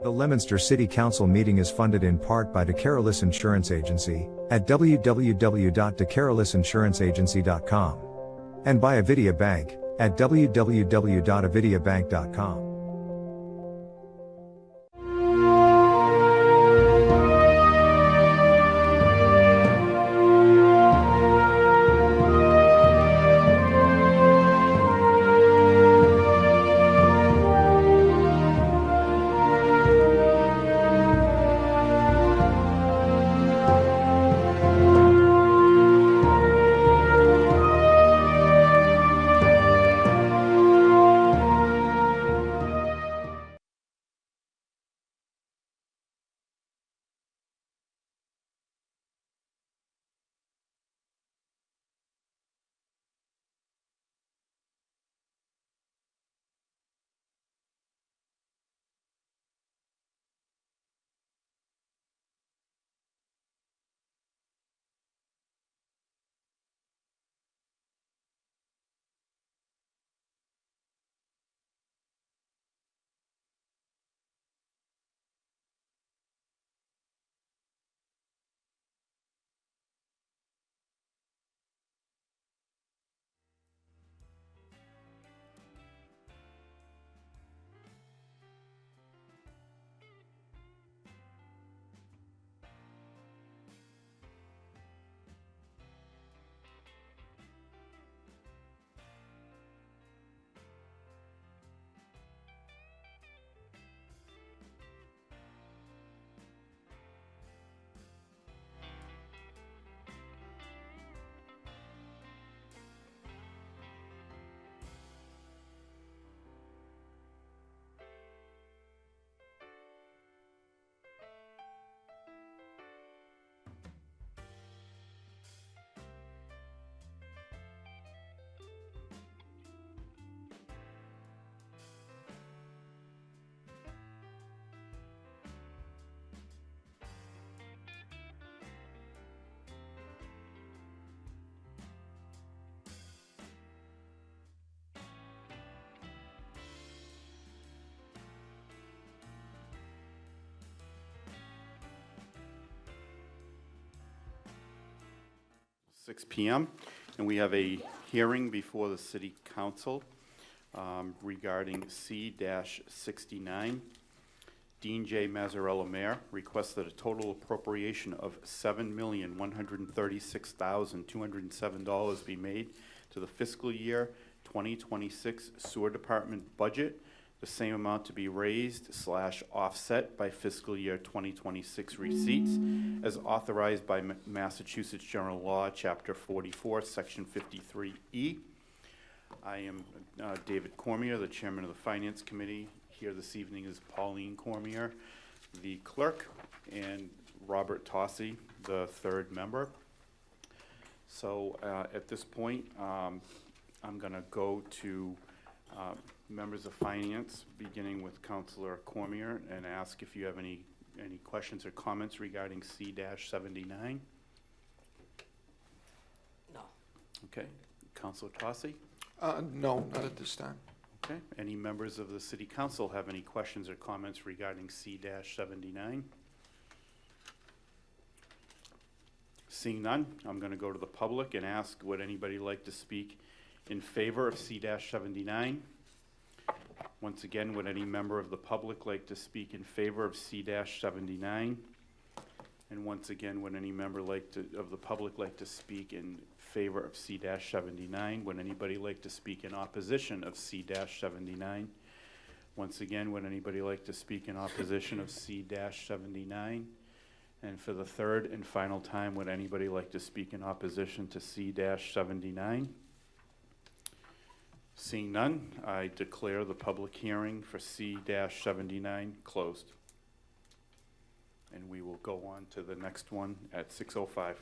The Leominster City Council meeting is funded in part by DeCarolis Insurance Agency, at www.decarolisinsuranceagency.com. And by Avidia Bank, at www.avidiabank.com. Six p.m. and we have a hearing before the City Council regarding C-69. Dean J. Mazzarella, Mayor, requests that a total appropriation of $7,136,207 be made to the fiscal year 2026 Sewer Department budget, the same amount to be raised / offset by fiscal year 2026 receipts as authorized by Massachusetts General Law, Chapter 44, Section 53E. I am David Cormier, the Chairman of the Finance Committee. Here this evening is Pauline Cormier, the Clerk, and Robert Tossi, the third member. So at this point, I'm going to go to members of Finance, beginning with Councilor Cormier, and ask if you have any questions or comments regarding C-79. No. Okay. Councilor Tossi? No, not at this time. Okay. Any members of the City Council have any questions or comments regarding C-79? Seeing none, I'm going to go to the public and ask, would anybody like to speak in favor of C-79? Once again, would any member of the public like to speak in favor of C-79? And once again, would any member of the public like to speak in favor of C-79? Would anybody like to speak in opposition of C-79? Once again, would anybody like to speak in opposition of C-79? And for the third and final time, would anybody like to speak in opposition to C-79? Seeing none, I declare the public hearing for C-79 closed. And we will go on to the next one at 6:05.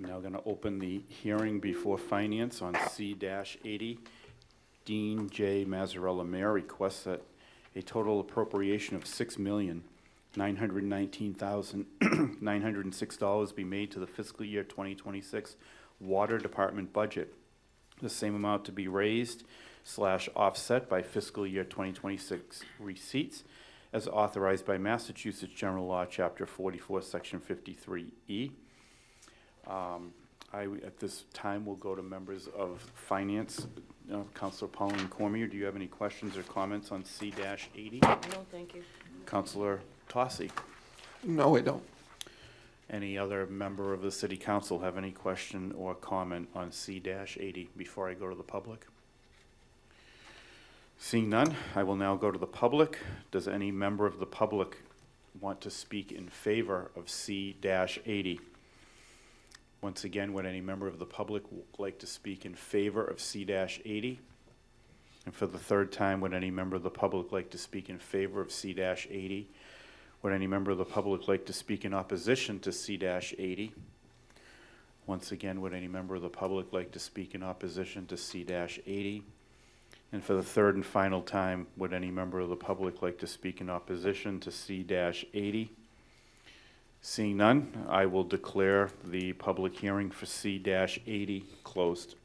Now going to open the hearing before Finance on C-80. Dean J. Mazzarella Mayor requests that a total appropriation of $6,919,906 be made to the fiscal year 2026 Water Department budget. The same amount to be raised / offset by fiscal year 2026 receipts as authorized by Massachusetts General Law, Chapter 44, Section 53E. At this time, will go to members of Finance. Councilor Pauline Cormier, do you have any questions or comments on C-80? No, thank you. Councilor Tossi? No, I don't. Any other member of the City Council have any question or comment on C-80 before I go to the public? Seeing none, I will now go to the public. Does any member of the public want to speak in favor of C-80? Once again, would any member of the public like to speak in favor of C-80? And for the third time, would any member of the public like to speak in favor of C-80? Would any member of the public like to speak in opposition to C-80? Once again, would any member of the public like to speak in opposition to C-80? And for the third and final time, would any member of the public like to speak in opposition to C-80? Seeing none, I will declare the public hearing for C-80 closed.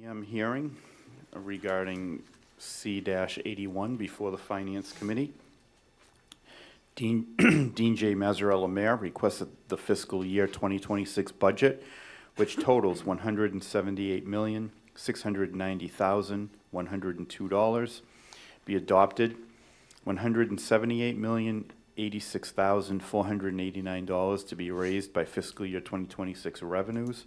PM hearing regarding C-81 before the Finance Committee. Dean, Dean J. Mazzarella, Mayor, requested the fiscal year 2026 budget, which totals $178,690,102, be adopted. $178,086,489 to be raised by fiscal year 2026 revenues.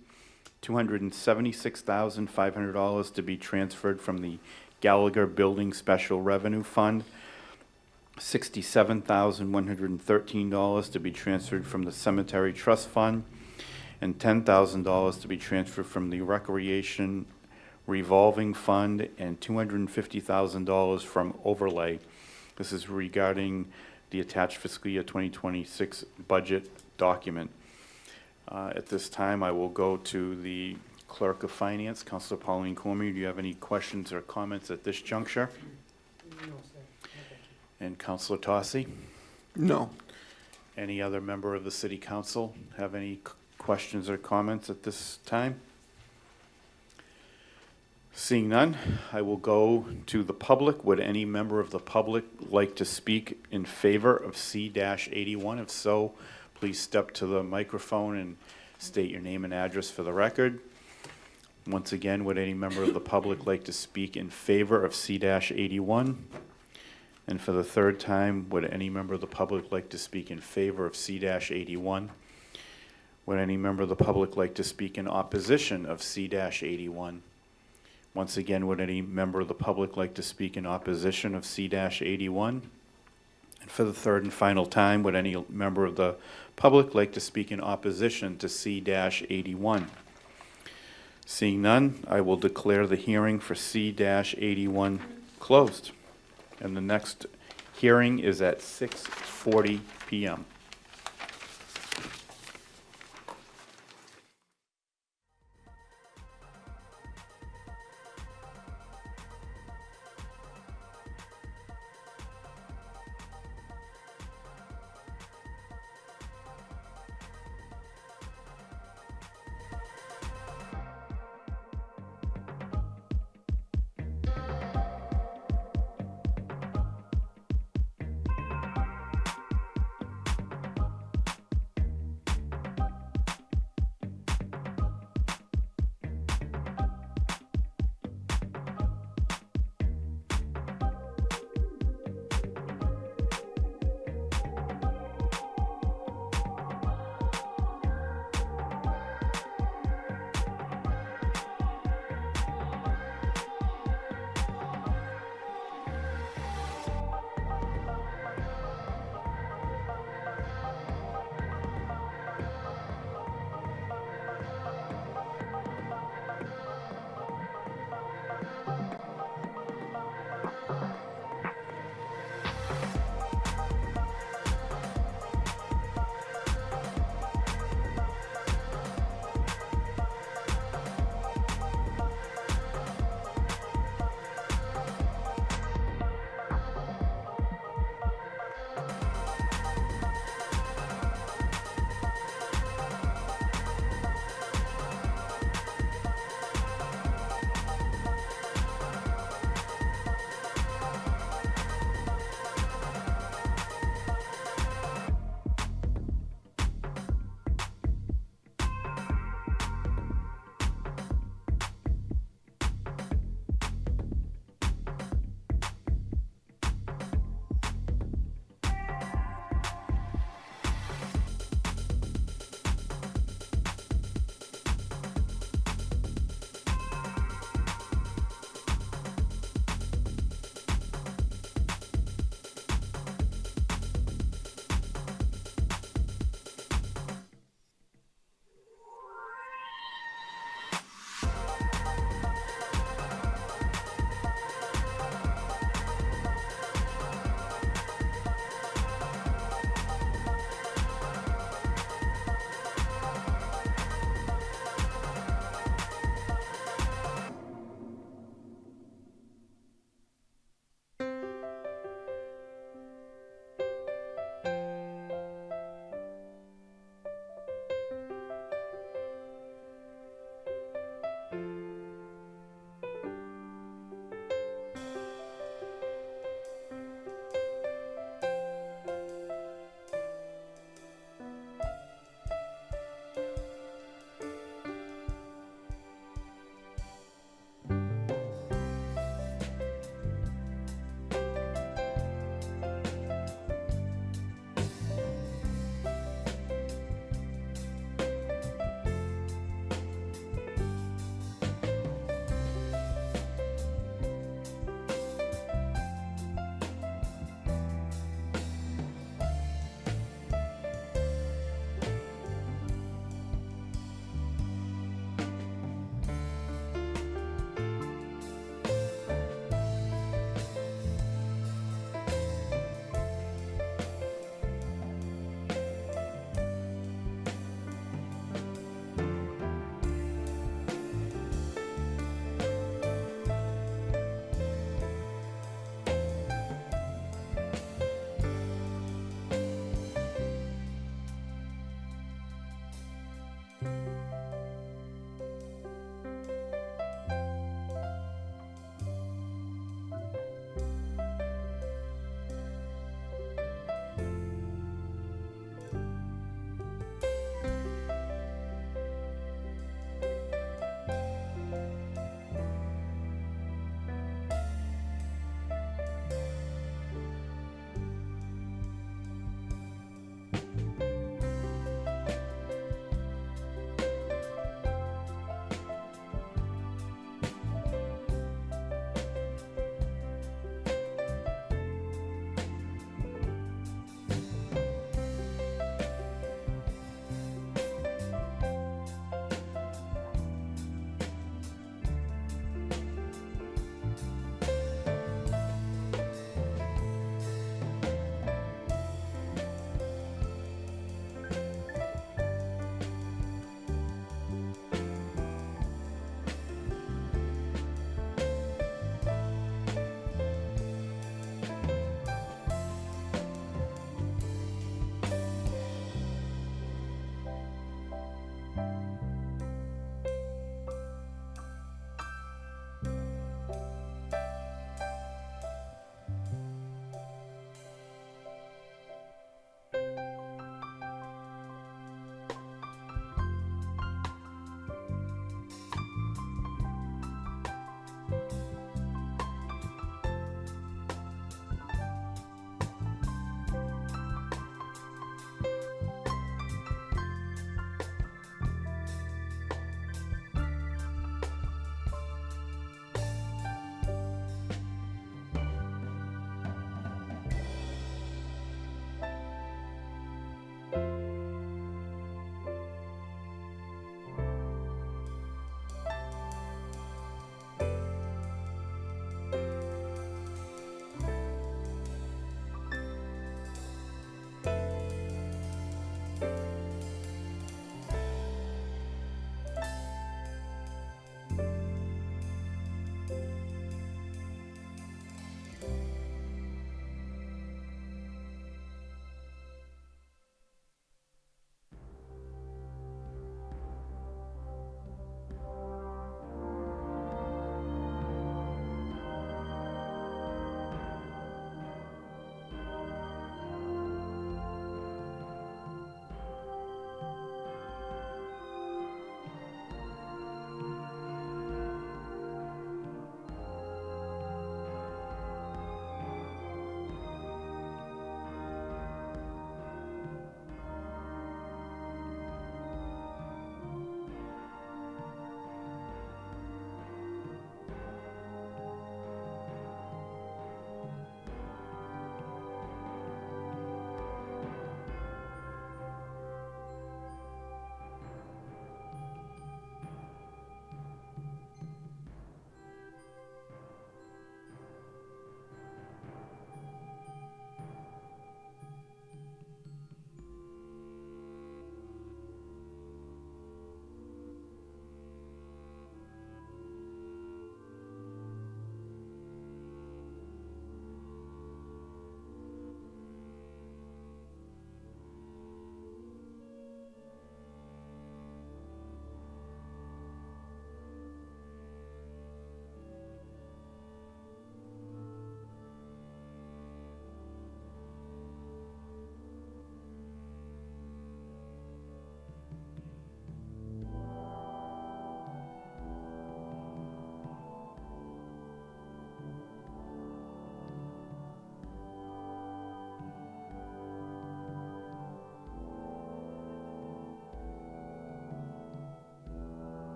$276,500 to be transferred from the Gallagher Building Special Revenue Fund. $67,113 to be transferred from the Cemetery Trust Fund, and $10,000 to be transferred from the Recreation Revolving Fund, and $250,000 from Overlay. This is regarding the attached fiscal year 2026 budget document. At this time, I will go to the Clerk of Finance, Councilor Pauline Cormier. Do you have any questions or comments at this juncture? No, sir. No, thank you. And Councilor Tossi? No. Any other member of the City Council have any questions or comments at this time? Seeing none, I will go to the public. Would any member of the public like to speak in favor of C-81? If so, please step to the microphone and state your name and address for the record. Once again, would any member of the public like to speak in favor of C-81? And for the third time, would any member of the public like to speak in favor of C-81? Would any member of the public like to speak in opposition of C-81? Once again, would any member of the public like to speak in opposition of C-81? And for the third and final time, would any member of the public like to speak in opposition to C-81? Seeing none, I will declare the hearing for C-81 closed. And the next hearing is at 6:40 p.m.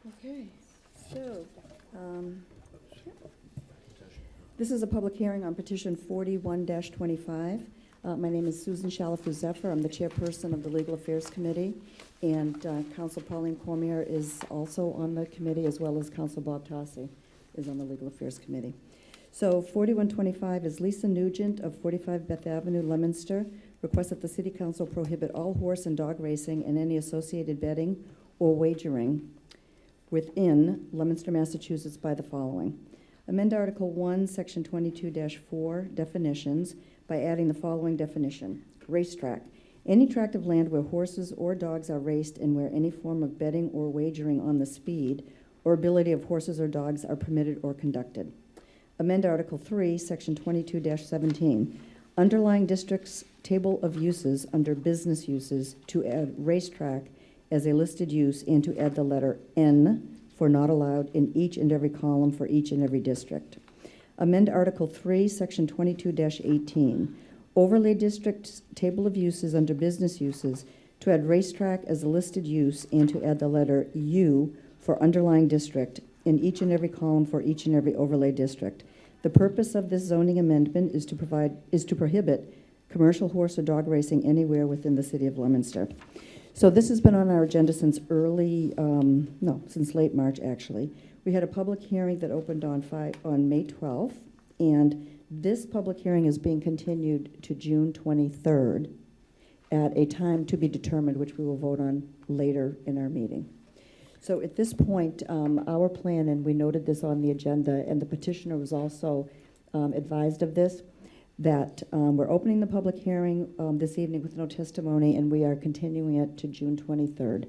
Okay, so, this is a public hearing on petition 41-25. My name is Susan Shalafou-Zephyr. I'm the chairperson of the Legal Affairs Committee, and Council Pauline Cormier is also on the committee, as well as Council Bob Tossi is on the Legal Affairs Committee. So 4125 is Lisa Nugent of 45 Beth Avenue, Leominster, requests that the City Council prohibit all horse and dog racing and any associated betting or wagering within Leominster, Massachusetts by the following. Amend Article 1, Section 22-4, definitions, by adding the following definition. Racetrack. Any tract of land where horses or dogs are raced and where any form of betting or wagering on the speed or ability of horses or dogs are permitted or conducted. Amend Article 3, Section 22-17. Underlying district's table of uses under business uses to add racetrack as a listed use and to add the letter N for not allowed in each and every column for each and every district. Amend Article 3, Section 22-18. Overlay district's table of uses under business uses to add racetrack as a listed use and to add the letter U for underlying district in each and every column for each and every overlay district. The purpose of this zoning amendment is to prohibit commercial horse or dog racing anywhere within the city of Leominster. So this has been on our agenda since since late March, actually. We had a public hearing that opened on May 12th, and this public hearing is being continued to June 23rd at a time to be determined, which we will vote on later in our meeting. So at this point, our plan, and we noted this on the agenda, and the petitioner was also advised of this, that we're opening the public hearing this evening with no testimony, and we are continuing it to June 23rd.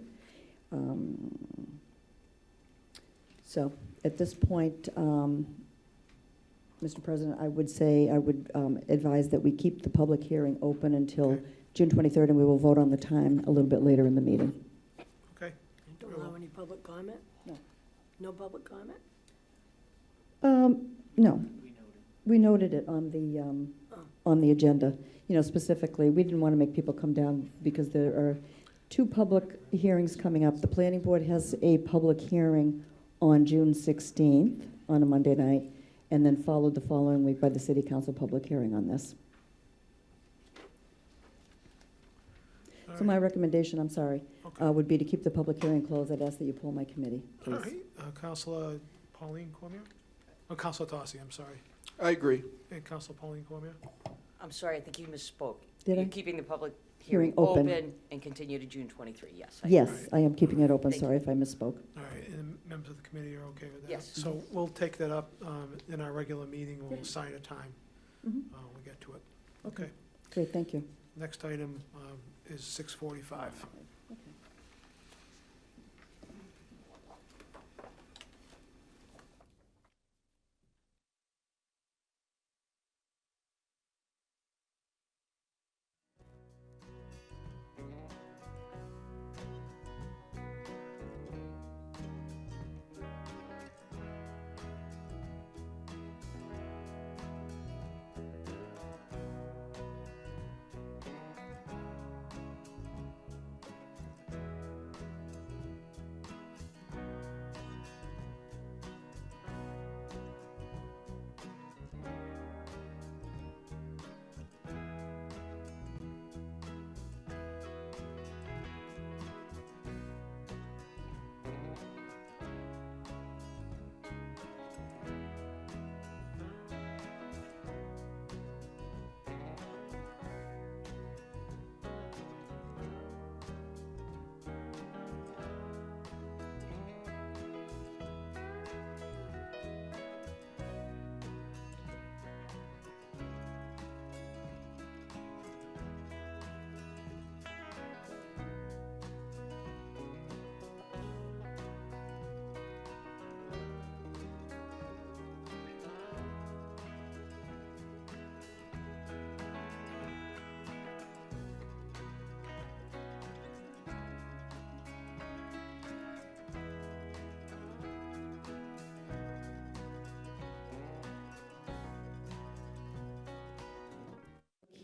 So at this point, Mr. President, I would advise that we keep the public hearing open until June 23rd, and we will vote on the time a little bit later in the meeting. And don't allow any public comment? No. No public comment? No. We noted it on the agenda, specifically. We didn't want to make people come down because there are two public hearings coming up. The planning board has a public hearing on June 16th on a Monday night, and then followed the following week by the city council public hearing on this. So my recommendation, would be to keep the public hearing closed. I'd ask that you pull my committee, please. All right, Councilor Pauline Cormier? Oh, Councilor Tossi, I'm sorry. I agree. Hey, Councilor Pauline Cormier? I'm sorry, I think you misspoke. Did You're I? keeping the public Hearing hearing open. open and continue to June 23, yes. Yes, I am keeping it open. Thank Sorry if I misspoke. All right, and members of the committee are okay with that? Yes. So we'll take that up in our regular meeting, and we'll Yep. assign a time Mhm. when we get to it. Okay, Great, thank you. next item is 6:45.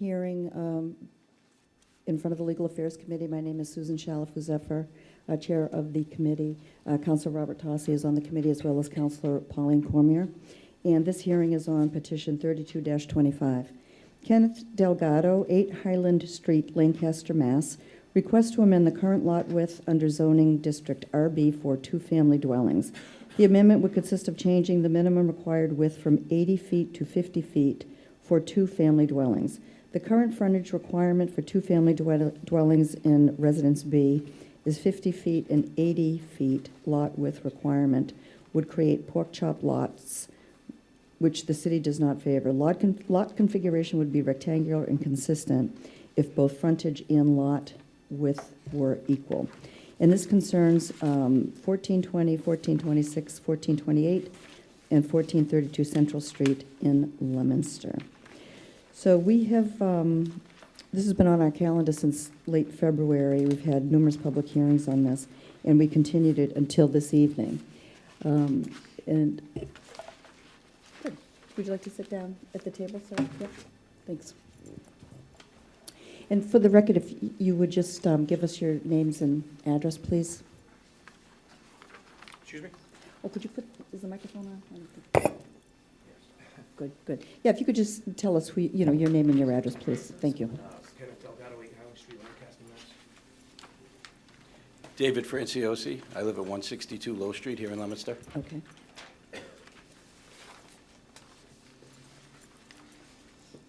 Hearing in front of the Legal Affairs Committee. My name is Susan Shalafuzeffer, Chair of the committee. Councilor Robert Tossi is on the committee, as well as Councilor Pauline Cormier. And this hearing is on petition 32-25. Kenneth Delgado, 8 Highland Street, Lancaster, Mass., requests to amend the current lot width under zoning district RB for 2-family dwellings. The amendment would consist of changing the minimum required width from 80 feet to 50 feet for 2-family dwellings. The current frontage requirement for 2-family dwellings in Residence B is 50 feet, and 80 feet lot width requirement would create pork chop lots, which the city does not favor. Lot configuration would be rectangular and consistent if both frontage and lot width were equal. And this concerns 1420, 1426, 1428, and 1432 Central Street in Leominster. So we have, this has been on our calendar since late February. We've had numerous public hearings on this, and we continued it until this evening. And good. Would you like to sit down at the table, sir? Yep, thanks. And for the record, if you would just give us your names and address, please. Excuse me? Oh, could you put, is the microphone on? I don't think- Good, good. Yeah, if you could just tell us who, your name and your address, please. Thank you. Kenneth Delgado, 8 Highland Street, Lancaster, Mass. David Franciosi. I live at 162 Low Street here in Leominster. Okay.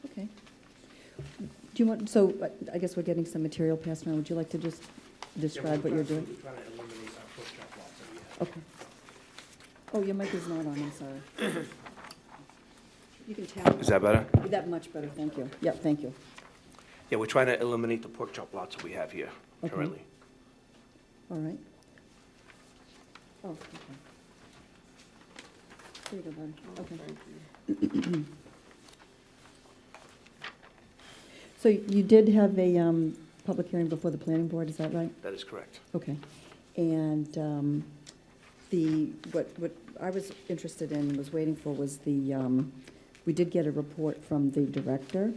Okay. Do you want, so I guess we're getting some material passed around. Would you like to just describe what you're doing? We're trying to eliminate our pork chop lots that we have. Okay. Oh, your mic is not on, I'm sorry. You can tap. Is that better? That much better, thank you. Yep, thank you. Yeah, we're trying to eliminate the pork chop lots that we have here Okay. currently. All right. Oh, okay. There you go, bud. Okay. So you did have a public hearing before the planning board, is that right? That is correct. Okay. And what I was interested in, was waiting for, was we did get a report from the director,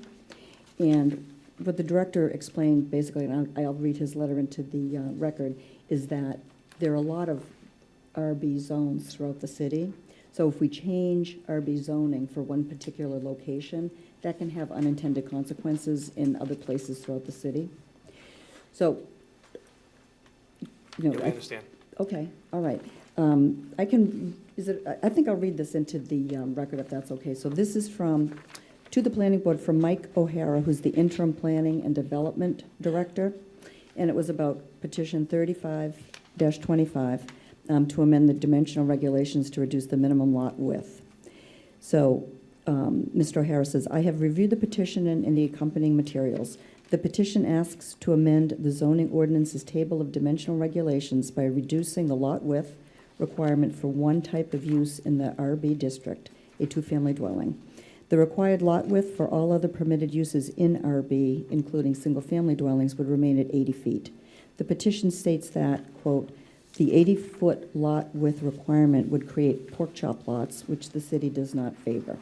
and what the director explained, basically, and I'll read his letter into the record, is that there are a lot of RB zones throughout the city. So if we change RB zoning for one particular location, that can have unintended consequences in other places throughout the city. So, Yeah, we understand. Okay, all right. I think I'll read this into the record if that's okay. So this is to the planning board from Mike O'Hara, who's the interim planning and development director. And it was about petition 35-25 to amend the dimensional regulations to reduce the minimum lot width. So Mr. O'Hara says, I have reviewed the petition and the accompanying materials. The petition asks to amend the zoning ordinance's table of dimensional regulations by reducing the lot width requirement for one type of use in the RB district, a 2-family dwelling. The required lot width for all other permitted uses in RB, including single-family dwellings, would remain at 80 feet. The petition states that, quote, the 80-foot lot width requirement would create pork chop lots, which the city does not favor.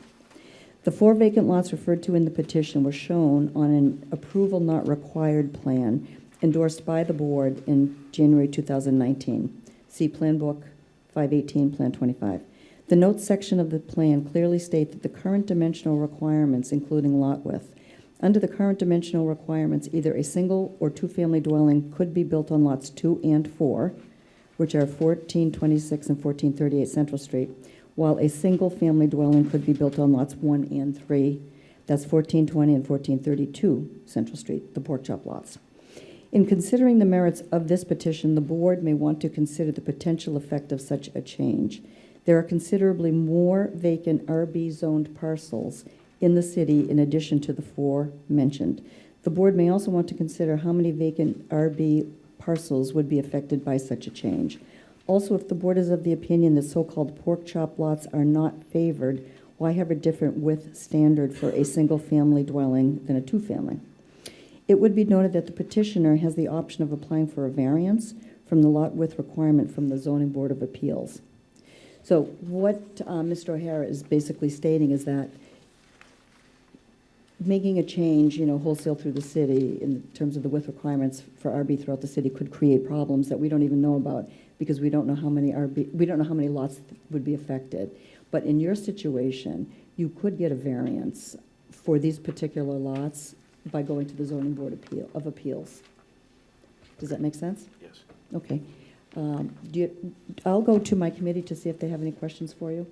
The 4 vacant lots referred to in the petition were shown on an approval not required plan endorsed by the board in January 2019. See Plan Book 518, Plan 25. The notes section of the plan clearly state that the current dimensional requirements, including lot width, under the current dimensional requirements, either a single or 2-family dwelling could be built on lots 2 and 4, which are 1426 and 1438 Central Street, while a single-family dwelling could be built on lots 1 and 3. That's 1420 and 1432 Central Street, the pork chop lots. In considering the merits of this petition, the board may want to consider the potential effect of such a change. There are considerably more vacant RB-zoned parcels in the city in addition to the 4 mentioned. The board may also want to consider how many vacant RB parcels would be affected by such a change. Also, if the board is of the opinion that so-called pork chop lots are not favored, why have a different width standard for a single-family dwelling than a 2-family? It would be noted that the petitioner has the option of applying for a variance from the lot width requirement from the Zoning Board of Appeals. So what Mr. O'Hara is basically stating is that making a change, wholesale through the city in terms of the width requirements for RB throughout the city could create problems that we don't even know about because we don't know how many lots would be affected. But in your situation, you could get a variance for these particular lots by going to the zoning board of appeals. Does that make sense? Yes. Okay. I'll go to my committee to see if they have any questions for you.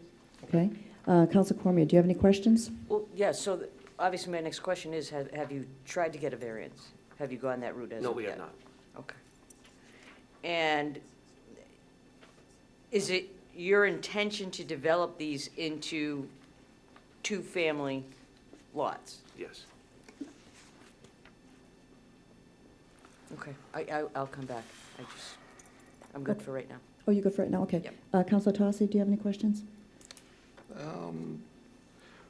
Okay? Council Cormier, do you have any questions? Well, yeah, so obviously my next question is, have you tried to get a variance? Have you gone that route as No, of we have yet? not. Okay. And is it your intention to develop these into two-family lots? Yes. Okay, I'll come back. I'm good for right now. Oh, you go for it now? Okay. Yep. Councilor Tossi, do you have any questions?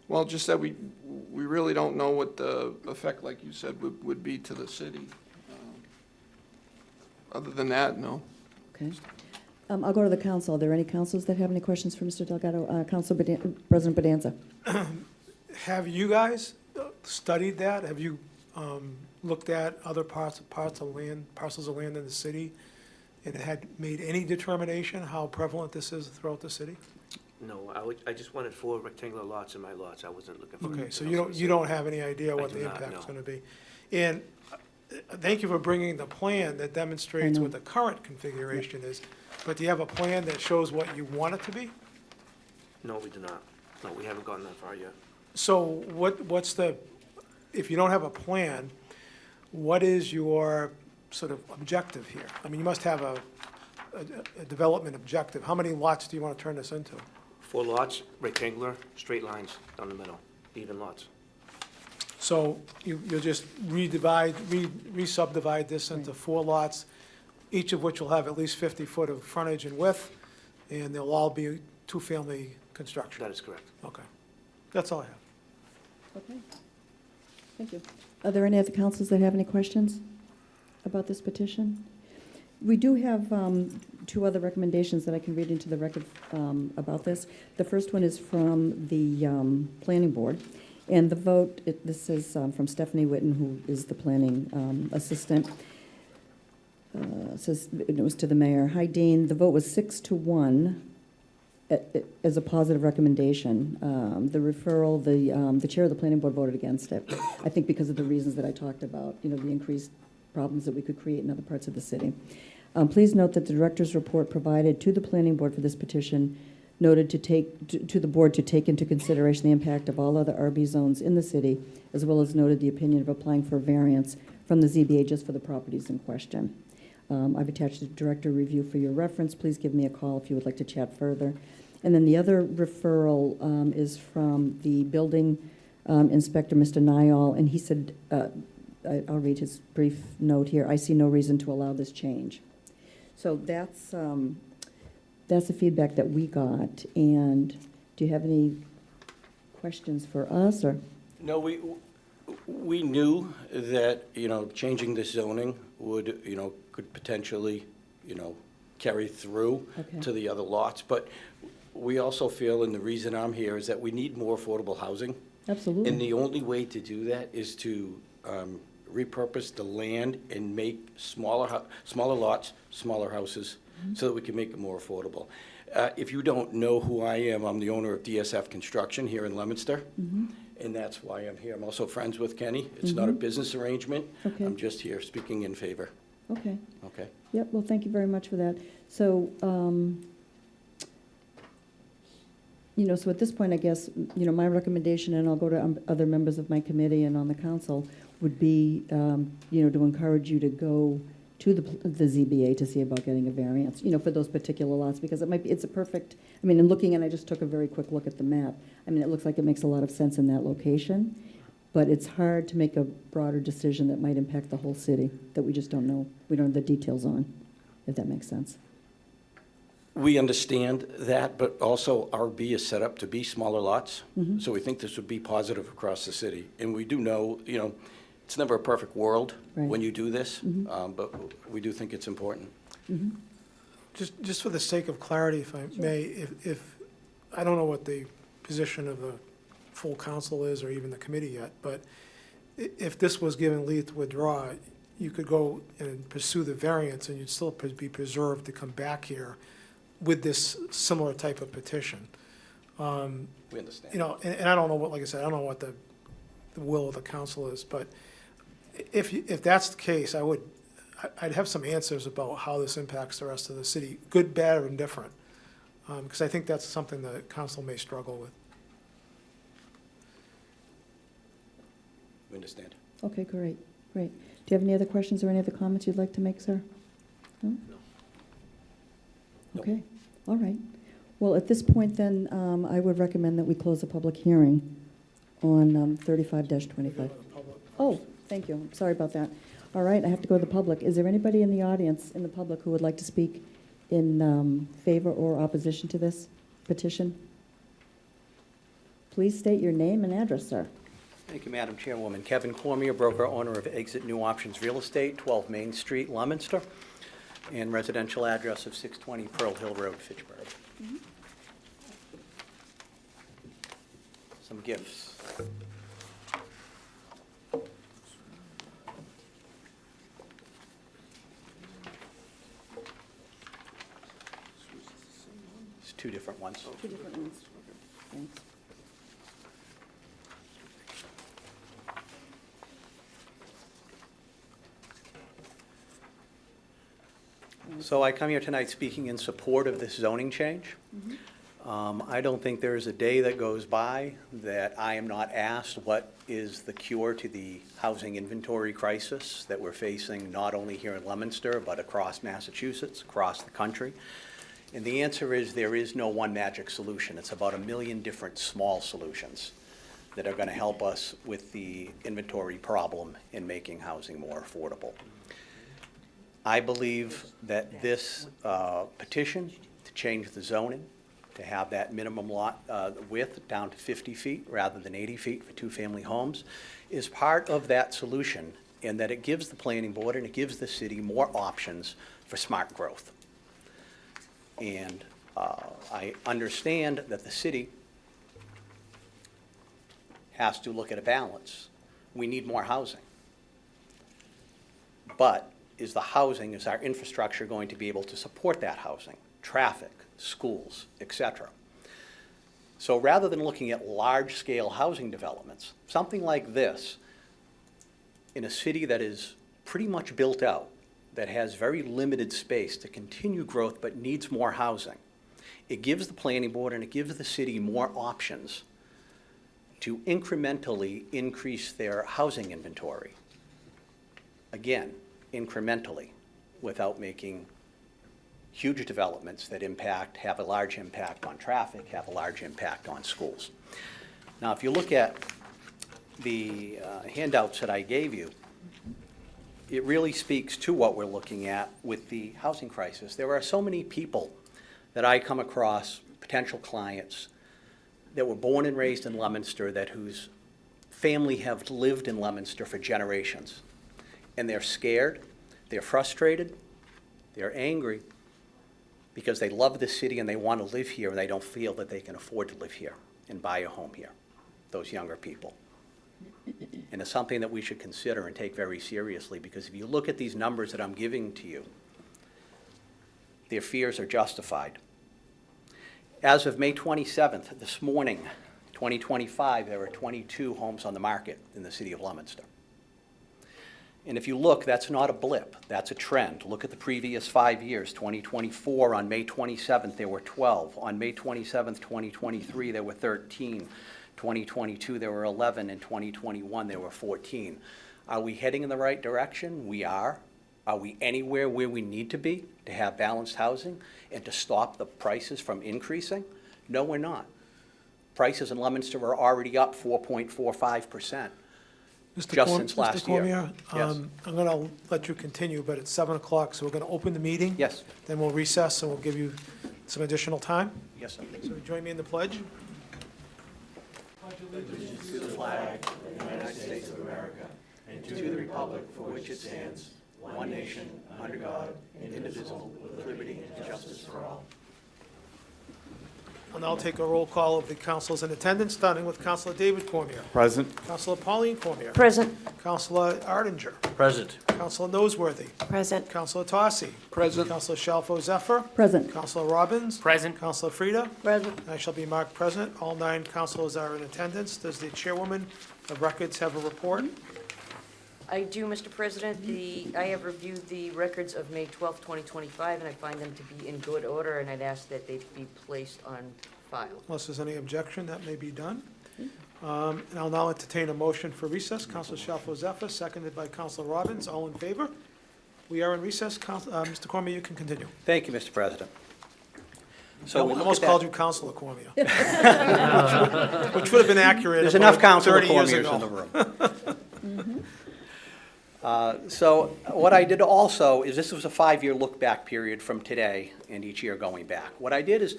Well, just that we really don't know what the effect, like you said, would be to the city. Other than that, no. Okay. I'll go to the council. Are there any councils that have any questions for Mr. Delgado? President Bedanza. Have you guys studied that? Have you looked at other parcels of land in the city and had made any determination how prevalent this is throughout the city? No, I just wanted 4 rectangular lots in my lots. I wasn't looking for. Okay, so anything else in the you city. don't have any idea what I the do not, impact is no. gonna be. And thank you for bringing the plan that demonstrates know. what the current configuration is, but do you have a plan that shows what you want it to be? No, we do not. No, we haven't gotten that far yet. So what's if you don't have a plan, what is your sort of objective here? I mean, you must have a development objective. How many lots do you want to turn this into? 4 lots, rectangular, straight lines down the middle, even lots. So you'll just re-subdivide this into 4 lots, each of which will have at least 50 foot of frontage and width, and they'll all be two-family construction? That is correct. Okay. That's all I have. Okay. Thank you. Are there any other councils that have any questions about this petition? We do have 2 other recommendations that I can read into the record about this. The first one is from the planning board. And the vote, this is from Stephanie Witten, who is the planning assistant. Says, it was to the mayor. Hi, Dean. The vote was 6-1 as a positive recommendation. The referral, the chair of the planning board voted against it. I think because of the reasons that I talked about, the increased problems that we could create in other parts of the city. Please note that the director's report provided to the planning board for this petition noted to the board to take into consideration the impact of all other RB zones in the city, as well as noted the opinion of applying for a variance from the ZBA just for the properties in question. I've attached the director review for your reference. Please give me a call if you would like to chat further. And then the other referral is from the building inspector, Mr. Nyall, and he said, I'll read his brief note here, I see no reason to allow this change. So that's the feedback that we got. And do you have any questions for us, or? No, we knew that, changing the zoning would, could potentially, carry through Okay. to the other lots. But we also feel, and the reason I'm here, is that we need more affordable housing. Absolutely. And the only way to do that is to repurpose the land and make smaller lots, smaller houses, so that we can make it more affordable. If you don't know who I am, I'm the owner of DSF Construction here in Leominster, and that's why I'm here. I'm also friends with Kenny. It's not a business arrangement. Okay. I'm just here speaking in favor. Okay. Okay? Yep, well, thank you very much for that. So, so at this point, I guess, my recommendation, and I'll go to other members of my committee and on the council, would be, to encourage you to go to the ZBA to see about getting a variance, for those particular lots, because it's a perfect, in looking, and I just took a very quick look at the map. It looks like it makes a lot of sense in that location, but it's hard to make a broader decision that might impact the whole city that we just don't know. We don't have the details on, if that makes sense. We understand that, but also RB is set up to be smaller lots, so we think this would be positive across the city. And we do know, it's never a perfect world Right. when you do this, but we do think it's important. Just for the sake of clarity, if I may, if I don't know what the position of the full council is, or even the committee yet, but if this was given leave to withdraw, you could go and pursue the variance, and you'd still be preserved to come back here with this similar type of petition. We understand. You know, and I don't know what, like I said, I don't know what the will of the council is, but if that's the case, I'd have some answers about how this impacts the rest of the city, good, bad, or indifferent, because I think that's something the council may struggle with. We understand. Okay, great, great. Do you have any other questions or any other comments you'd like to make, sir? No? Nope. Okay, all right. Well, at this point then, I would recommend that we close the public hearing on 35-25. Oh, thank you. I'm sorry about that. All right, I have to go to the public. Is there anybody in the audience, in the public, who would like to speak in favor or opposition to this petition? Please state your name and address, sir. Thank you, Madam Chairwoman. Kevin Cormier, broker, owner of Exit New Options Real Estate, 12 Main Street, Leominster, and residential address of 620 Pearl Hill Road, Fitchburg. Some gifts. It's two different ones. Two different ones. Thanks. So I come here tonight speaking in support of this zoning change. I don't think there is a day that goes by that I am not asked what is the cure to the housing inventory crisis that we're facing not only here in Leominster, but across Massachusetts, across the country. And the answer is there is no one magic solution. It's about 1 million different small solutions that are going to help us with the inventory problem in making housing more affordable. I believe that this petition to change the zoning, to have that minimum lot width down to 50 feet rather than 80 feet for two-family homes, is part of that solution, in that it gives the planning board and it gives the city more options for smart growth. And I understand that the city has to look at a balance. We need more housing. But is our infrastructure going to be able to support that housing? Traffic, schools, et cetera. So rather than looking at large-scale housing developments, something like this, in a city that is pretty much built out, that has very limited space to continue growth but needs more housing, it gives the planning board and it gives the city more options to incrementally increase their housing inventory. Again, incrementally, without making huge developments that have a large impact on traffic, have a large impact on schools. Now, if you look at the handouts that I gave you, it really speaks to what we're looking at with the housing crisis. There are so many people that I come across, potential clients, that were born and raised in Leominster, whose family have lived in Leominster for generations. And they're scared, they're frustrated, they're angry, because they love the city and they want to live here and they don't feel that they can afford to live here and buy a home here, those younger people. And it's something that we should consider and take very seriously, because if you look at these numbers that I'm giving to you, their fears are justified. As of May 27th, this morning, 2025, there are 22 homes on the market in the city of Leominster. And if you look, that's not a blip, that's a trend. Look at the previous 5 years. 2024, on May 27th, there were 12. On May 27th, 2023, there were 13. 2022, there were 11. In 2021, there were 14. Are we heading in the right direction? We are. Are we anywhere where we need to be to have balanced housing and to stop the prices from increasing? No, we're not. Prices in Leominster are already up 4.45%. Just since last year. Mr. Cormier, Yes. I'm going to let you continue, but it's 7 o'clock, so we're going to open the meeting. Yes. Then we'll recess and we'll give you some additional time. Yes, sir. So join me in the pledge. To the republic for which it stands, one nation, under God, indivisible, with liberty and justice for all. I'll now take a roll call of the councilors in attendance, starting with Councilor David Cormier, Present. Councilor Pauline Cormier, Present. Councilor Arndinger, Present. Councilor Noseworthy, Present. Councilor Tossi, Present. Councilor Shalfo Zephyr, Present. Councilor Robbins, Present. Councilor Frida, Present. I shall be marked present. All 9 councilors are in attendance. Does the chairwoman of records have a report? I do, Mr. President. I have reviewed the records of May 12th, 2025, and I find them to be in good order, and I'd ask that they be placed on file. Unless there's any objection, that may be done. And I'll now entertain a motion for recess. Councilor Shalfo Zephyr, seconded by Councilor Robbins. All in favor? We are in recess. Mr. Cormier, you can continue. Thank you, Mr. President. I So we look almost at called that. you Councilor Cormier. Which would have been accurate There's about enough Councilor 30 years Cormiers in ago. the room. So what I did also is, this was a 5-year look-back period from today and each year going back. What I did is,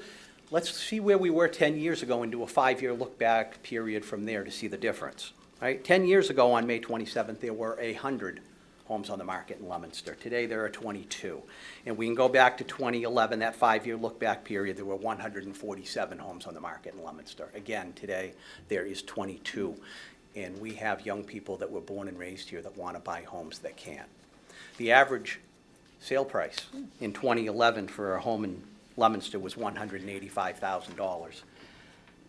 let's see where we were 10 years ago and do a 5-year look-back period from there to see the difference, right? 10 years ago, on May 27th, there were 100 homes on the market in Leominster. Today, there are 22. And we can go back to 2011, that 5-year look-back period, there were 147 homes on the market in Leominster. Again, today, there is 22. And we have young people that were born and raised here that want to buy homes that can't. The average sale price in 2011 for a home in Leominster was $185,000.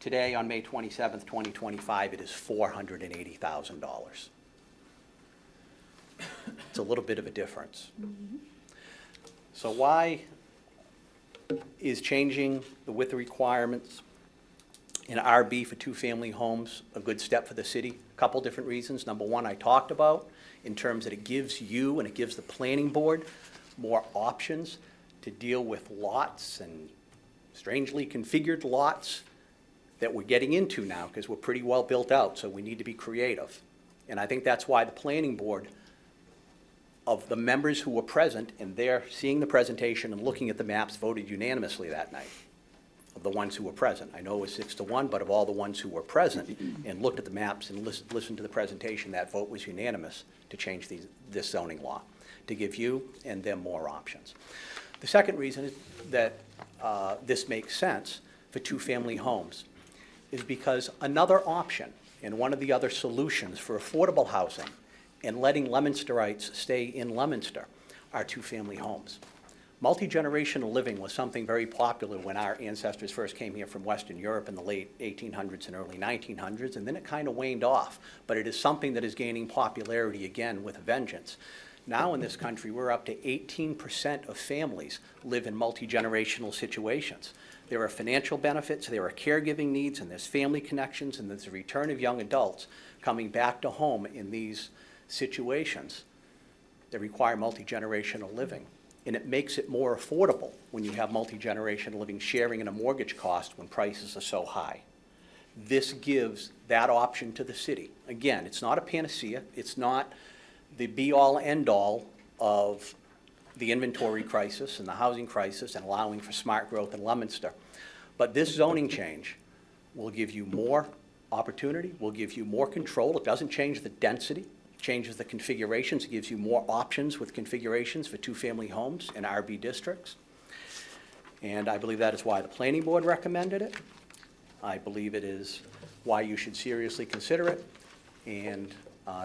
Today, on May 27th, 2025, it is $480,000. It's a little bit of a difference. So why is changing the width requirements in RB for 2-family homes a good step for the city? A couple different reasons. Number one, I talked about, in terms that it gives you and it gives the planning board more options to deal with lots and strangely configured lots that we're getting into now, because we're pretty well built out, so we need to be creative. And I think that's why the planning board, of the members who were present, and they're seeing the presentation and looking at the maps, voted unanimously that night, of the ones who were present. I know it was 6-1, but of all the ones who were present and looked at the maps and listened to the presentation, that vote was unanimous to change this zoning law, to give you and them more options. The second reason is that this makes sense for 2-family homes is because another option and one of the other solutions for affordable housing and letting Leominsterites stay in Leominster are 2-family homes. Multi-generational living was something very popular when our ancestors first came here from Western Europe in the late 1800s and early 1900s, and then it kind of waned off. But it is something that is gaining popularity again with a vengeance. Now in this country, we're up to 18% of families live in multi-generational situations. There are financial benefits, there are caregiving needs, and there's family connections, and there's a return of young adults coming back to home in these situations that require multi-generational living. And it makes it more affordable when you have multi-generational living sharing in a mortgage cost when prices are so high. This gives that option to the city. Again, it's not a panacea. It's not the be-all, end-all of the inventory crisis and the housing crisis and allowing for smart growth in Leominster. But this zoning change will give you more opportunity, will give you more control. It doesn't change the density. Changes the configurations, it gives you more options with configurations for 2-family homes in RB districts. And I believe that is why the planning board recommended it. I believe it is why you should seriously consider it. And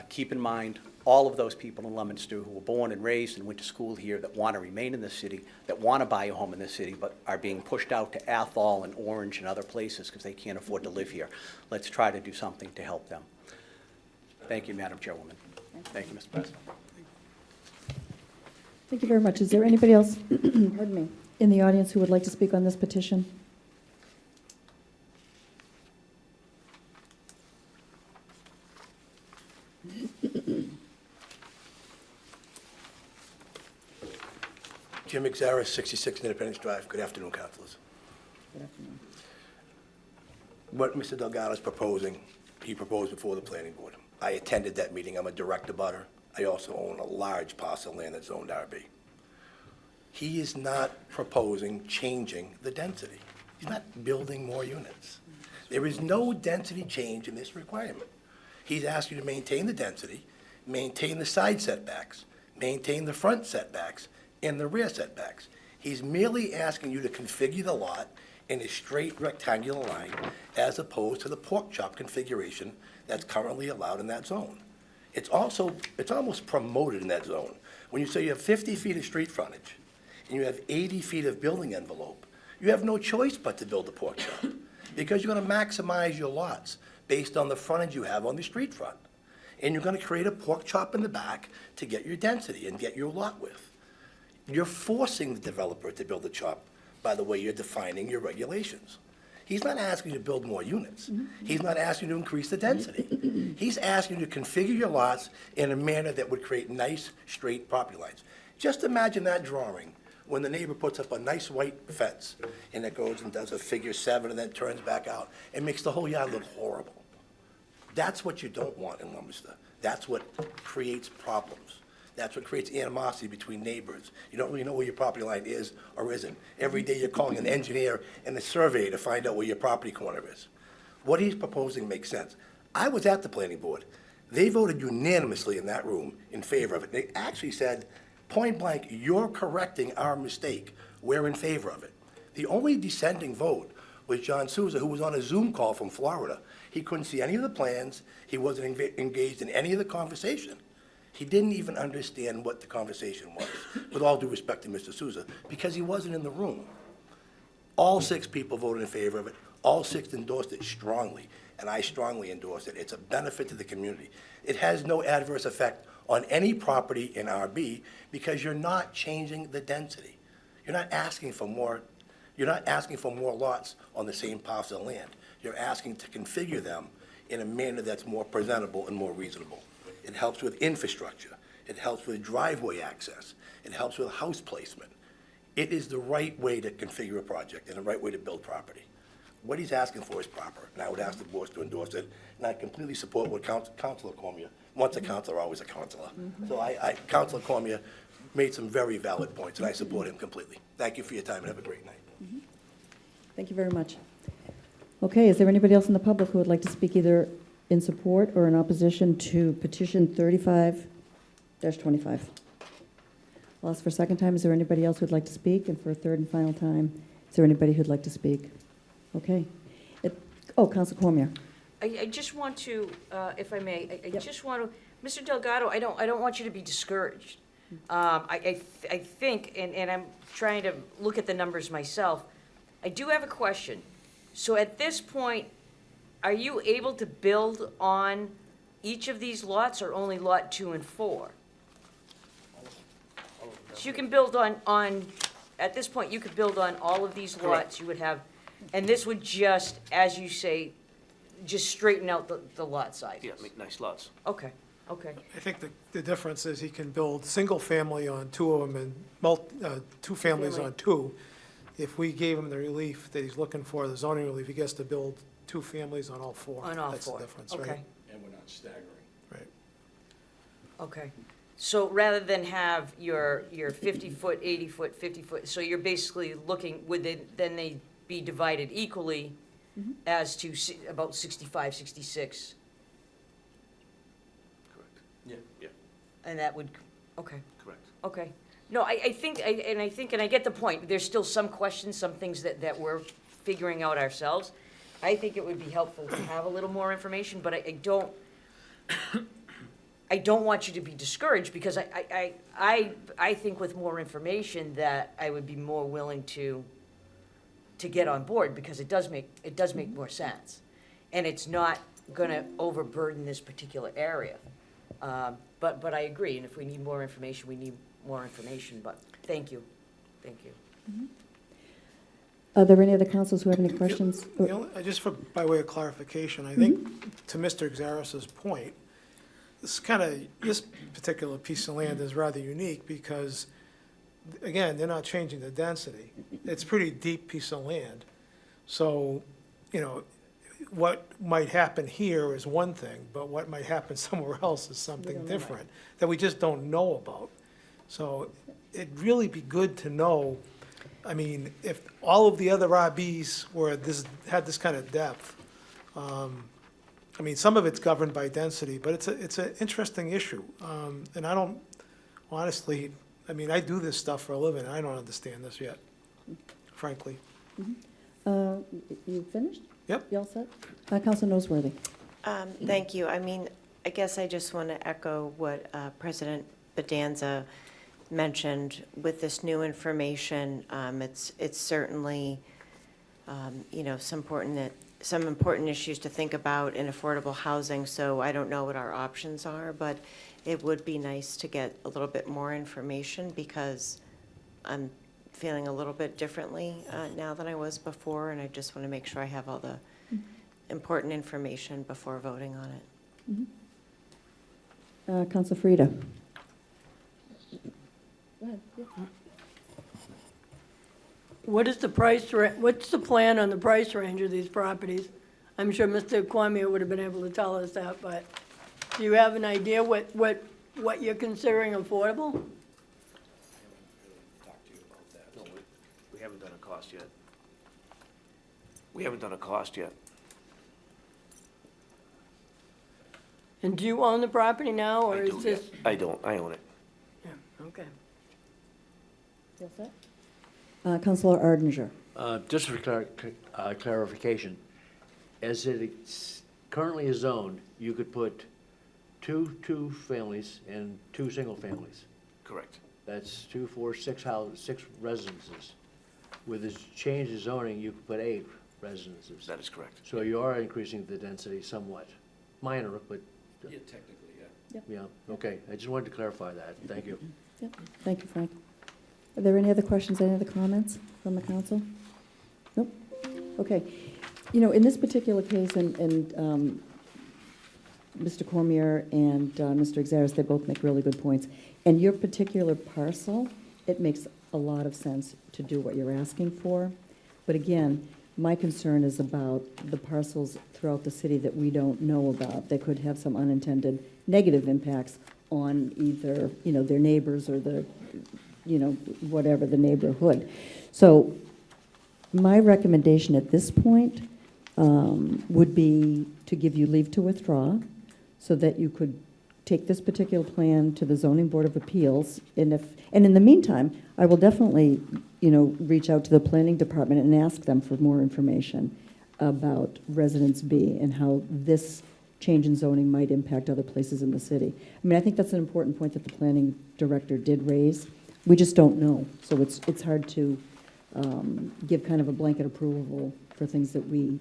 keep in mind all of those people in Leominster who were born and raised and went to school here that want to remain in the city, that want to buy a home in the city, but are being pushed out to Athol and Orange and other places because they can't afford to live here. Let's try to do something to help them. Thank you, Madam Chairwoman. Thank you, Mr. President. Thank you very much. Is there anybody else, pardon me, in the audience who would like to speak on this petition? Jim McZara, 66 Independence Drive. Good afternoon, councilors. Good afternoon. What Mr. Delgado is proposing, he proposed before the planning board. I attended that meeting. I'm a direct abutter. I also own a large parcel of land that's zoned RB. He is not proposing changing the density. He's not building more units. There is no density change in this requirement. He's asking you to maintain the density, maintain the side setbacks, maintain the front setbacks, and the rear setbacks. He's merely asking you to configure the lot in a straight rectangular line as opposed to the pork chop configuration that's currently allowed in that zone. It's almost promoted in that zone. When you say you have 50 feet of street frontage and you have 80 feet of building envelope, you have no choice but to build a pork chop because you're gonna maximize your lots based on the frontage you have on the street front. And you're gonna create a pork chop in the back to get your density and get your lot width. You're forcing the developer to build a chop by the way you're defining your regulations. He's not asking you to build more units. He's not asking you to increase the density. He's asking you to configure your lots in a manner that would create nice, straight property lines. Just imagine that drawing when the neighbor puts up a nice white fence and it goes and does a figure 7 and then turns back out and makes the whole yard look horrible. That's what you don't want in Leominster. That's what creates problems. That's what creates animosity between neighbors. You don't really know where your property line is or isn't. Every day you're calling an engineer and a surveyor to find out where your property corner is. What he's proposing makes sense. I was at the planning board. They voted unanimously in that room in favor of it. They actually said, point blank, you're correcting our mistake. We're in favor of it. The only dissenting vote was John Souza, who was on a Zoom call from Florida. He couldn't see any of the plans. He wasn't engaged in any of the conversation. He didn't even understand what the conversation was, with all due respect to Mr. Souza, because he wasn't in the room. All 6 people voted in favor of it. All 6 endorsed it strongly, and I strongly endorse it. It's a benefit to the community. It has no adverse effect on any property in RB because you're not changing the density. You're not asking for more lots on the same parcel of land. You're asking to configure them in a manner that's more presentable and more reasonable. It helps with infrastructure. It helps with driveway access. It helps with house placement. It is the right way to configure a project and the right way to build property. What he's asking for is proper, and I would ask the board to endorse it. And I completely support what Councilor Cormier, once a councilor, always a councilor. So Councilor Cormier made some very valid points, and I support him completely. Thank you for your time, and have a great night. Thank you very much. Okay, is there anybody else in the public who would like to speak either in support or in opposition to petition 35-25? I'll ask for a second time. Is there anybody else who'd like to speak? And for a third and final time, is there anybody who'd like to speak? Okay. Council Cormier. I just want to, if I may, I just want to, Mr. Delgado, I don't want you to be discouraged. I think, and I'm trying to look at the numbers myself, I do have a question. So at this point, are you able to build on each of these lots or only lot 2 and 4? So you can build on, at this point, you could build on all of these lots. You would have, and this would just, as you say, just straighten out the lot sizes. Yeah, make nice lots. Okay, okay. I think the difference is he can build single family on 2 of them and 2 families on 2. If we gave him the relief that he's looking for, the zoning relief, he gets to build 2 families on all 4. On all That's 4. the difference, Okay. right? And we're not staggering. Right. Okay. So rather than have your 50-foot, 80-foot, 50-foot, so you're basically looking, then they be divided equally as to about 65, 66? Correct. Yeah. Yeah, And that would, okay, correct. okay. No, I think, and I get the point. There's still some questions, some things that we're figuring out ourselves. I think it would be helpful to have a little more information, but I don't want you to be discouraged because I think with more information that I would be more willing to get on board because it does make more sense. And it's not gonna overburden this particular area. But I agree, and if we need more information, we need more information, but thank you. Thank you. Are there any other councils who have any questions? Just by way of clarification, I think to Mr. Xeris's point, this particular piece of land is rather unique because, again, they're not changing the density. It's a pretty deep piece of land. So, what might happen here is one thing, but what might happen somewhere else is something different that we just don't know about. So it'd really be good to know, I mean, if all of the other RBs had this kind of depth, I mean, some of it's governed by density, but it's an interesting issue. And I don't, honestly, I mean, I do this stuff for a living, and I don't understand this yet, frankly. You finished? Yep. You all set? Council Noseworthy. Thank you. I mean, I guess I just want to echo what President Bedanza mentioned with this new information. It's certainly, some important issues to think about in affordable housing. So I don't know what our options are, but it would be nice to get a little bit more information because I'm feeling a little bit differently now than I was before, and I just want to make sure I have all the important information before voting on it. Council Frida. Go ahead. Yeah. What's the plan on the price range of these properties? I'm sure Mr. Cormier would have been able to tell us that, but do you have an idea what you're considering affordable? No, we haven't done a cost yet. We haven't done a cost yet. And do you own the property now, or is this? I don't, I own it. Yeah, okay. You all set? Councilor Arndinger. Just for clarification, as it currently is zoned, you could put two families and 2 single families. Correct. That's 2, 4, 6 houses, 6 residences. With this change in zoning, you could put 8 residences. That is correct. So you are increasing the density somewhat. Minor, but. Yeah, technically, yeah. Yeah, okay. I just wanted to clarify that. Thank you. Yep. Thank you, Frank. Are there any other questions, any other comments from the council? Nope. Okay. In this particular case, and Mr. Cormier and Mr. Exares, they both make really good points. And your particular parcel, it makes a lot of sense to do what you're asking for. But again, my concern is about the parcels throughout the city that we don't know about. They could have some unintended negative impacts on either, their neighbors or the, whatever, the neighborhood. So my recommendation at this point would be to give you leave to withdraw so that you could take this particular plan to the Zoning Board of Appeals. And in the meantime, I will definitely, reach out to the Planning Department and ask them for more information about Residence B and how this change in zoning might impact other places in the city. I mean, I think that's an important point that the Planning Director did raise. We just don't know, so it's hard to give kind of a blanket approval for things that we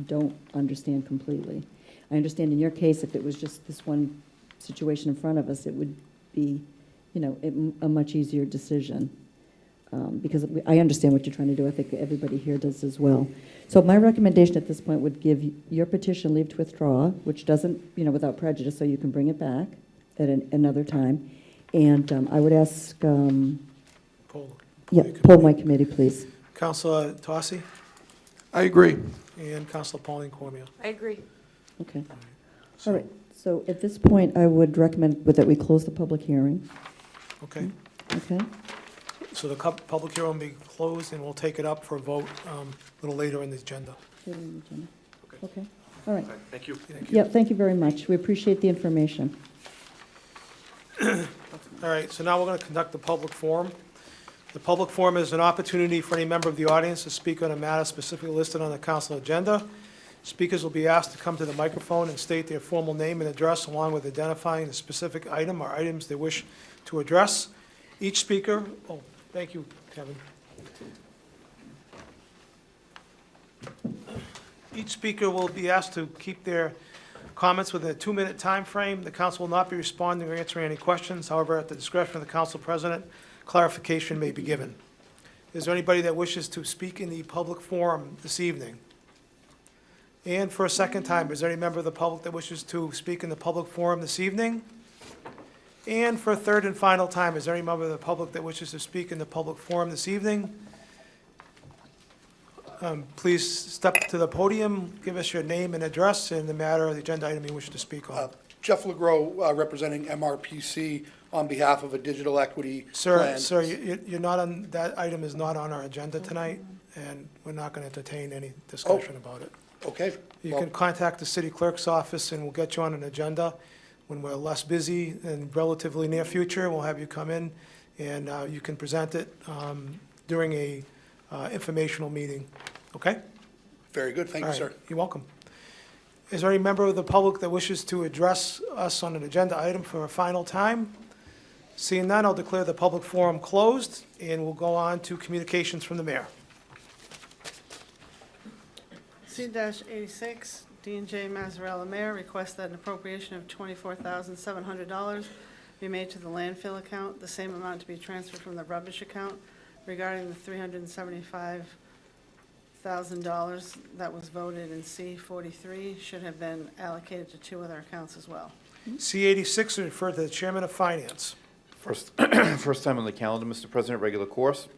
don't understand completely. I understand in your case, if it was just this one situation in front of us, it would be, a much easier decision. Because I understand what you're trying to do. I think everybody here does as well. So my recommendation at this point would give your petition leave to withdraw, which doesn't, without prejudice, so you can bring it back at another time. And I would ask, poll my committee, please. Councilor Tossi I agree. and Councilor Pauline Cormier. I agree. Okay. All right. So at this point, I would recommend that we close the public hearing. Okay, Okay? so the public hearing will be closed, and we'll take it up for a vote a little later in the agenda. Okay. All right. Okay, thank you. Yeah, thank you very much. We appreciate the information. All right, so now we're going to conduct the public forum. The public forum is an opportunity for any member of the audience to speak on a matter specifically listed on the council agenda. Speakers will be asked to come to the microphone and state their formal name and address, along with identifying the specific item or items they wish to address. Each speaker, thank you, Kevin. Each speaker will be asked to keep their comments within a 2-minute time frame. The council will not be responding or answering any questions. However, at the discretion of the council president, clarification may be given. Is there anybody that wishes to speak in the public forum this evening? And for a second time, is there any member of the public that wishes to speak in the public forum this evening? And for a third and final time, is there any member of the public that wishes to speak in the public forum this evening? Please step to the podium, give us your name and address and the matter of the agenda item you wish to speak on. Jeff LeGros, representing MRPC on behalf of a digital equity plan. Sir, you're not on, that item is not on our agenda tonight, and we're not going to entertain any discussion about it. Okay. You can contact the city clerk's office, and we'll get you on an agenda when we're less busy in relatively near future. We'll have you come in, and you can present it during a informational meeting. Okay? Very good, thank you, All right, sir. You're welcome. Is there any member of the public that wishes to address us on an agenda item for a final time? Seeing none, I'll declare the public forum closed, and we'll go on to communications from the mayor. C-86, D&J Mazzarella Mayor requests that an appropriation of $24,700 be made to the landfill account, the same amount to be transferred from the rubbish account regarding the $375,000 that was voted in C-43 should have been allocated to two other accounts as well. C-86 is referred to the chairman of finance. First time on the calendar, Mr. President, regular course.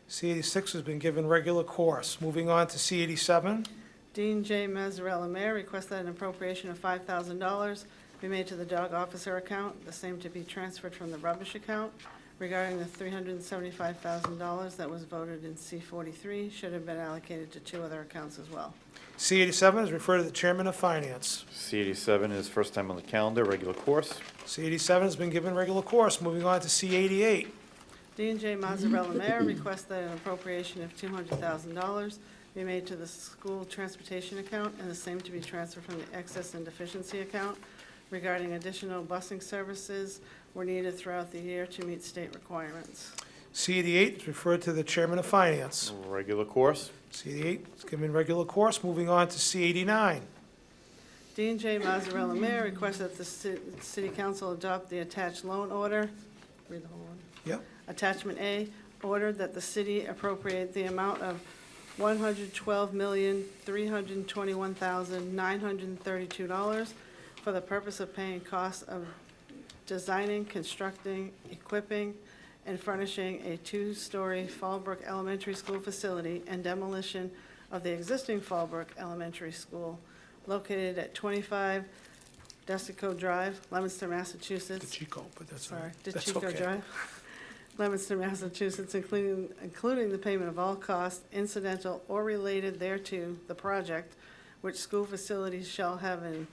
C-86 has been given regular course. Moving on to C-87. Dean J. Mazzarella, Mayor, requests that an appropriation of $5,000 be made to the dog officer account, the same to be transferred from the rubbish account regarding the $375,000 that was voted in C-43 should have been allocated to two other accounts as well. C-87 is referred to the chairman of finance. C-87 is first time on the calendar, regular course. C-87 has been given regular course. Moving on to C-88. Dean J. Mazzarella, Mayor, requests that an appropriation of $200,000 be made to the school transportation account and the same to be transferred from the excess and deficiency account regarding additional busing services were needed throughout the year to meet state requirements. C-88 is referred to the chairman of finance. Regular course. C-88 is given regular course. Moving on to C-89. Dean J. Mazzarella, Mayor, requests that the city council adopt the attached loan order. Read the whole one. Yep. Attachment A, ordered that the city appropriate the amount of $112,321,932 for the purpose of paying costs of designing, constructing, equipping, and furnishing a two-story Fallbrook Elementary School facility and demolition of the existing Fallbrook Elementary School located at 25 Desico Drive, Leominster, Massachusetts. DeChico, but that's all Sorry, right. That's DeChico okay. Drive, Leominster, Massachusetts, including the payment of all costs incidental or related thereto, the project, which school facilities shall have an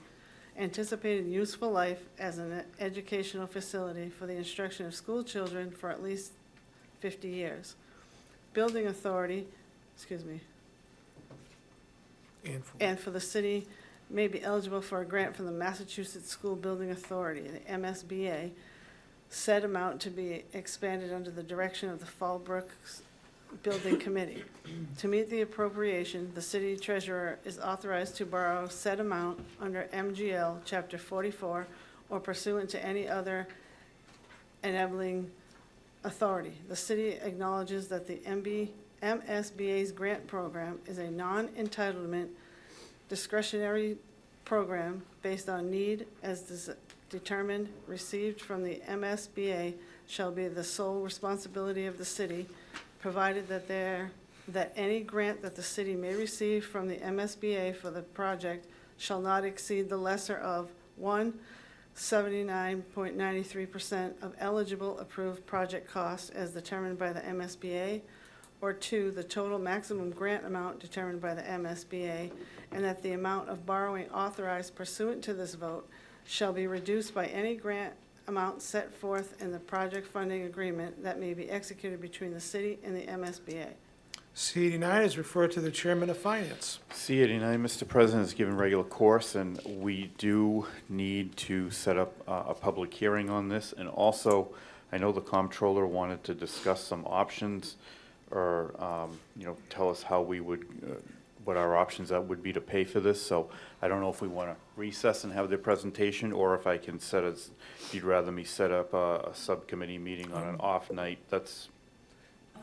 anticipated useful life as an educational facility for the instruction of school children for at least 50 years. Building authority, and for the city may be eligible for a grant from the Massachusetts School Building Authority, the MSBA, said amount to be expanded under the direction of the Fallbrook Building Committee. To meet the appropriation, the city treasurer is authorized to borrow said amount under MGL Chapter 44 or pursuant to any other enabling authority. The city acknowledges that the MSBA's grant program is a non-entitlement discretionary program based on need as determined, received from the MSBA shall be the sole responsibility of the city, provided that any grant that the city may receive from the MSBA for the project shall not exceed the lesser of 1, 79.93% of eligible approved project cost as determined by the MSBA, or 2, the total maximum grant amount determined by the MSBA, and that the amount of borrowing authorized pursuant to this vote shall be reduced by any grant amount set forth in the project funding agreement that may be executed between the city and the MSBA. C-89 is referred to the chairman of finance. C-89, Mr. President, is given regular course, and we do need to set up a public hearing on this. And also, I know the comptroller wanted to discuss some options or, tell us how we would, what our options would be to pay for this. So I don't know if we want to recess and have their presentation, or if I can if you'd rather me set up a subcommittee meeting on an off night. That's,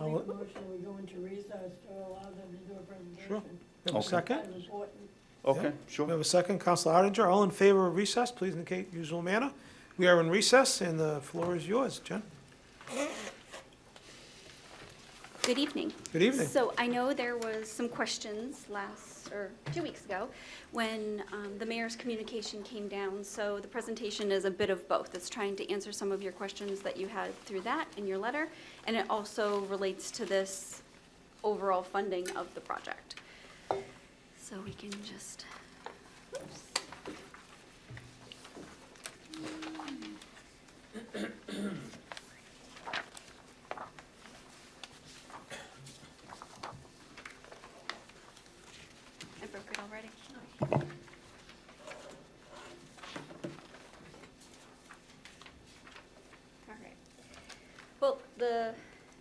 I make a motion, we go into recess to allow them to do a presentation. Sure. We have a Okay. second? That's important. okay, We sure. have a second. Council Arndinger, all in favor of recess, please indicate usual manner. We are in recess, and the floor is yours, Jen. Good evening. Good evening. So I know there was some questions 2 weeks ago when the mayor's communication came down. So the presentation is a bit of both. It's trying to answer some of your questions that you had through that in your letter, and it also relates to this overall funding of the project. So we can just, oops.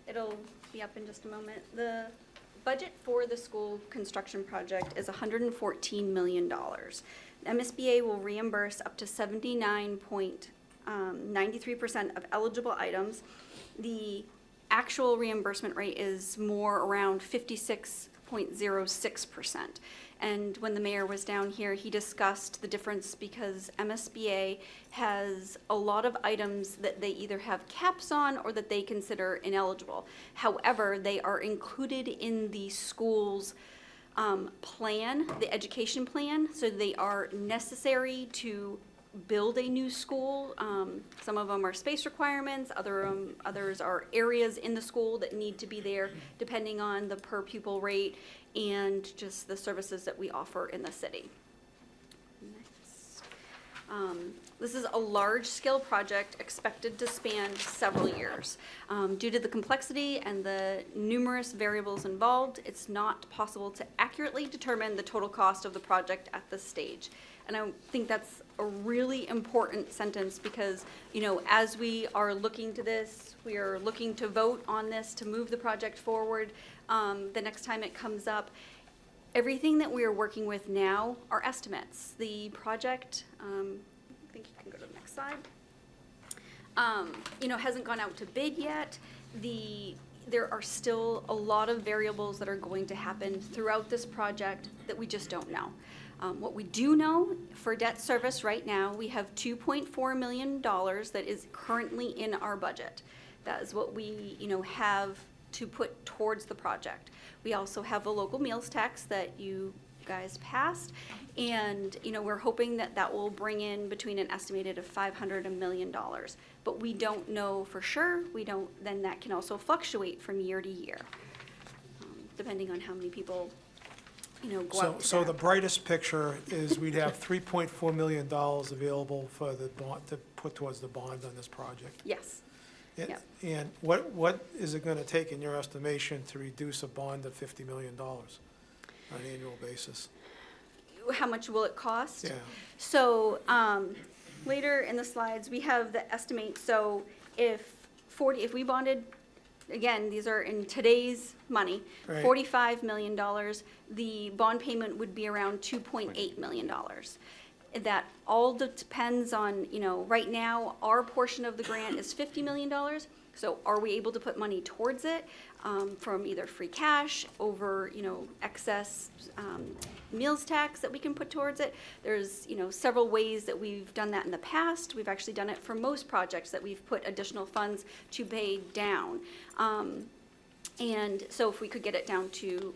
it'll be up in just a moment. The budget for the school construction project is $114 million. MSBA will reimburse up to 79.93% of eligible items. The actual reimbursement rate is more around 56.06%. And when the mayor was down here, he discussed the difference because MSBA has a lot of items that they either have caps on or that they consider ineligible. However, they are included in the school's plan, the education plan, so they are necessary to build a new school. Some of them are space requirements, others are areas in the school that need to be there depending on the per pupil rate and just the services that we offer in the city. Next. This is a large-scale project expected to span several years. Due to the complexity and the numerous variables involved, it's not possible to accurately determine the total cost of the project at this stage. And I think that's a really important sentence because, you know, as we are looking to this, we are looking to vote on this to move the project forward. The next time it comes up, everything that we are working with now are estimates. The project, I think you can go to the next slide, you know, hasn't gone out to bid yet. There are still a lot of variables that are going to happen throughout this project that we just don't know. What we do know for debt service right now, we have $2.4 million that is currently in our budget. That is what we, you know, have to put towards the project. We also have a local meals tax that you guys passed, and you know, we're hoping that that will bring in between an estimated of $500 and $1 million. But we don't know for sure. Then that can also fluctuate from year to year, depending on how many people, you know, go out to So that. the brightest picture is we'd have $3.4 million available for the bond, to put towards the bond on this project. Yes. Yep. And what is it gonna take in your estimation to reduce a bond of $50 million on an annual basis? How much will it cost? Yeah. So later in the slides, we have the estimate. So if we bonded, again, these are in today's money, Right. $45 million, the bond payment would be around $2.8 million. That all depends on, you know, right now, our portion of the grant is $50 million. So are we able to put money towards it from either free cash over, you know, excess meals tax that we can put towards it? There's, you know, several ways that we've done that in the past. We've actually done it for most projects that we've put additional funds to pay down. And so if we could get it down to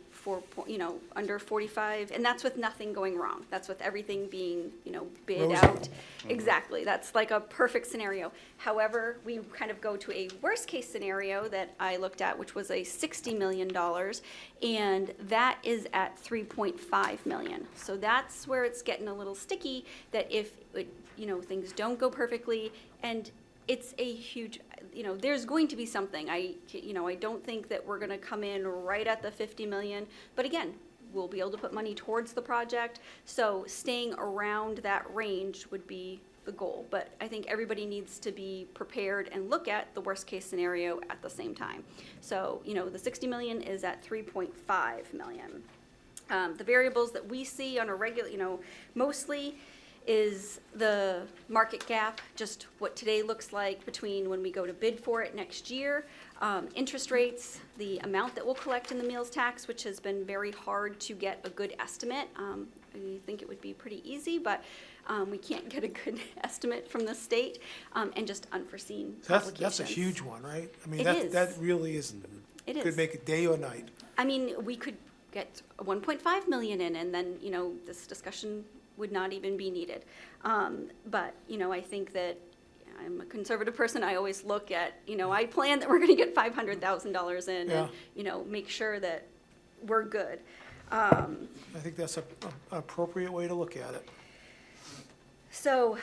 under 45, and that's with nothing going wrong. That's with everything being, you know, bid Rosy. out. Exactly. That's like a perfect scenario. However, we kind of go to a worst case scenario that I looked at, which was a $60 million, and that is at $3.5 million. So that's where it's getting a little sticky, that if, you know, things don't go perfectly, and it's a huge, you know, there's going to be something. I don't think that we're going to come in right at the 50 million, but again, we'll be able to put money towards the project. So staying around that range would be the goal. But I think everybody needs to be prepared and look at the worst case scenario at the same time. So, you know, the 60 million is at 3.5 million. The variables that we see on a regular, you know, mostly is the market gap, just what today looks like between when we go to bid for it next year, interest rates, the amount that we'll collect in the meals tax, which has been very hard to get a good estimate. I think it would be pretty easy, but we can't get a good estimate from the state, and just unforeseen complications. That's a huge one, right? I mean, It is. that really is, It could is. make it day or night. I mean, we could get 1.5 million in, and then, you know, this discussion would not even be needed. But, you know, I think that I'm a conservative person. I always look at, you know, I plan that we're going to get $500,000 in, Yeah. and, you know, make sure that we're good. I think that's an appropriate way to look at it. So,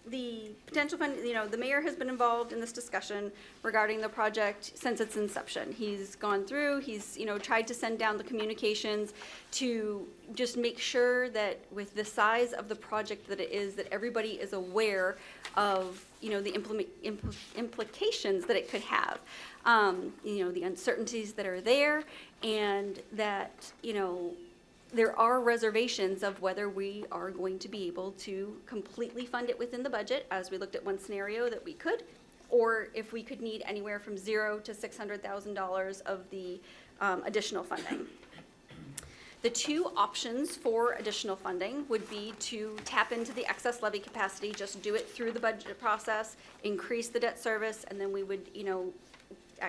the potential fund, the mayor has been involved in this discussion regarding the project since its inception. He's gone through, he's, tried to send down the communications to just make sure that with the size of the project that it is, that everybody is aware of, the implications that it could have. The uncertainties that are there, and that, there are reservations of whether we are going to be able to completely fund it within the budget, as we looked at one scenario that we could, or if we could need anywhere from $0 to $600,000 of the additional funding. The two options for additional funding would be to tap into the excess levy capacity, just do it through the budget process, increase the debt service, and then we would,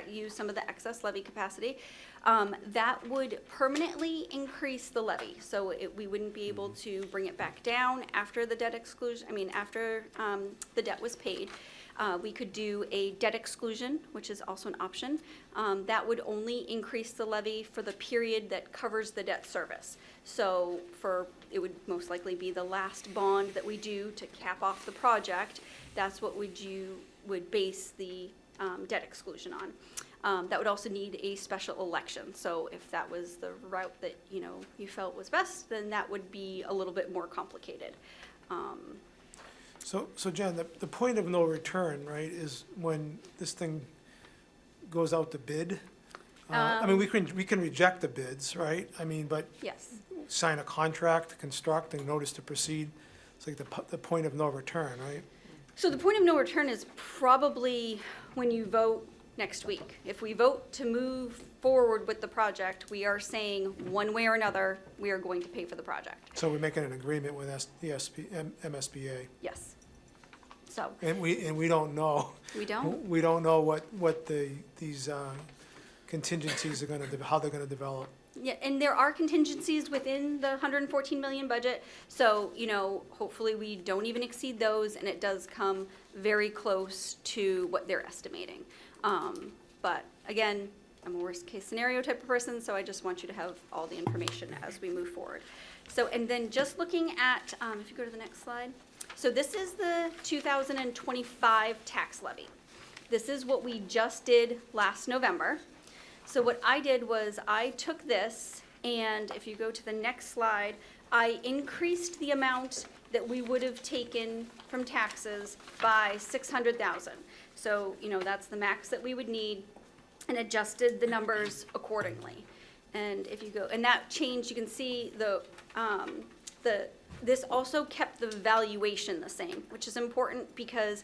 use some of the excess levy capacity. That would permanently increase the levy, so we wouldn't be able to bring it back down after the debt exclusion, after the debt was paid. We could do a debt exclusion, which is also an option. That would only increase the levy for the period that covers the debt service. So it would most likely be the last bond that we do to cap off the project. That's what you would base the debt exclusion on. That would also need a special election. So if that was the route that, you felt was best, then that would be a little bit more complicated. So Jen, the point of no return, right, is when this thing goes out to bid? We can reject the bids, right? But Yes. sign a contract to construct and notice to proceed. It's like the point of no return, right? So the point of no return is probably when you vote next week. If we vote to move forward with the project, we are saying one way or another, we are going to pay for the project. So we're making an agreement with MSBA. Yes. So, And we don't know. we don't? We don't know what these contingencies are how they're gonna develop. Yeah, and there are contingencies within the 114 million budget, so, hopefully we don't even exceed those, and it does come very close to what they're estimating. But again, I'm a worst-case scenario type of person, so I just want you to have all the information as we move forward. So, and then just looking at, if you go to the next slide. So this is the 2025 tax levy. This is what we just did last November. So what I did was I took this, and if you go to the next slide, I increased the amount that we would have taken from taxes by 600,000. So, that's the max that we would need, and adjusted the numbers accordingly. And if you go, and that change, you can see this also kept the valuation the same, which is important because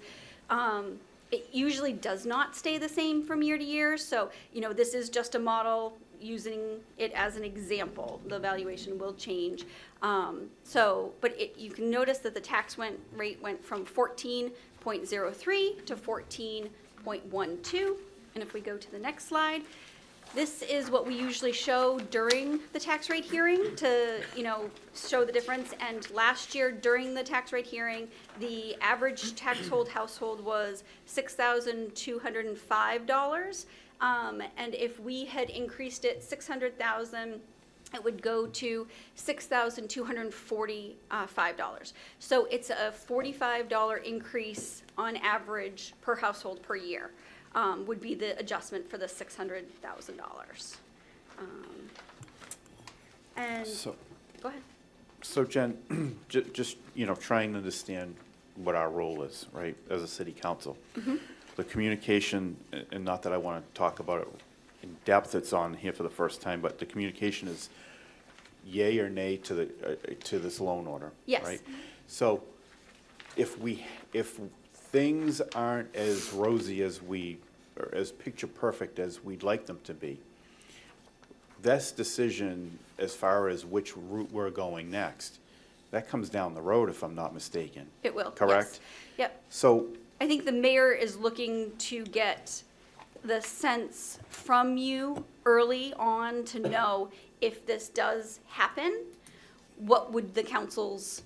it usually does not stay the same from year to year. So, this is just a model using it as an example. The valuation will change. But you can notice that the tax rate went from 14.03 to 14.12. And if we go to the next slide, this is what we usually show during the tax rate hearing to, show the difference. And last year during the tax rate hearing, the average household was $6,205. And if we had increased it 600,000, it would go to $6,245. So it's a $45 increase on average per household per year. Would be the adjustment for the $600,000. And, go ahead. So Jen, just, trying to understand what our role is, right, as a city council. The communication, and not that I want to talk about it in depth, it's on here for the first time, but the communication is yay or nay to this loan order, Yes. right? So if things aren't as rosy or as picture perfect as we'd like them to be, this decision as far as which route we're going next, that comes down the road if I'm not mistaken. It will. Correct? Yes. Yep. So, I think the mayor is looking to get the sense from you early on to know if this does happen, what would the council's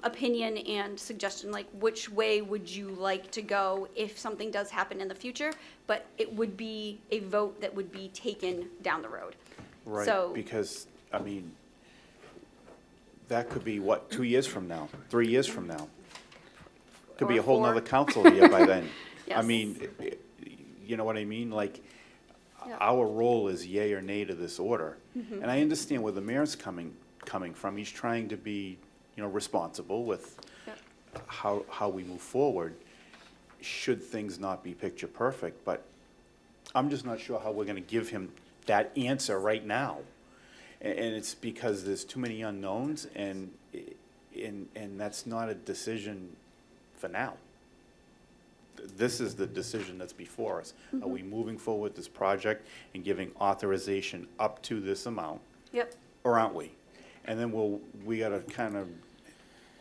opinion and suggestion, like which way would you like to go if something does happen in the future, but it would be a vote that would be taken down the road. right, So- because, that could be, 2 years from now, 3 years from now? Could be or a whole 4. nother council here by then. I Yes. mean, you know what I mean? Like, Yeah. our role is yay or nay to this order. Mhm. And I understand where the mayor's coming from. He's trying to be, responsible with Yep. how we move forward, should things not be picture perfect. But I'm just not sure how we're gonna give him that answer right now. And it's because there's too many unknowns, and that's not a decision for now. This is the decision that's before us. Are we moving forward with this project and giving authorization up to this amount, Yep, or aren't we? And then we gotta kind of,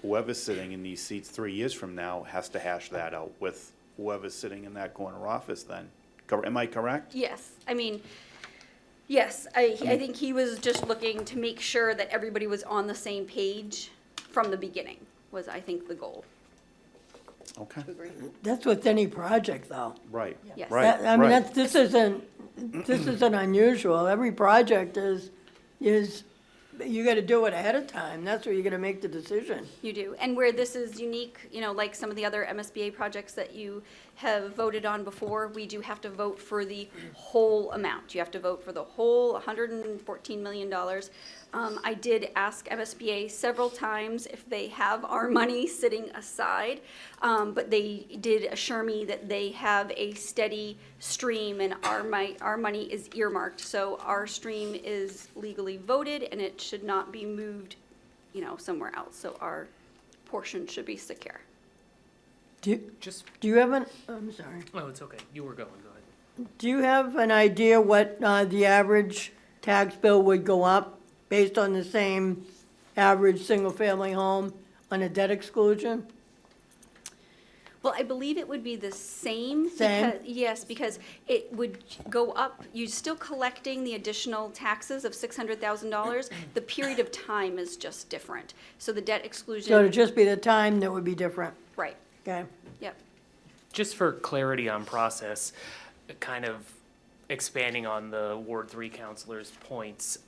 whoever's sitting in these seats 3 years from now has to hash that out with whoever's sitting in that corner office then. Am I correct? yes, I mean, yes, I think he was just looking to make sure that everybody was on the same page from the beginning, was, I think, the goal. Okay, To agree? That's with any project, though. right, Yes. right, I mean, right. this isn't unusual. Every project is, you gotta do it ahead of time. That's where you're gonna make the decision. You do, and where this is unique, like some of the other MSBA projects that you have voted on before, we do have to vote for the whole amount. You have to vote for the whole $114 million. I did ask MSBA several times if they have our money sitting aside, but they did assure me that they have a steady stream, and our money is earmarked. So our stream is legally voted, and it should not be moved, somewhere else. So our portion should be secure. Do you have I'm sorry. Oh, it's okay. You were going. Go ahead. Do you have an idea what the average tax bill would go up based on the same average single-family home on a debt exclusion? Well, I believe it would be the same. Same? Yes, because it would go up, you're still collecting the additional taxes of $600,000. The period of time is just different. So the debt exclusion. So it'd just be the time that would be different, Right, okay? yep. Just for clarity on process, kind of expanding on the Ward 3 councilor's points,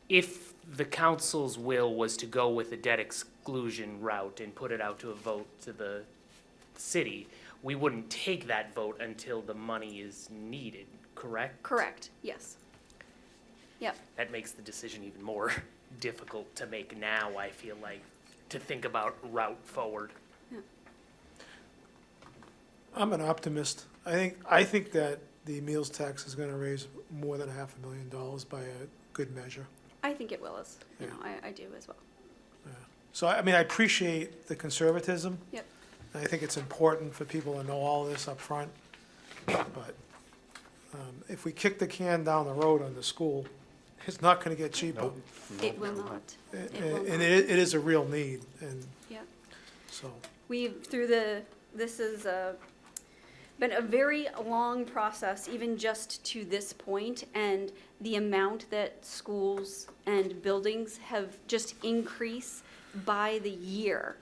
if the council's will was to go with the debt exclusion route and put it out to a vote to the city, we wouldn't take that vote until the money is needed, correct? Correct, yes. Yep, That makes the decision even more difficult to make now, I feel like, to think about route forward. I'm an optimist. I think that the meals tax is gonna raise more than $500,000 by a good measure. I think it will, I do as well. So, I mean, I appreciate the conservatism. Yep. I think it's important for people to know all this up front. But if we kick the can down the road on the school, it's not gonna get cheaper. It will not. It will And not. it is a real need, and Yep. so. This has been a very long process, even just to this point, and the amount that schools and buildings have just increased by the year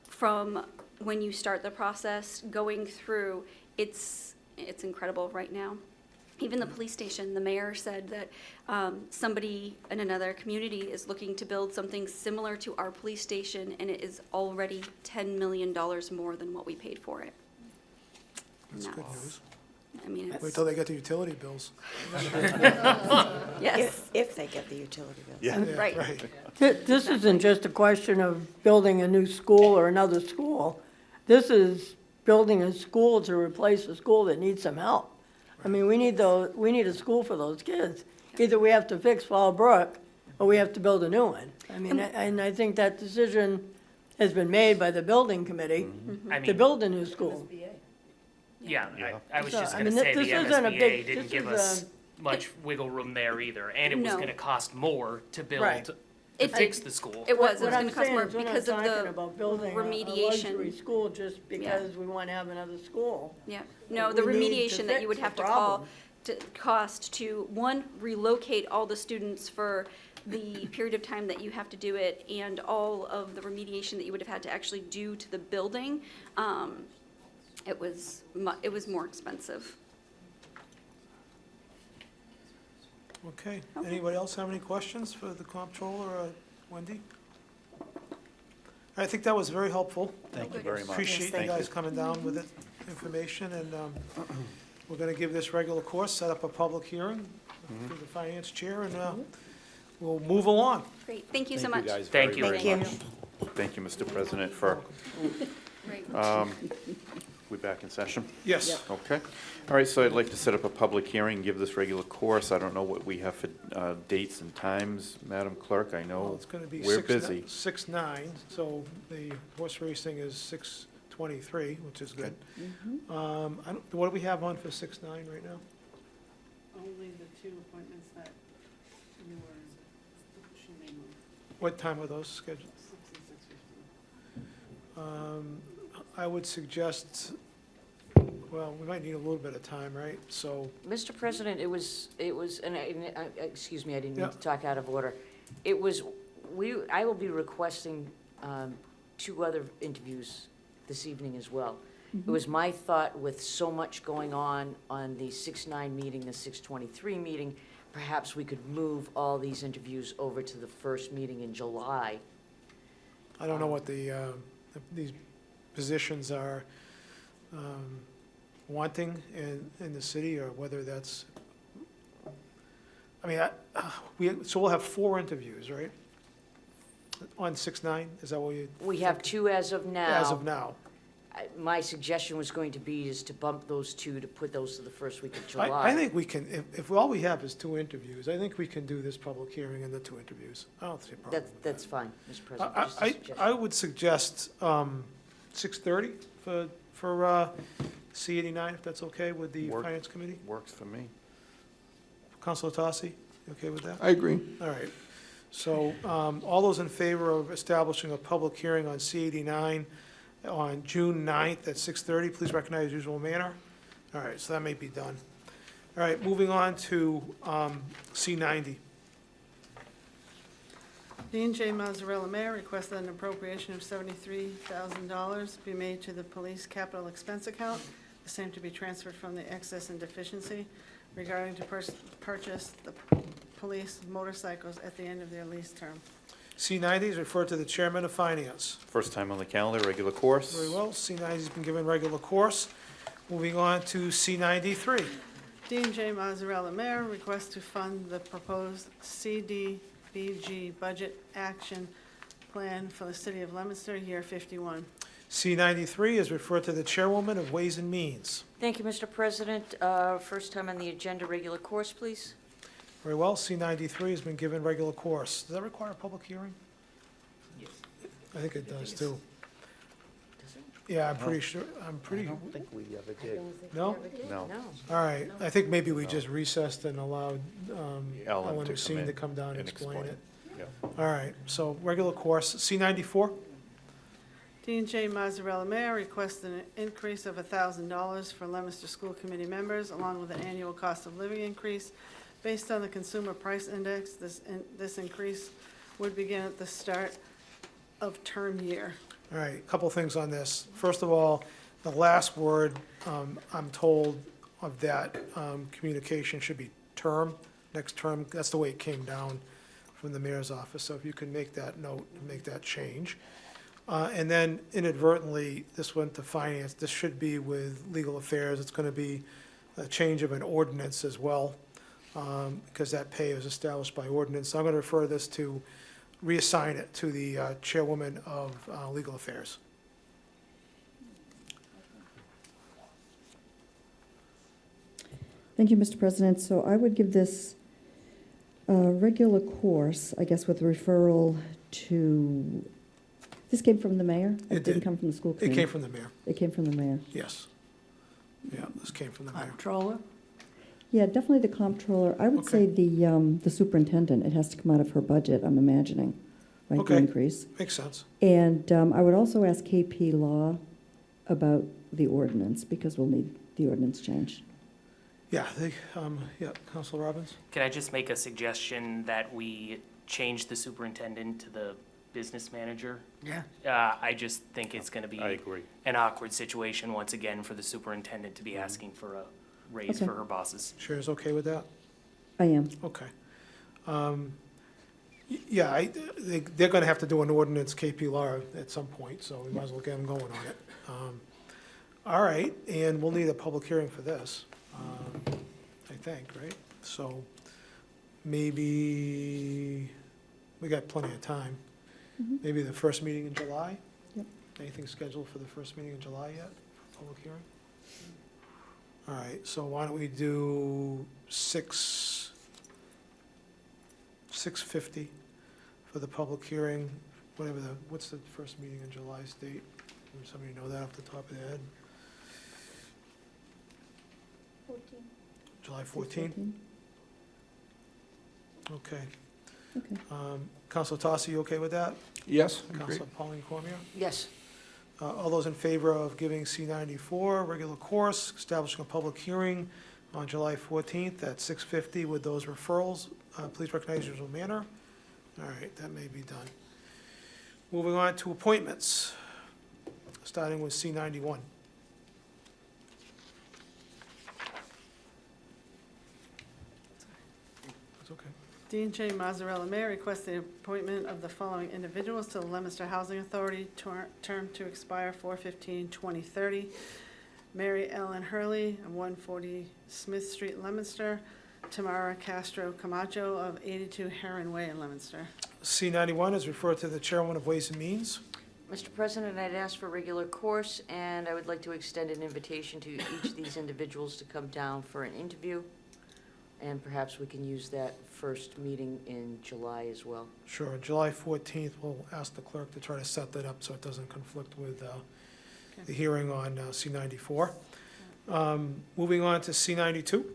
from when you start the process going through, it's incredible right now. Even the police station, the mayor said that somebody in another community is looking to build something similar to our police station, and it is already $10 million more than what we paid for it. And That's good news. I mean, Wait till they get the utility bills. yes, If they get the utility bills. Yeah. Yeah, right. This isn't just a question of building a new school or another school. This is building a school to replace a school that needs some help. I mean, we need a school for those kids. Either we have to fix Fall Brook, or we have to build a new one. I mean, and I think that decision has been made by the building committee I to mean, build a new school. yeah, I was So, just I gonna mean, say, this the isn't a MSBA big- didn't this give is us much wiggle room there either, and it was No. gonna cost more to build, Right. to It- fix the school. It was What I'm gonna cost saying more is we're not because of talking the about building a remediation. luxury school just because we want to have another school. Yeah, no, the We need to remediation that you would fix have the to call, problem. cost to, one, relocate all the students for the period of time that you have to do it, and all of the remediation that you would have had to actually do to the building, it was more expensive. Okay, anybody else have any questions for the comptroller or Wendy? I think that was very helpful. Thank you very much. Appreciate you Thank guys coming down with it, information, and we're gonna give this regular course, set up a public hearing through the finance chair, and we'll move along. Great, thank you so much. Thank you guys Thank very, you. very much. Thank you, Mr. President, for, Great. we back in session? Yes. Okay. All right, so I'd like to set up a public hearing, give this regular course. I don't know what we have for dates and times, Madam Clerk. I Well, know it's gonna be we're busy. 6/9, so the horse racing is 6/23, which is good. What do we have on for 6/9 right now? Only the two appointments that you were, she made one, What time are those scheduled? 6 and 6:15. I would suggest, well, we might need a little bit of time, right? So, Mr. President, it was, excuse me, I didn't mean Yeah. to talk out of order. It was, I will be requesting 2 other interviews this evening as well. It was my thought, with so much going on the 6/9 meeting, the 6/23 meeting, perhaps we could move all these interviews over to the first meeting in July. I don't know what these positions are wanting in the city, or whether that's, I mean, so we'll have 4 interviews, right? On 6/9, is that what you? We have 2 as of now. As of now. My suggestion was going to be is to bump those 2, to put those to the first week of July. I think we can, if all we have is 2 interviews, I think we can do this public hearing and the 2 interviews. I don't see a problem with that. That's fine, Mr. President, just a suggestion. I would suggest 6:30 for C-89, if that's okay with the Work. Finance Committee. Works for me. Counselor Tossi, you okay with that? I agree. All right. So all those in favor of establishing a public hearing on C-89 on June 9th at 6:30, please recognize the usual manner. All right, so that may be done. All right, moving on to C-90. Dean J. Mazzarella, Mayor, requested an appropriation of $73,000 be made to the police capital expense account, the same to be transferred from the excess and deficiency regarding to purchase the police motorcycles at the end of their lease term. C-90 is referred to the Chairman of Finance. First time on the calendar, regular course. Very well, C-90's been given regular course. Moving on to C-93. Dean J. Mazzarella, Mayor, requests to fund the proposed CDBG Budget Action Plan for the City of Leominster, year 51. C-93 is referred to the Chairwoman of Ways and Means. Thank you, Mr. President. First time on the agenda, regular course, please. Very well, C-93 has been given regular course. Does that require a public hearing? Yes. I think it does, too. Does it? Yeah, I'm pretty sure, I'm pretty, think we ever I don't think we No? ever did. No. all right. I think maybe we just recessed and allowed Ellen Ellen to Racine come to in come down and and explain explain. it. Yeah. All right, so regular course. C-94? Dean J. Mazzarella, Mayor, requests an increase of $1,000 for Leominster School Committee members, along with an annual cost of living increase. Based on the Consumer Price Index, this increase would begin at the start of term year. All right, a couple things on this. First of all, the last word, I'm told, of that communication should be term, next term. That's the way it came down from the mayor's office. So if you can make that note and make that change. And then inadvertently, this went to finance. This should be with legal affairs. It's going to be a change of an ordinance as well, because that pay is established by ordinance. So I'm going to refer this to, reassign it to the chairwoman of legal affairs. Thank you, Mr. President. So I would give this a regular course, I guess, with referral to, this came from the mayor? It didn't did. come from the school It committee? came from the mayor, It came from the mayor. yes. Yeah, this came from the mayor. Comptroller? Yeah, definitely the comptroller. I would say Okay. the superintendent. It has to come out of her budget, I'm imagining, right, the Okay. increase. Makes sense. And I would also ask KP Law about the ordinance, because we'll need the ordinance changed. Yeah, Councilor Robbins? Can I just make a suggestion that we change the superintendent to the business manager? Yeah. I just think it's gonna be I agree. an awkward situation once again for the superintendent to be asking for a raise Okay. for her bosses. Chair's okay with that? I am. Okay. Yeah, they're gonna have to do an ordinance KP law at some point, so we might as well get them going on it. All right, and we'll need a public hearing for this, I think, right? So maybe, we got plenty of time. Maybe the first meeting in July? Yep. Anything scheduled for the first meeting in July yet, for public hearing? All right, so why don't we do 6:50 for the public hearing, what's the first meeting in July's date? Does somebody know that off the top of their head? July 14th? Okay. Okay. Counselor Tossi, you okay with that? Yes, agree. Counselor Pauline Cormier? Yes. All those in favor of giving C-94 regular course, establishing a public hearing on July 14th at 6:50 with those referrals, please recognize your usual manner. All right, that may be done. Moving on to appointments, starting with C-91. That's okay. Dean J. Mazzarella, Mayor, requests the appointment of the following individuals to the Leominster Housing Authority, term to expire 4/15/2030. Mary Ellen Hurley of 140 Smith Street, Leominster. Tamara Castro Camacho of 82 Heron Way in Leominster. C-91 is referred to the Chairwoman of Ways and Means. Mr. President, I'd ask for regular course, and I would like to extend an invitation to each of these individuals to come down for an interview, and perhaps we can use that first meeting in July as well. Sure, July 14th, we'll ask the clerk to try to set that up so it doesn't conflict with the hearing on C-94. Moving on to C-92.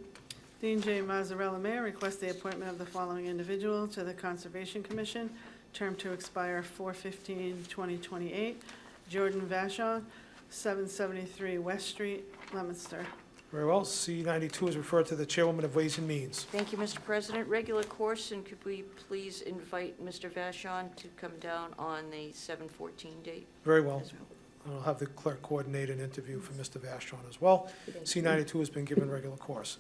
Dean J. Mazzarella, Mayor, requests the appointment of the following individual to the Conservation Commission, term to expire 4/15/2028. Jordan Vashon, 773 West Street, Leominster. Very well, C-92 is referred to the Chairwoman of Ways and Means. Thank you, Mr. President. Regular course, and could we please invite Mr. Vashon to come down on the 7/14 date? Very well. I'll have the clerk coordinate an interview for Mr. Vashon as well. C-92 has been given regular course.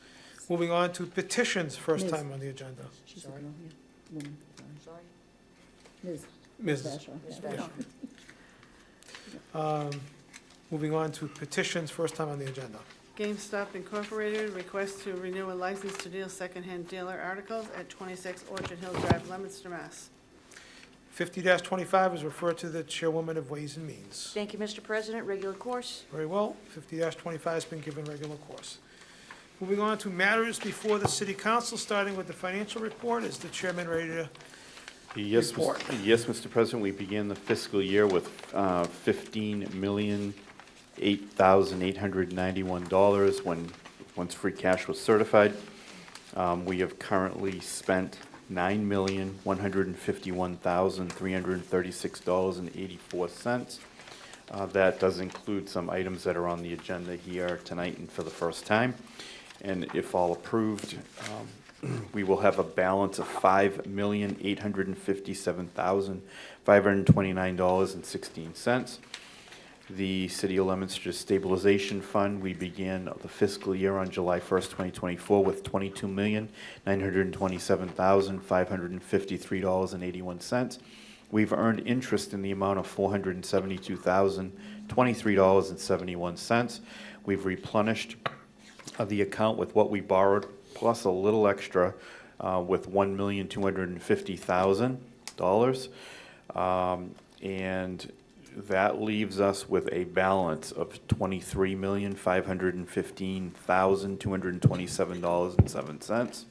Moving on to petitions, first Ms. time on the agenda. She's a girl, yeah. Woman, sorry. Sorry? Ms. Ms. Vashon. Ms. Yeah. Vashon. Moving on to petitions, first time on the agenda. GameStop Incorporated requests to renew a license to deal secondhand dealer articles at 26 Orchard Hill Drive, Leominster, Mass. 50-25 is referred to the Chairwoman of Ways and Means. Thank you, Mr. President. Regular course. Very well, 50-25 has been given regular course. Moving on to matters before the City Council, starting with the financial report. Is the chairman ready to Yes, report? Yes, Mr. President, we began the fiscal year with $15,008,891 once free cash was certified. We have currently spent $9,151,336.84. That does include some items that are on the agenda here tonight and for the first time. And if all approved, we will have a balance of $5,857,529.16. The City of Leominster Stabilization Fund, we began the fiscal year on July 1st, 2024 with $22,927,553.81. We've earned interest in the amount of $472,023.71. We've replenished the account with what we borrowed, plus a little extra with $1,250,000. And that leaves us with a balance of $23,515,227.07.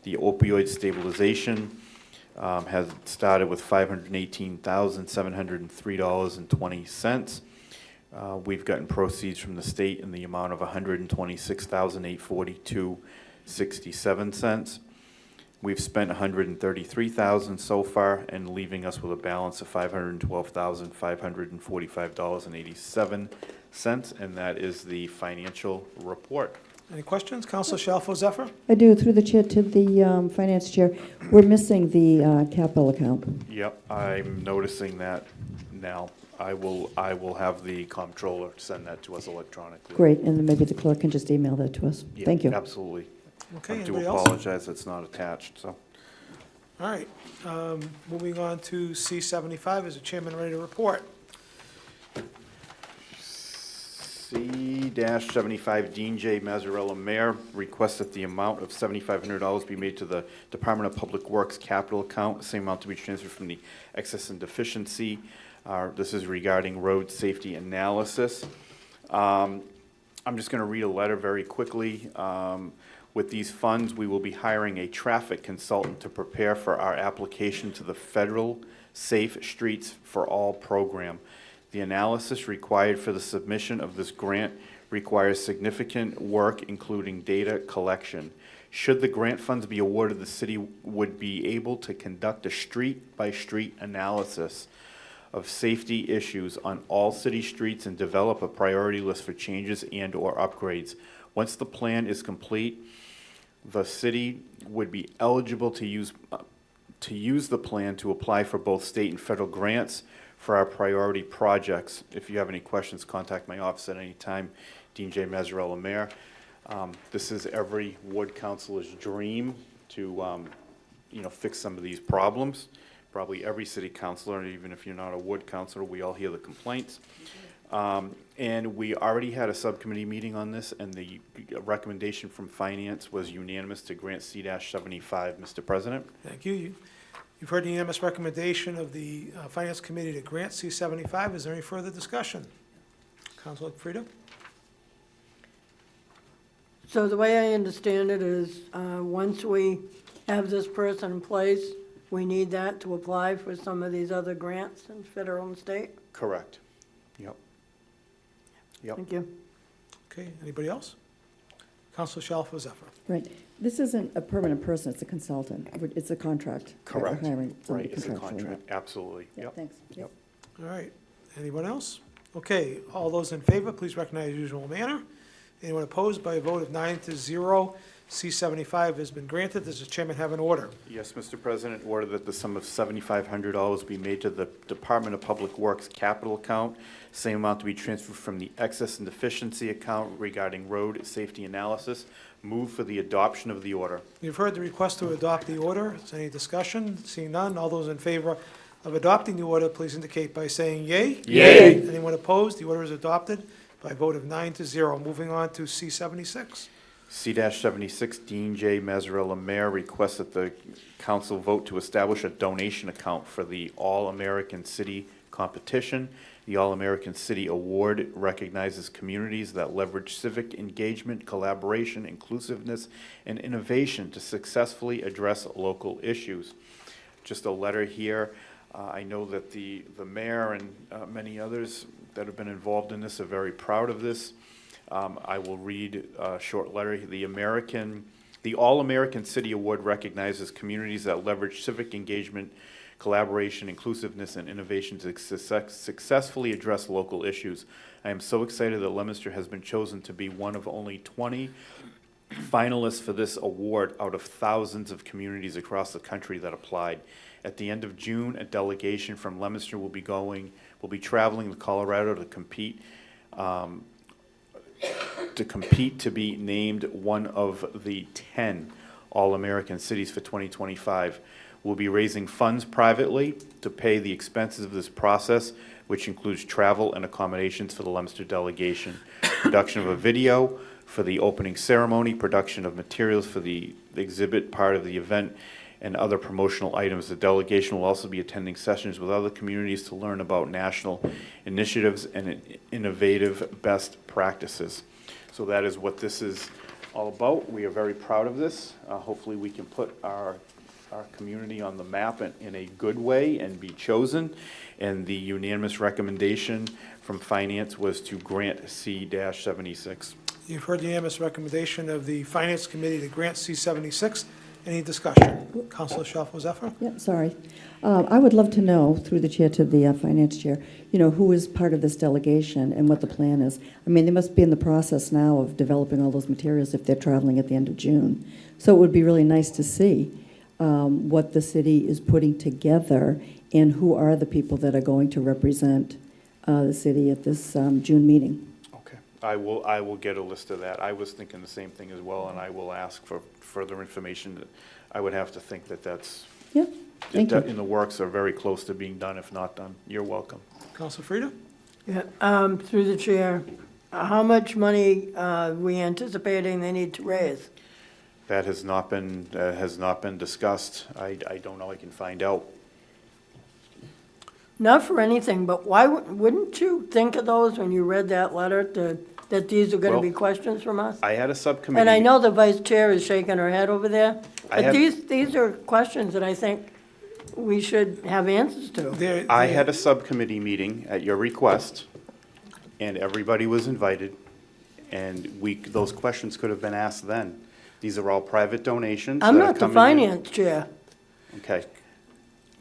The opioid stabilization has started with $518,703.20. We've gotten proceeds from the state in the amount of $126,842.67. We've spent $133,000 so far, and leaving us with a balance of $512,545.87, and that is the financial report. Any questions? Councilor Shalfo Zephyr? I do, through the chair to the finance chair. We're missing the capital account. Yep, I'm noticing that now. I will have the comptroller send that to us electronically. Great, and then maybe the clerk can just email that to us. Yeah, Thank you. Absolutely. Okay, I do anybody else? apologize, it's not attached, so. All right, moving on to C75, is the chairman ready to report? C-75, Dean J. Mazzarella, Mayor, requests that the amount of $7,500 be made to the Department of Public Works capital account, same amount to be transferred from the excess and deficiency. This is regarding road safety analysis. I'm just going to read a letter very quickly. With these funds, we will be hiring a traffic consultant to prepare for our application to the federal Safe Streets for All program. The analysis required for the submission of this grant requires significant work, including data collection. Should the grant funds be awarded, the city would be able to conduct a street-by-street analysis of safety issues on all city streets and develop a priority list for changes and/or upgrades. Once the plan is complete, the city would be eligible to use the plan to apply for both state and federal grants for our priority projects. If you have any questions, contact my office at any time. Dean J. Mazzarella, Mayor. This is every ward councilor's dream to, fix some of these problems. Probably every city councilor, even if you're not a ward councilor, we all hear the complaints. And we already had a subcommittee meeting on this, and the recommendation from finance was unanimous to grant C-75, Mr. President. Thank you. You've heard the unanimous recommendation of the Finance Committee to grant C-75. Is there any further discussion? Councilor Frida? So the way I understand it is, once we have this person in place, we need that to apply for some of these other grants in federal and state? Correct. Yep. Yep. Thank you. Okay, anybody else? Councilor Shalfo Zephyr. Right. This isn't a permanent person, it's a consultant. It's a contract. We're Correct. hiring somebody Right, it's a contractually. contract, absolutely. Yeah, Yep. thanks. Yep. All right, anyone else? Okay, all those in favor, please recognize the usual manner. Anyone opposed? By a vote of 9-0, C-75 has been granted. Does the chairman have an order? Yes, Mr. President, order that the sum of $7,500 be made to the Department of Public Works capital account, same amount to be transferred from the excess and deficiency account regarding road safety analysis. Move for the adoption of the order. You've heard the request to adopt the order. Is there any discussion? Seeing none, all those in favor of adopting the order, please indicate by saying yea. Yea. Anyone opposed? The order is adopted by a vote of 9-0. Moving on to C-76. C-76, Dean J. Mazzarella, Mayor, requests that the council vote to establish a donation account for the All-American City competition. The All-American City Award recognizes communities that leverage civic engagement, collaboration, inclusiveness, and innovation to successfully address local issues. Just a letter here. I know that the mayor and many others that have been involved in this are very proud of this. I will read a short letter. The All-American City Award recognizes communities that leverage civic engagement, collaboration, inclusiveness, and innovation to successfully address local issues. I am so excited that Leominster has been chosen to be one of only 20 finalists for this award out of thousands of communities across the country that applied. At the end of June, a delegation from Leominster will be traveling to Colorado to compete to be named one of the 10 All-American Cities for 2025. We'll be raising funds privately to pay the expenses of this process, which includes travel and accommodations for the Leominster delegation, production of a video for the opening ceremony, production of materials for the exhibit part of the event, and other promotional items. The delegation will also be attending sessions with other communities to learn about national initiatives and innovative best practices. So that is what this is all about. We are very proud of this. Hopefully we can put our community on the map in a good way and be chosen. And the unanimous recommendation from Finance was to grant C-76. You've heard the unanimous recommendation of the Finance Committee to grant C-76. Any discussion? Councilor Shalfo Zephyr? Yeah, sorry. I would love to know, through the chair to the finance chair, who is part of this delegation and what the plan is. I mean, they must be in the process now of developing all those materials if they're traveling at the end of June. So it would be really nice to see what the city is putting together and who are the people that are going to represent the city at this June meeting. Okay. I will get a list of that. I was thinking the same thing as well, and I will ask for further information. I would have to think that that's Yeah, thank you. And the works are very close to being done, if not done. You're welcome. Council Frida? Yeah, through the chair, how much money we anticipating they need to raise? That has not been discussed. I don't know, I can find out. Not for anything, but why, wouldn't you think of those when you read that letter, that these are gonna be Well, questions from us? I had a subcommittee. And I know the vice chair is shaking her head over there, I but have- these are questions that I think we should have answers to. I had a subcommittee meeting at your request, and everybody was invited, and those questions could have been asked then. These are all private donations. I'm that are not the coming in. finance chair. Okay.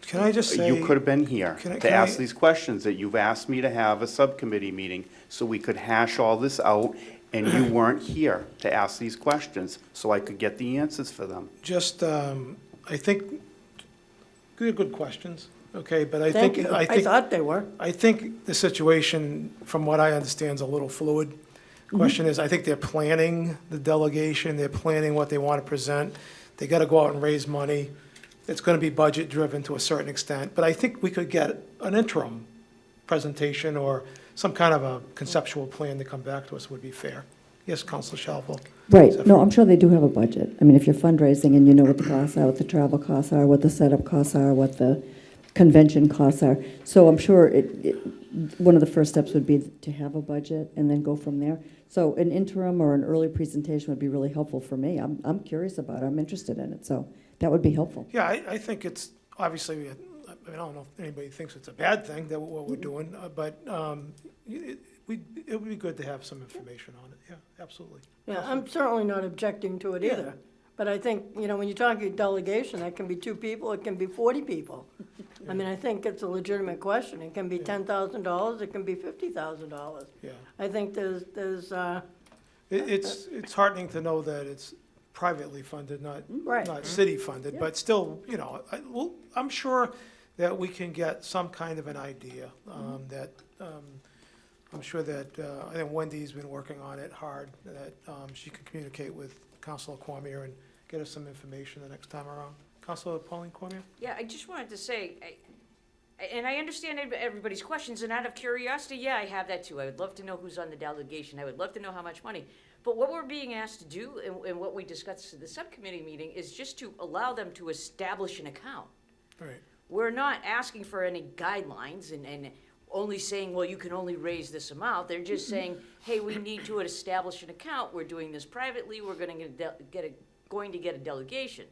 Can I just say? You could have been here Can I- to can ask I- these questions, that you've asked me to have a subcommittee meeting so we could hash all this out, and you weren't here to ask these questions, so I could get the answers for them. Just, I think, they're good questions, okay, but I Thank think, you. I I think, thought they were. I think the situation, from what I understand, is a little fluid. Question is, I think they're planning the delegation, they're planning what they want to present. They got to go out and raise money. It's going to be budget-driven to a certain extent, but I think we could get an interim presentation or some kind of a conceptual plan to come back to us would be fair. Yes, Council Shalfo? Right, no, I'm sure they do have a budget. I mean, if you're fundraising and you know what the costs are, what the travel costs are, what the setup costs are, what the convention costs are. So I'm sure one of the first steps would be to have a budget and then go from there. So an interim or an early presentation would be really helpful for me. I'm curious about it, I'm interested in it, so that would be helpful. Yeah, I think it's, obviously, I mean, I don't know if anybody thinks it's a bad thing, that what we're doing, but it would be good to have some information on it, yeah, absolutely. Yeah, I'm certainly not objecting to it Yeah. either. But I think, when you're talking delegation, that can be 2 people, it can be 40 people. I mean, I think it's a legitimate question. It can be $10,000, it can be $50,000. Yeah. I think there's, It's heartening to know that it's privately funded, Right. not city-funded, Yeah. but still, I'm sure that we can get some kind of an idea, that, I'm sure that, I think Wendy's been working on it hard, that she can communicate with Councilor Cormier and get us some information the next time around. Councilor Pauline Cormier? Yeah, I just wanted to say, and I understand everybody's questions, and out of curiosity, yeah, I have that too. I would love to know who's on the delegation. I would love to know how much money. But what we're being asked to do, and what we discussed at the subcommittee meeting, is just to allow them to establish an account. Right. We're not asking for any guidelines and only saying, well, you can only raise this amount. They're just saying, hey, we need to establish an account. We're doing this privately. We're going to get a delegation.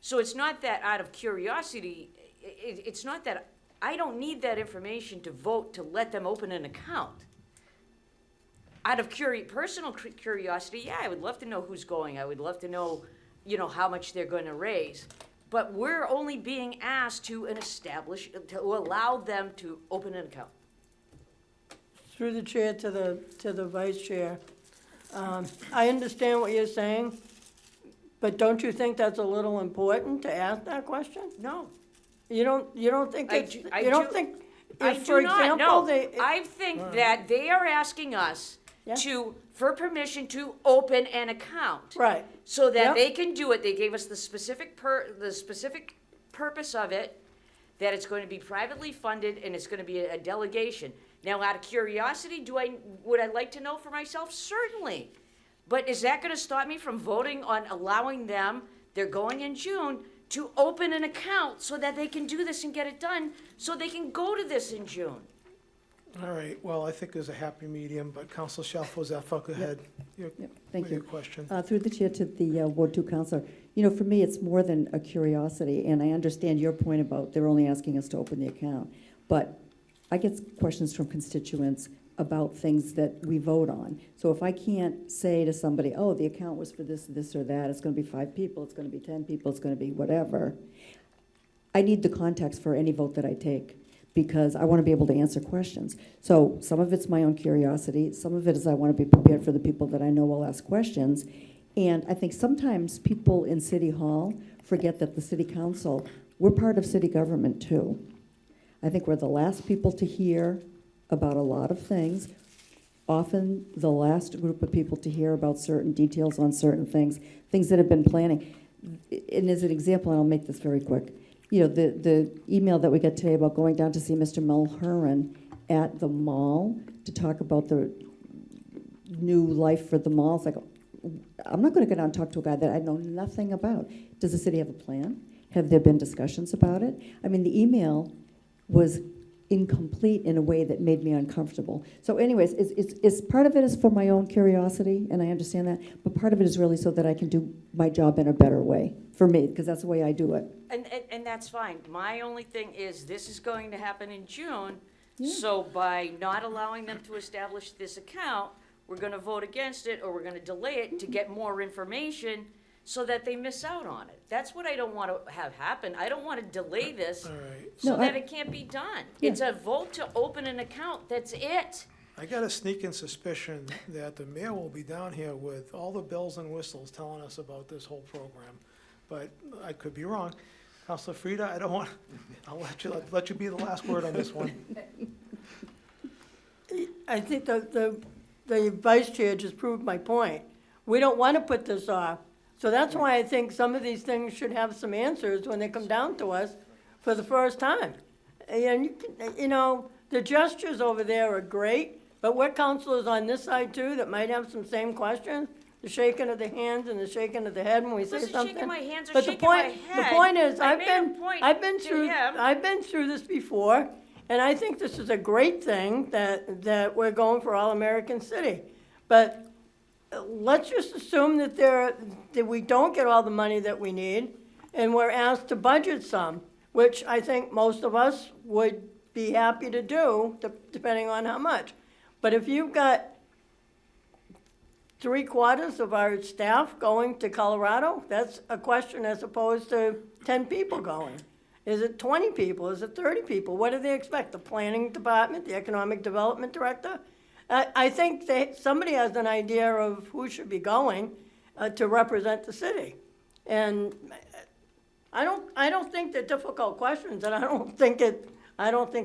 So it's not that out of curiosity, it's not that, I don't need that information to vote to let them open an account. Out of personal curiosity, yeah, I would love to know who's going. I would love to know, how much they're going to raise. But we're only being asked to allow them to open an account. through the chair to the vice chair. I understand what you're saying, but don't you think that's a little important to ask that question? No. You don't think it's, I you don't do- think, I if, for do not, example, no. they. I think that they are asking us Yeah. for permission to open an account. Right. So that Yep. they can do it. They gave us the specific purpose of it, that it's going to be privately funded and it's going to be a delegation. Now, out of curiosity, would I like to know for myself? Certainly. But is that going to stop me from voting on allowing them, they're going in June, to open an account so that they can do this and get it done, so they can go to this in June? All right, well, I think there's a happy medium, but Council Shalfo Zephyr, go ahead. Thank you. Your question. Through the chair to the Ward 2 councilor, for me, it's more than a curiosity, and I understand your point about they're only asking us to open the account. But I get questions from constituents about things that we vote on. So if I can't say to somebody, oh, the account was for this, this, or that, it's going to be 5 people, it's going to be 10 people, it's going to be whatever, I need the context for any vote that I take, because I want to be able to answer questions. So some of it's my own curiosity, some of it is I want to be prepared for the people that I know will ask questions. And I think sometimes people in City Hall forget that the City Council, we're part of city government too. I think we're the last people to hear about a lot of things, often the last group of people to hear about certain details on certain things that have been planning. And as an example, and I'll make this very quick, the email that we got today about going down to see Mr. Mulheron at the mall to talk about the new life for the mall. It's like, I'm not going to go down and talk to a guy that I know nothing about. Does the city have a plan? Have there been discussions about it? I mean, the email was incomplete in a way that made me uncomfortable. So anyways, it's part of it is for my own curiosity, and I understand that, but part of it is really so that I can do my job in a better way, for me, because that's the way I do it. And that's fine. My only thing is, this is going to happen in June, so by not allowing them to establish this account, we're gonna vote against it, or we're gonna delay it to get more information so that they miss out on it. That's what I don't want to have happen. I don't want to delay this so that it can't be done. It's a vote to open an account, that's it. I got a sneaking suspicion that the mayor will be down here with all the bells and whistles telling us about this whole program, but I could be wrong. Councilor Frida, I don't want, I'll let you be the last word on this one. I think the vice chair just proved my point. We don't want to put this off. So that's why I think some of these things should have some answers when they come down to us for the first time. And, the gestures over there are great, but we're councilors on this side too that might have some same questions. The shaking of the hands and the shaking of the head when we say Wasn't something. shaking my hands or But shaking my head. The point is, I made a point I've been to through, him. I've been through this before, and I think this is a great thing that we're going for All American City. But let's just assume that we don't get all the money that we need, and we're asked to budget some, which I think most of us would be happy to do, depending on how much. But if you've got 3/4 of our staff going to Colorado, that's a question as opposed to 10 people going. Is it 20 people? Is it 30 people? What do they expect? The planning department, the economic development director? I think somebody has an idea of who should be going to represent the city. And I don't think they're difficult questions, and I don't think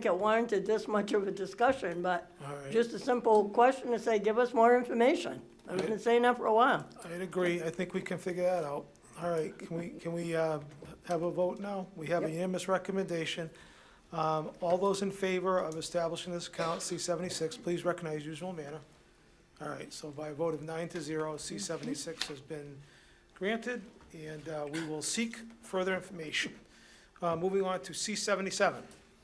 it warranted this much of a discussion, but just a simple question to say, give us more information. I've been saying that for a while. I'd agree. I think we can figure that out. All right, can we have a vote now? We have a unanimous recommendation. All those in favor of establishing this account, C-76, please recognize usual manner. All right, so by a vote of 9-0, C-76 has been granted, and we will seek further information. Moving on to C-77.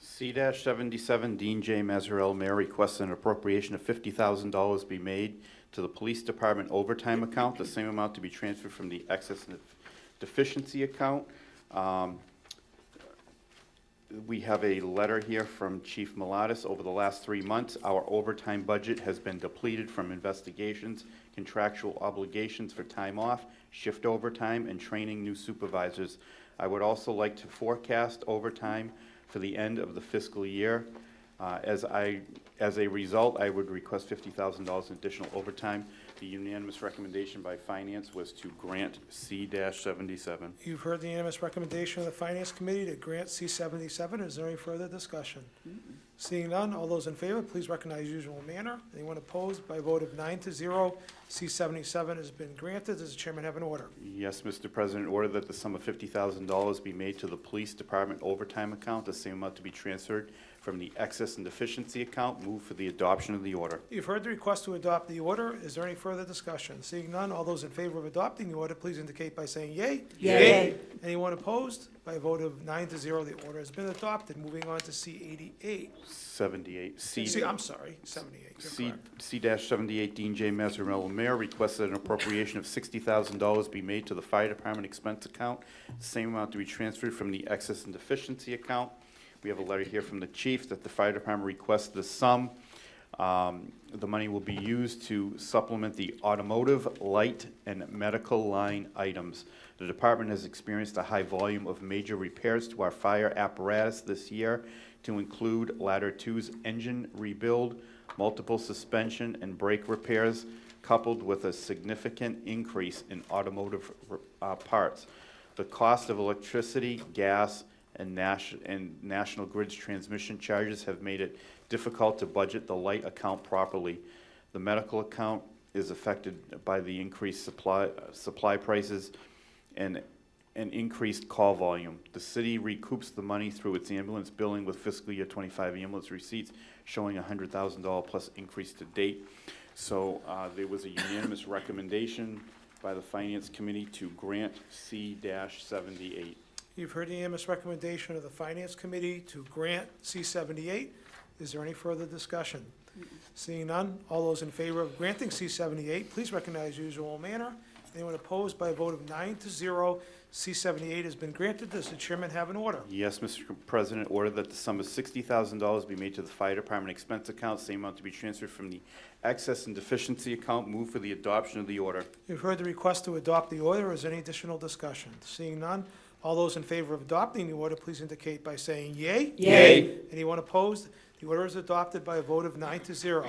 C-77, Dean J. Mazzarella, Mayor, requests an appropriation of $50,000 be made to the Police Department overtime account, the same amount to be transferred from the excess and deficiency account. We have a letter here from Chief Malatis. Over the last 3 months, our overtime budget has been depleted from investigations, contractual obligations for time off, shift overtime, and training new supervisors. I would also like to forecast overtime for the end of the fiscal year. As a result, I would request $50,000 in additional overtime. The unanimous recommendation by Finance was to grant C-77. You've heard the unanimous recommendation of the Finance Committee to grant C-77. Is there any further discussion? Seeing none, all those in favor, please recognize usual manner. Anyone opposed? By a vote of 9-0, C-77 has been granted. Does the chairman have an order? Yes, Mr. President, order that the sum of $50,000 be made to the Police Department overtime account, the same amount to be transferred from the excess and deficiency account. Move for the adoption of the order. You've heard the request to adopt the order. Is there any further discussion? Seeing none, all those in favor of adopting the order, please indicate by saying yay. Yay. Anyone opposed? By a vote of 9-0, the order has been adopted. Moving on to C-88. 78. I'm sorry, 78. You're correct. C-78, Dean J. Mazzarella, Mayor, requests that an appropriation of $60,000 be made to the Fire Department expense account, the same amount to be transferred from the excess and deficiency account. We have a letter here from the chief that the Fire Department requests the sum. The money will be used to supplement the automotive, light, and medical line items. The department has experienced a high volume of major repairs to our fire apparatus this year, to include Ladder 2's engine rebuild, multiple suspension and brake repairs, coupled with a significant increase in automotive parts. The cost of electricity, gas, and National Grid's transmission charges have made it difficult to budget the light account properly. The medical account is affected by the increased supply prices, and and increased call volume. The city recoups the money through its ambulance billing with fiscal year 25 ambulance receipts showing a $100,000 plus increase to date. So there was a unanimous recommendation by the Finance Committee to grant C-78. You've heard the unanimous recommendation of the Finance Committee to grant C-78. Is there any further discussion? Seeing none, all those in favor of granting C-78, please recognize usual manner. Anyone opposed? By a vote of 9-0, C-78 has been granted. Does the chairman have an order? Yes, Mr. President, order that the sum of $60,000 be made to the fire department expense account, same amount to be transferred from the excess and deficiency account. Move for the adoption of the order. You've heard the request to adopt the order. Is there any additional discussion? Seeing none, all those in favor of adopting the order, please indicate by saying yea. Yea. Anyone opposed? The order is adopted by a vote of 9-0.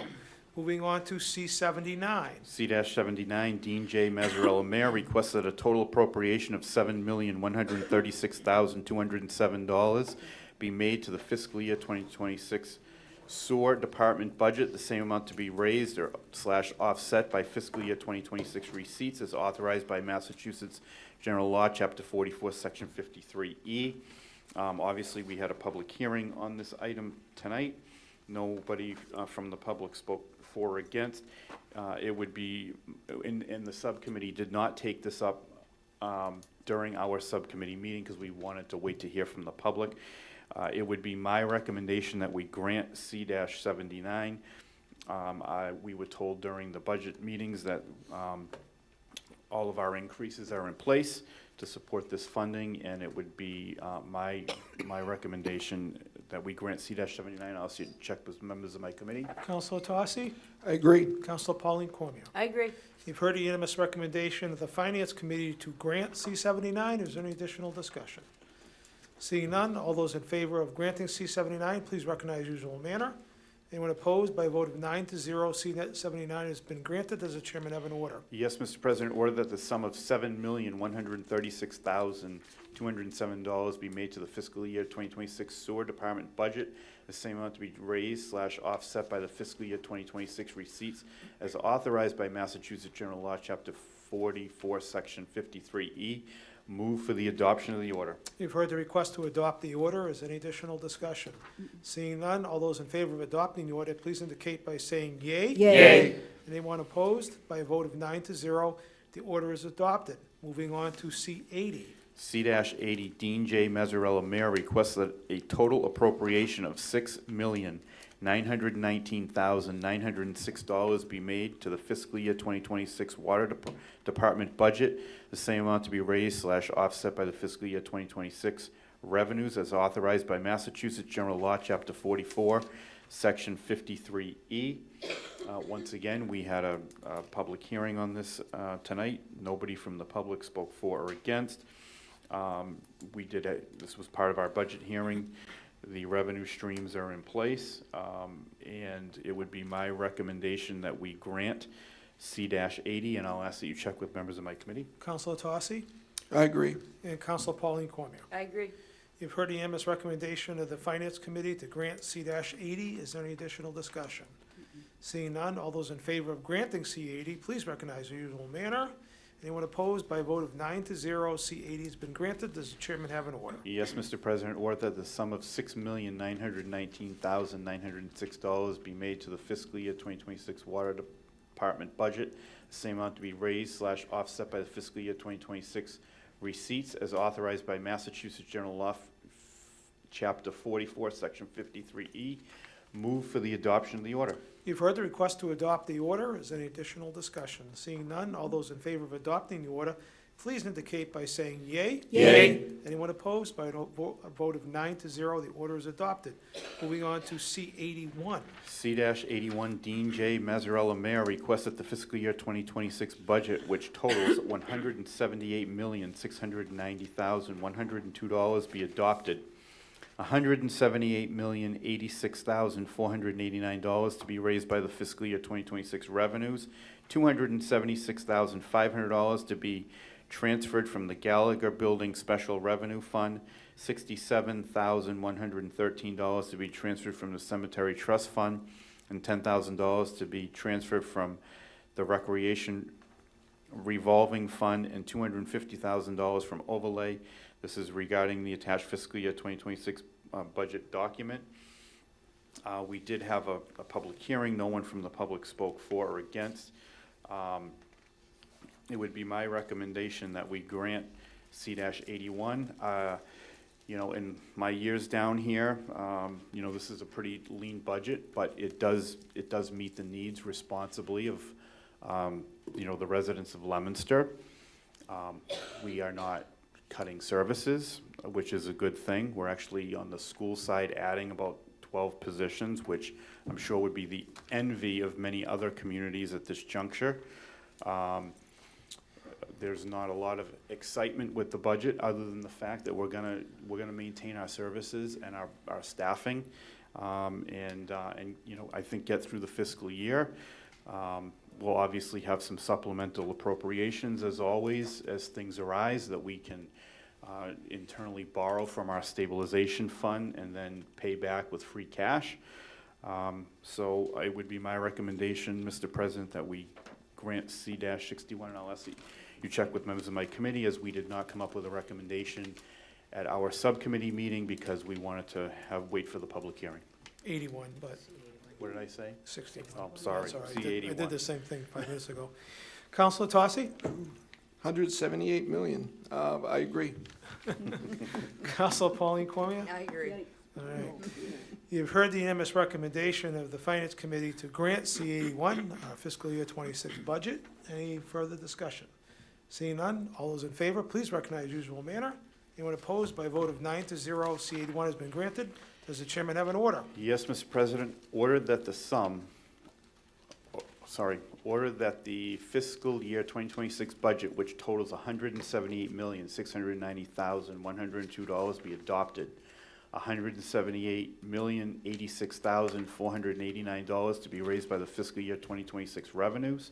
Moving on to C-79. C-79, Dean J. Mazzarella, Mayor, requests that a total appropriation of $7,136,207 be made to the fiscal year 2026 sewer department budget, the same amount to be raised or / offset by fiscal year 2026 receipts as authorized by Massachusetts General Law, Chapter 44, Section 53E. Obviously, we had a public hearing on this item tonight. Nobody from the public spoke for or against. It would be, and the subcommittee did not take this up during our subcommittee meeting because we wanted to wait to hear from the public. It would be my recommendation that we grant C-79. We were told during the budget meetings that all of our increases are in place to support this funding, and it would be my recommendation that we grant C-79. I'll see check with members of my committee. Councilor Tossi? I agree. Councilor Pauline Cormier? I agree. You've heard the unanimous recommendation of the Finance Committee to grant C-79. Is there any additional discussion? Seeing none, all those in favor of granting C-79, please recognize usual manner. Anyone opposed? By a vote of 9-0, C-79 has been granted. Does the chairman have an order? Yes, Mr. President, order that the sum of $7,136,207 be made to the fiscal year 2026 sewer department budget, the same amount to be raised / offset by the fiscal year 2026 receipts as authorized by Massachusetts General Law, Chapter 44, Section 53E. Move for the adoption of the order. You've heard the request to adopt the order. Is there any additional discussion? Seeing none, all those in favor of adopting the order, please indicate by saying yea. Yea. Anyone opposed? By a vote of 9-0, the order is adopted. Moving on to C-80. C-80, Dean J. Mazzarella, Mayor, requests that a total appropriation of $6,919,906 be made to the fiscal year 2026 Water Department budget, the same amount to be raised / offset by the fiscal year 2026 revenues as authorized by Massachusetts General Law, Chapter 44, Section 53E. Once again, we had a public hearing on this tonight. Nobody from the public spoke for or against. This was part of our budget hearing. The revenue streams are in place, and it would be my recommendation that we grant C-80, and I'll ask that you check with members of my committee. Councilor Tossi? I agree. And Councilor Pauline Cormier? I agree. You've heard the unanimous recommendation of the Finance Committee to grant C-80. Is there any additional discussion? Seeing none, all those in favor of granting C-80, please recognize the usual manner. Anyone opposed? By a vote of 9-0, C-80 has been granted. Does the chairman have an order? Yes, Mr. President, order that the sum of $6,919,906 be made to the fiscal year 2026 Water Department budget, the same amount to be raised / offset by the fiscal year 2026 receipts as authorized by Massachusetts General Law, Chapter 44, Section 53E. Move for the adoption of the order. You've heard the request to adopt the order. Is there any additional discussion? Seeing none, all those in favor of adopting the order, please indicate by saying yea. Yea. Anyone opposed? By a vote of 9-0, the order is adopted. Moving on to C-81. C-81, Dean J. Mazzarella, Mayor, requests that the fiscal year 2026 budget, which totals $178,690,102, be adopted. $178,086,489 to be raised by the fiscal year 2026 revenues, $276,500 to be transferred from the Gallagher Building Special Revenue Fund, $67,113 to be transferred from the Cemetery Trust Fund, and $10,000 to be transferred from the Recreation revolving fund and $250,000 from overlay. This is regarding the attached fiscal year 2026 budget document. We did have a public hearing. No one from the public spoke for or against. It would be my recommendation that we grant C-81. You know, in my years down here, you know, this is a pretty lean budget, but it does meet the needs responsibly of, you know, the residents of Leominster. We are not cutting services, which is a good thing. We're actually on the school side adding about 12 positions, which I'm sure would be the envy of many other communities at this juncture. There's not a lot of excitement with the budget, other than the fact that we're gonna maintain our services and our staffing, and you know, I think get through the fiscal year. We'll obviously have some supplemental appropriations, as always, as things arise, that we can internally borrow from our stabilization fund and then pay back with free cash. So it would be my recommendation, Mr. President, that we grant C-61, and I'll ask you check with members of my committee, as we did not come up with a recommendation at our subcommittee meeting because we wanted to wait for the public hearing. 81, but What did I say? 61. Oh, sorry, That's all right. C-81. I did the same thing 5 minutes ago. Counselor Tossi? 178 million. I agree. Counselor Pauline Cormier? I agree. All right. You've heard the unanimous recommendation of the Finance Committee to grant C-81, fiscal year 26 budget. Any further discussion? Seeing none, all those in favor, please recognize usual manner. Anyone opposed? By a vote of 9-0, C-81 has been granted. Does the chairman have an order? Yes, Mr. President, ordered that the fiscal year 2026 budget, which totals $178,690,102, be adopted. $178,086,489 to be raised by the fiscal year 2026 revenues.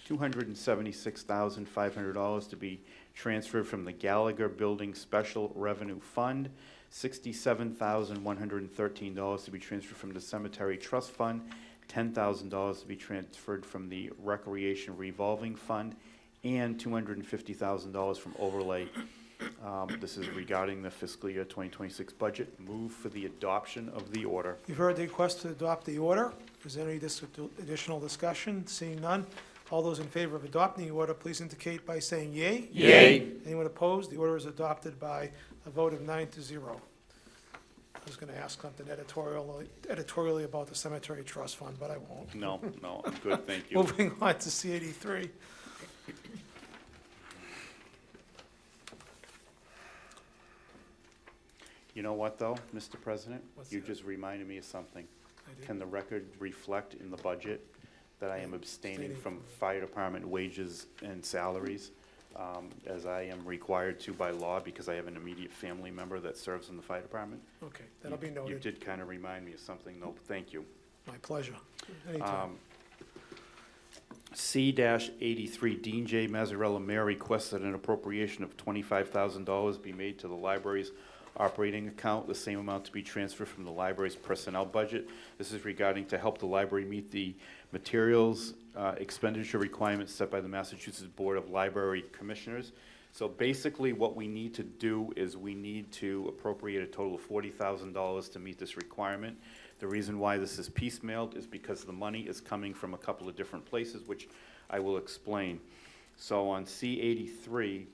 $276,500 to be transferred from the Gallagher Building Special Revenue Fund. $67,113 to be transferred from the Cemetery Trust Fund. $10,000 to be transferred from the Recreation Revolving Fund, and $250,000 from overlay. This is regarding the fiscal year 2026 budget. Move for the adoption of the order. You've heard the request to adopt the order. Is there any additional discussion? Seeing none, all those in favor of adopting the order, please indicate by saying yea. Yea. Anyone opposed? The order is adopted by a vote of 9-0. I was going to ask something editorially about the Cemetery Trust Fund, but I won't. No, I'm good, thank you. Moving on to C-83. You know what, though, Mr. President? What's You that? just reminded me of something. I did. Can the record reflect in the budget that I am abstaining Abstaining from from- fire department wages and salaries, as I am required to by law, because I have an immediate family member that serves in the fire department? Okay, that'll be You noted. did kind of remind me of something, though, thank you. My pleasure. Anytime. C-83, Dean J. Mazzarella, Mayor, requested an appropriation of $25,000 be made to the library's operating account, the same amount to be transferred from the library's personnel budget. This is regarding to help the library meet the materials expenditure requirements set by the Massachusetts Board of Library Commissioners. So basically, what we need to do is we need to appropriate a total of $40,000 to meet this requirement. The reason why this is piecemealed is because the money is coming from a couple of different places, which I will explain. So on C-83,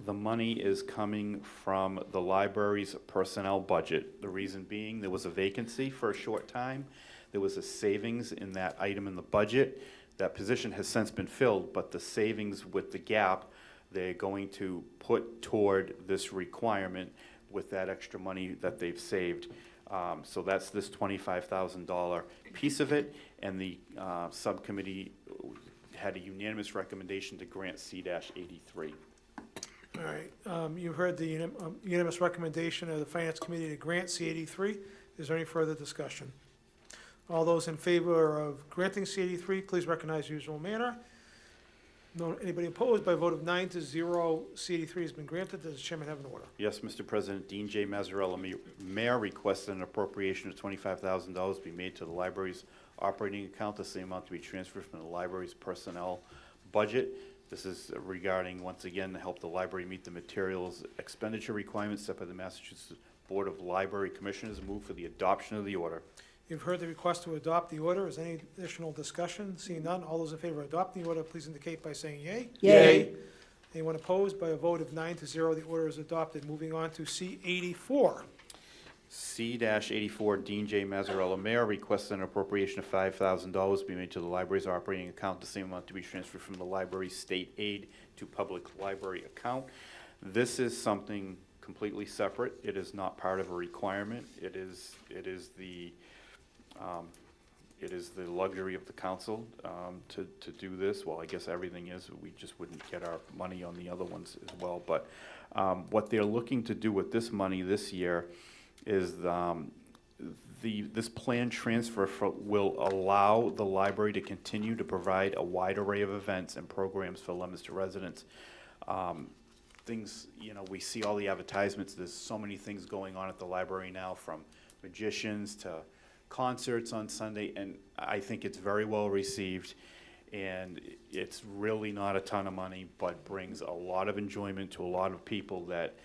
the money is coming from the library's personnel budget. The reason being, there was a vacancy for a short time. There was a savings in that item in the budget. That position has since been filled, but the savings with the gap, they're going to put toward this requirement with that extra money that they've saved. So that's this $25,000 piece of it, and the subcommittee had a unanimous recommendation to grant C-83. All right, you've heard the unanimous recommendation of the Finance Committee to grant C-83. Is there any further discussion? All those in favor of granting C-83, please recognize usual manner. No, anybody opposed? By a vote of 9-0, C-83 has been granted. Does the chairman have an order? Yes, Mr. President, Dean J. Mazzarella, Mayor, requested an appropriation of $25,000 be made to the library's operating account, the same amount to be transferred from the library's personnel budget. This is regarding, once again, to help the library meet the materials expenditure requirements set by the Massachusetts Board of Library Commissioners. Move for the adoption of the order. You've heard the request to adopt the order. Is any additional discussion? Seeing none, all those in favor of adopting the order, please indicate by saying yea. Yay. Anyone opposed? By a vote of 9-0, the order is adopted. Moving on to C-84. C-84, Dean J. Mazzarella, Mayor, requests an appropriation of $5,000 be made to the library's operating account, the same amount to be transferred from the library's state aid to public library account. This is something completely separate. It is not part of a requirement. It is the luxury of the council to do this. Well, I guess everything is. We just wouldn't get our money on the other ones as well. But what they're looking to do with this money this year is this planned transfer will allow the library to continue to provide a wide array of events and programs for Leominster residents. Things, we see all the advertisements. There's so many things going on at the library now, from magicians to concerts on Sunday, and I think it's very well received, and it's really not a ton of money, but brings a lot of enjoyment to a lot of people that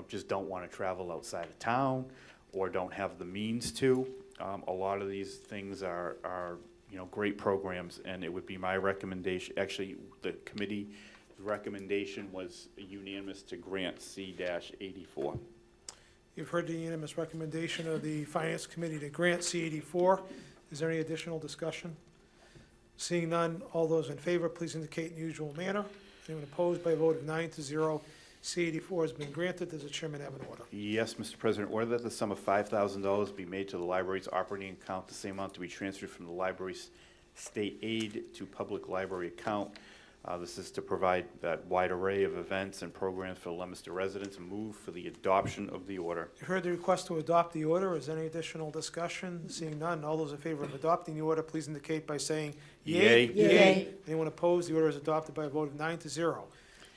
just don't want to travel outside of town or don't have the means to. A lot of these things are great programs, and it would be my recommendation. Actually, the committee's recommendation was unanimous to grant C-84. You've heard the unanimous recommendation of the Finance Committee to grant C-84. Is there any additional discussion? Seeing none, all those in favor, please indicate in the usual manner. Anyone opposed? By a vote of 9-0, C-84 has been granted. Does the chairman have an order? Yes, Mr. President. Order that the sum of $5,000 be made to the library's operating account, the same amount to be transferred from the library's state aid to public library account. This is to provide that wide array of events and programs for Leominster residents. Move for the adoption of the order. You've heard the request to adopt the order. Is there any additional discussion? Seeing none, all those in favor of adopting the order, please indicate by saying yea. Yay. Anyone opposed? The order is adopted by a vote of 9-0.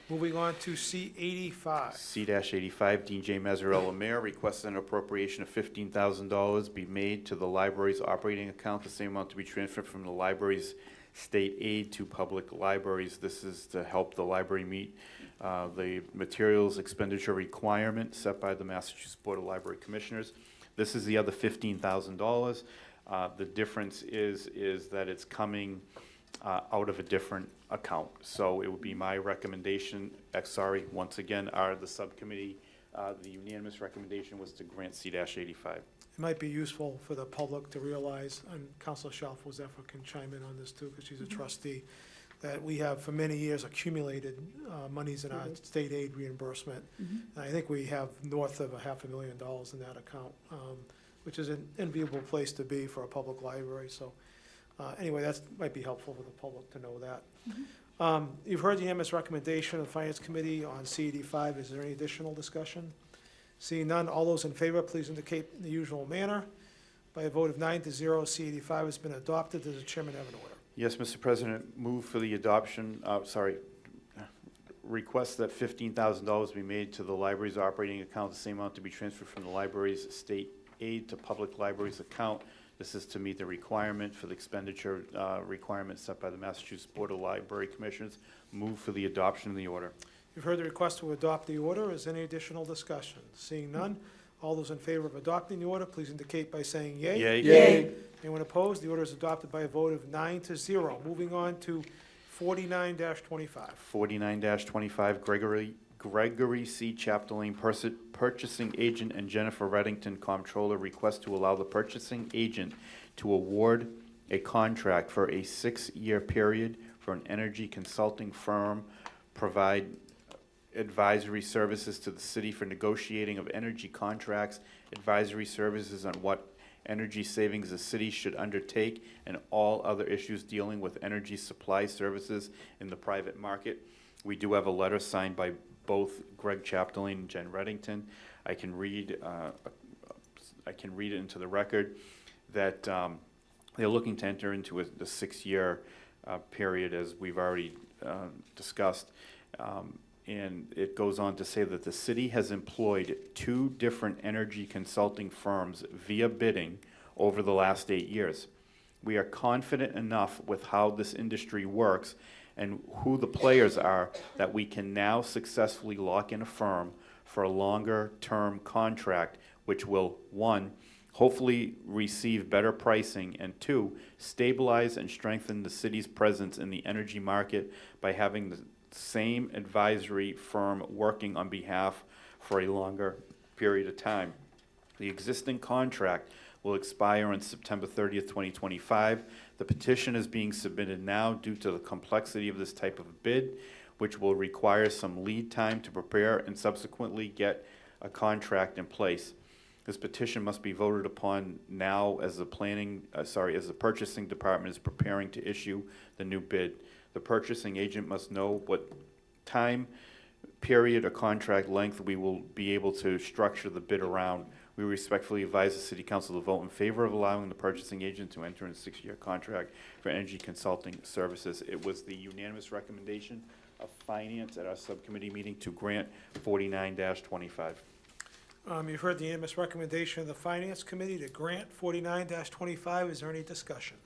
Moving on to C-85. C-85, Dean J. Mazzarella, Mayor, requests an appropriation of $15,000 be made to the library's operating account, the same amount to be transferred from the library's state aid to public libraries. This is to help the library meet the materials expenditure requirement set by the Massachusetts Board of Library Commissioners. This is the other $15,000. The difference is that it's coming out of a different account. So it would be my recommendation, once again, the subcommittee, the unanimous recommendation was to grant C-85. It might be useful for the public to realize, and Councilor Shalfo-Zephyr can chime in on this too, because she's a trustee, that we have for many years accumulated monies in our state aid reimbursement. And I think we have north of $500,000 in that account, which is an enviable place to be for a public library. So anyway, that might be helpful for the public to know that. You've heard the unanimous recommendation of the Finance Committee on C-85. Is there any additional discussion? Seeing none, all those in favor, please indicate in the usual manner. By a vote of 9-0, C-85 has been adopted. Does the chairman have an order? Yes, Mr. President, move for the adoption, request that $15,000 be made to the library's operating account, the same amount to be transferred from the library's state aid to public libraries account. This is to meet the requirement for the expenditure requirements set by the Massachusetts Board of Library Commissioners. Move for the adoption of the order. You've heard the request to adopt the order. Is there any additional discussion? Seeing none, all those in favor of adopting the order, please indicate by saying yea. Yay. Yay. Anyone opposed? The order is adopted by a vote of 9-0. Moving on to 49-25. 49-25, Gregory C. Chapdelaine, purchasing agent, and Jennifer Reddington, comptroller, request to allow the purchasing agent to award a contract for a 6-year period for an energy consulting firm, provide advisory services to the city for negotiating of energy contracts, advisory services on what energy savings the city should undertake, and all other issues dealing with energy supply services in the private market. We do have a letter signed by both Greg Chapdelaine and Jen Reddington. I can read it into the record that they're looking to enter into the 6-year period, as we've already discussed. And it goes on to say that the city has employed 2 different energy consulting firms via bidding over the last 8 years. We are confident enough with how this industry works and who the players are, that we can now successfully lock in a firm for a longer-term contract, which will, one, hopefully receive better pricing, and two, stabilize and strengthen the city's presence in the energy market by having the same advisory firm working on behalf for a longer period of time. The existing contract will expire on September 30th, 2025. The petition is being submitted now due to the complexity of this type of bid, which will require some lead time to prepare and subsequently get a contract in place. This petition must be voted upon now as the as the purchasing department is preparing to issue the new bid. The purchasing agent must know what time period or contract length we will be able to structure the bid around. We respectfully advise the City Council to vote in favor of allowing the purchasing agent to enter into a 6-year contract for energy consulting services. It was the unanimous recommendation of Finance at our subcommittee meeting to grant 49-25. You've heard the unanimous recommendation of the Finance Committee to grant 49-25. Is there any discussion?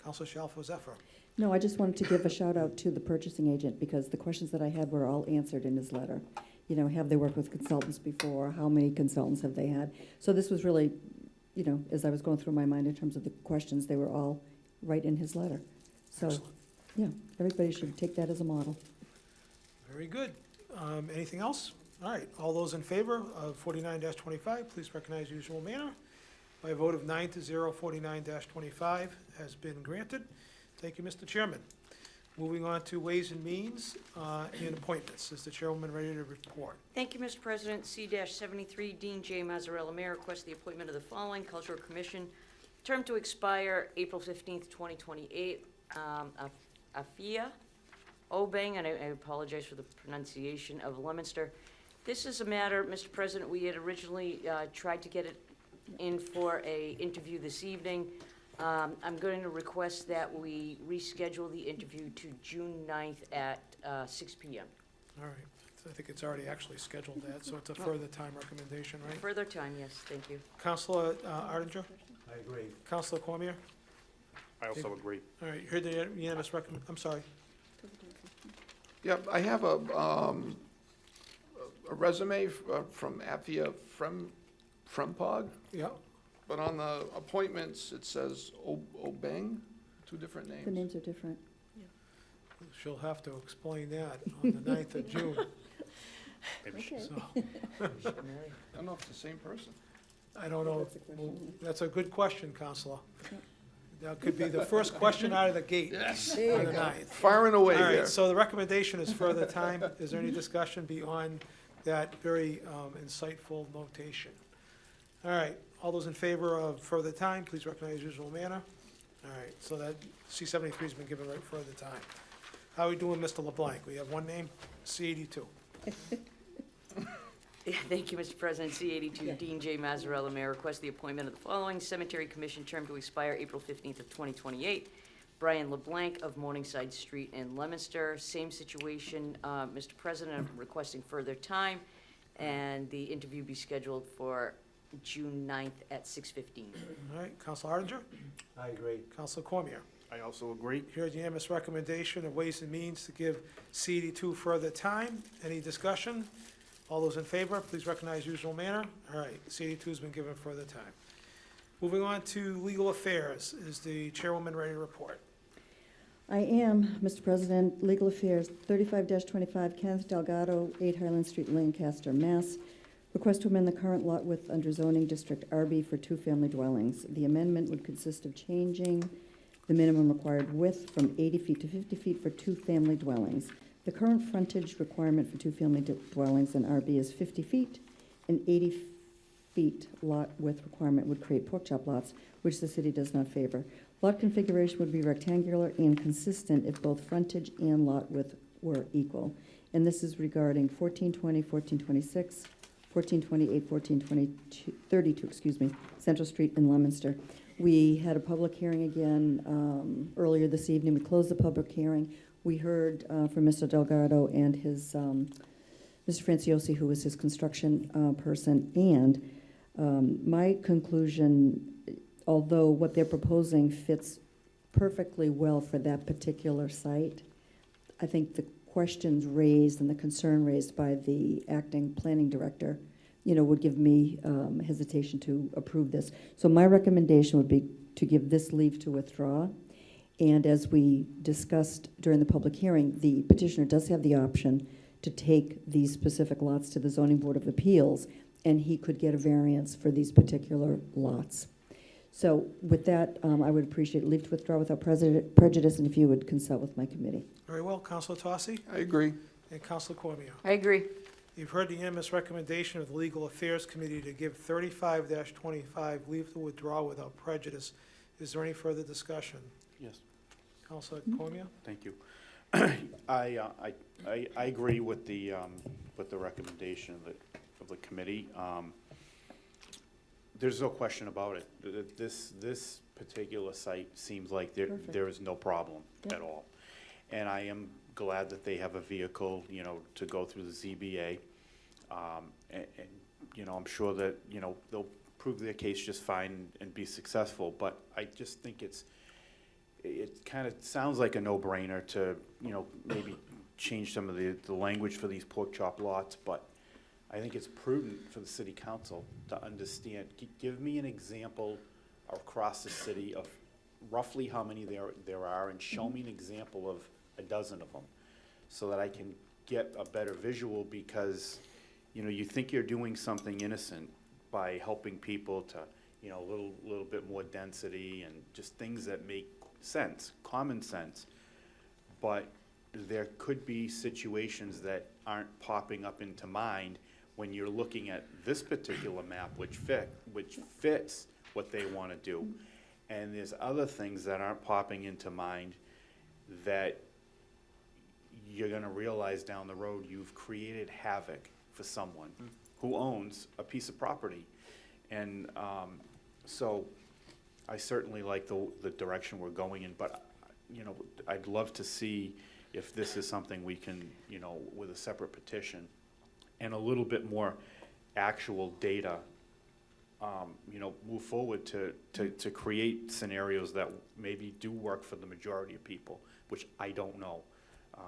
Councilor Shalfo Zephyr. No, I just wanted to give a shout out to the purchasing agent because the questions that I had were all answered in his letter. You know, have they worked with consultants before? How many consultants have they had? So this was really, you know, as I was going through my mind in terms of the questions, they were all right in his letter. So, Excellent. yeah, everybody should take that as a model. Very good. Anything else? All right, all those in favor of 49-25, please recognize the usual manner. By a vote of 9-0, 49-25 has been granted. Thank you, Mr. Chairman. Moving on to Ways and Means and Appointments. Is the chairwoman ready to report? Thank you, Mr. President. C-73, Dean J. Mazzarella, Mayor, requests the appointment of the following Cultural Commission, term to expire April 15th, 2028. Afia Obeng, and I apologize for the pronunciation, of Leominster. This is a matter, Mr. President, we had originally tried to get it in for an interview this evening. I'm going to request that we reschedule the interview to June 9th at 6 p.m. All right, so I think it's already actually scheduled that, so it's a further time recommendation, right? Further time, yes, thank you. Councilor Arndinger? I agree. Councilor Cormier? I also agree. All right, you heard the unanimous I'm sorry. Yeah, I have a resume from Afia Frempog, Yeah, but on the appointments, it says Obeng, two different The names. names are different. she'll have to explain that on the 9th of June. Okay. So, I don't know if it's the same person. I don't know. That's a question. That's a good question, Counselor. That could be the first question out of the gate Yes. on the 9th. Firing away All there. right, so the recommendation is further time. Is there any discussion beyond that very insightful notation? All right, all those in favor of further time, please recognize the usual manner. All right, so that C-73 has been given right further time. How are we doing, Mr. LeBlanc? We have one name, C-82. Thank you, Mr. President. C-82, Dean J. Mazzarella, Mayor, requests the appointment of the following Cemetery Commission, term to expire April 15th of 2028. Brian LeBlanc of Morningside Street in Leominster. Same situation, Mr. President, I'm requesting further time, and the interview be scheduled for June 9th at 6:15. All right, Counselor Arndinger? I agree. Counselor Cormier? I also agree. Here's the unanimous recommendation of Ways and Means to give C-82 further time. Any discussion? All those in favor, please recognize usual manner. All right, C-82 has been given further time. Moving on to Legal Affairs. Is the chairwoman ready to report? I am, Mr. President. Legal Affairs, 35-25, Kenneth Delgado, 8 Highland Street, Lancaster, Mass. Request to amend the current lot width under zoning district RB for 2-family dwellings. The amendment would consist of changing the minimum required width from 80 feet to 50 feet for 2-family dwellings. The current frontage requirement for 2-family dwellings in RB is 50 feet, and 80 feet lot width requirement would create pork chop lots, which the city does not favor. Lot configuration would be rectangular and consistent if both frontage and lot width were equal. And this is regarding 1420, 1426, 1428, 1432, Central Street in Leominster. We had a public hearing again earlier this evening. We closed the public hearing. We heard from Mr. Delgado and his, Mr. Franciosi, who was his construction person, and my conclusion, although what they're proposing fits perfectly well for that particular site, I think the questions raised and the concern raised by the acting planning director, would give me hesitation to approve this. So my recommendation would be to give this leave to withdraw. And as we discussed during the public hearing, the petitioner does have the option to take these specific lots to the Zoning Board of Appeals, and he could get a variance for these particular lots. So with that, I would appreciate leave to withdraw without prejudice, and if you would consult with my committee. Very well, Counselor Tossi I agree. and Counselor Cormier. I agree. You've heard the unanimous recommendation of the Legal Affairs Committee to give 35-25 leave to withdraw without prejudice. Is there any further discussion? Yes. Counselor Cormier? Thank you. I agree with the recommendation of the committee. There's no question about it. This particular site seems like there is no problem at all. And I am glad that they have a vehicle, to go through the ZBA. And I'm sure that, they'll prove their case just fine and be successful. But I just think it kind of sounds like a no-brainer to, maybe change some of the language for these pork chop lots. But I think it's prudent for the city council to understand. Give me an example across the city of roughly how many there are, and show me an example of a dozen of them, so that I can get a better visual, because, you think you're doing something innocent by helping people to, a little bit more density and just things that make sense, common sense. But there could be situations that aren't popping up into mind when you're looking at this particular map, which fits what they want to do. And there's other things that aren't popping into mind that you're going to realize down the road you've created havoc for someone who owns a piece of property. And so I certainly like the direction we're going in, but I'd love to see if this is something we can, with a separate petition and a little bit more actual data, move forward to create scenarios that maybe do work for the majority of people, which I don't know,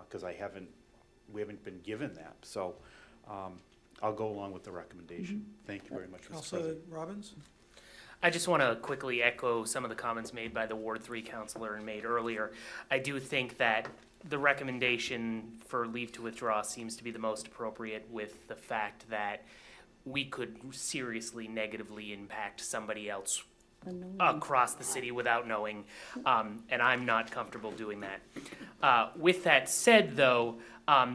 because we haven't been given that. So I'll go along with the recommendation. Thank you very much, Mr. Counselor President. Robbins? I just want to quickly echo some of the comments made by the Ward 3 councilor and made earlier. I do think that the recommendation for leave to withdraw seems to be the most appropriate, with the fact that we could seriously negatively impact somebody else across the city without knowing, and I'm not comfortable doing that. With that said, though,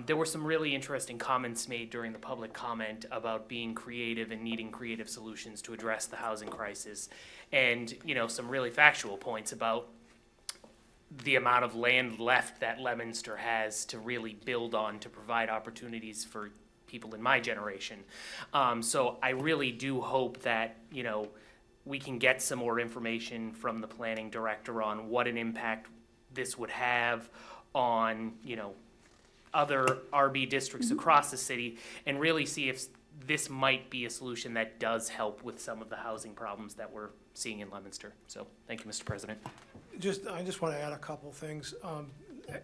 there were some really interesting comments made during the public comment about being creative and needing creative solutions to address the housing crisis, and some really factual points about the amount of land left that Leominster has to really build on to provide opportunities for people in my generation. So I really do hope that, we can get some more information from the planning director on what an impact this would have on, other RB districts across the city, and really see if this might be a solution that does help with some of the housing problems that we're seeing in Leominster. So thank you, Mr. President. I just want to add a couple things.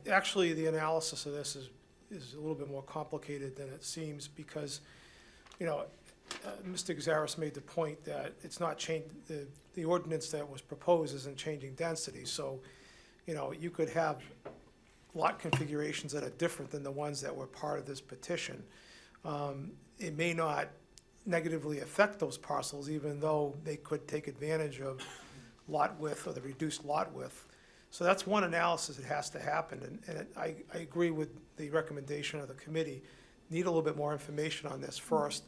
Actually, the analysis of this is a little bit more complicated than it seems, because, Mr. Xaris made the point that it's not the ordinance that was proposed isn't changing density. So, you could have lot configurations that are different than the ones that were part of this petition. It may not negatively affect those parcels, even though they could take advantage of lot width or the reduced lot width. So that's one analysis that has to happen, and I agree with the recommendation of the committee. Need a little bit more information on this first.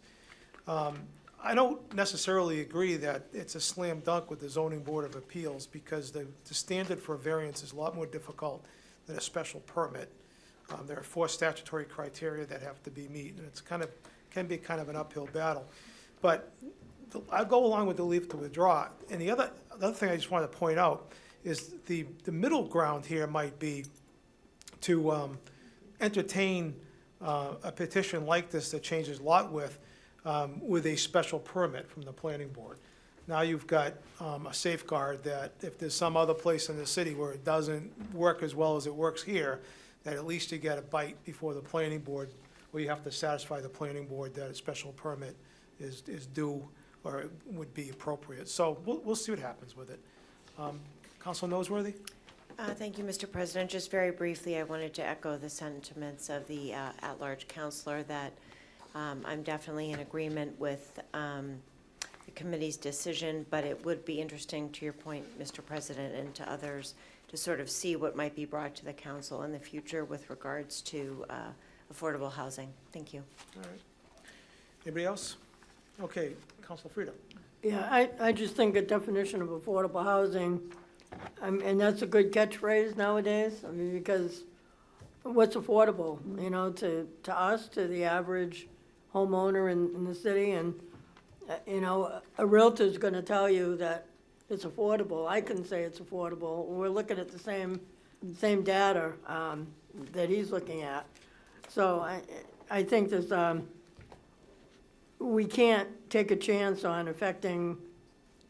I don't necessarily agree that it's a slam dunk with the Zoning Board of Appeals, because the standard for a variance is a lot more difficult than a special permit. There are 4 statutory criteria that have to be met, and it's can be kind of an uphill battle. But I'll go along with the leave to withdraw. And the other thing I just want to point out is the middle ground here might be to entertain a petition like this that changes lot width with a special permit from the planning board. Now you've got a safeguard that if there's some other place in the city where it doesn't work as well as it works here, that at least you get a bite before the planning board, where you have to satisfy the planning board that a special permit is due or would be appropriate. So we'll see what happens with it. Council Noseworthy? Thank you, Mr. President. Just very briefly, I wanted to echo the sentiments of the at-large counselor that I'm definitely in agreement with the committee's decision, but it would be interesting, to your point, Mr. President, and to others, to sort of see what might be brought to the council in the future with regards to affordable housing. Thank you. All right. Anybody else? Okay, Council Frida. Yeah, I just think a definition of affordable housing, and that's a good catchphrase nowadays, I mean, because what's affordable, you know, to us, to the average homeowner in the city, and, you know, a realtor's gonna tell you that it's affordable. I can say it's affordable. We're looking at the same data that he's looking at. So I think there's, we can't take a chance on affecting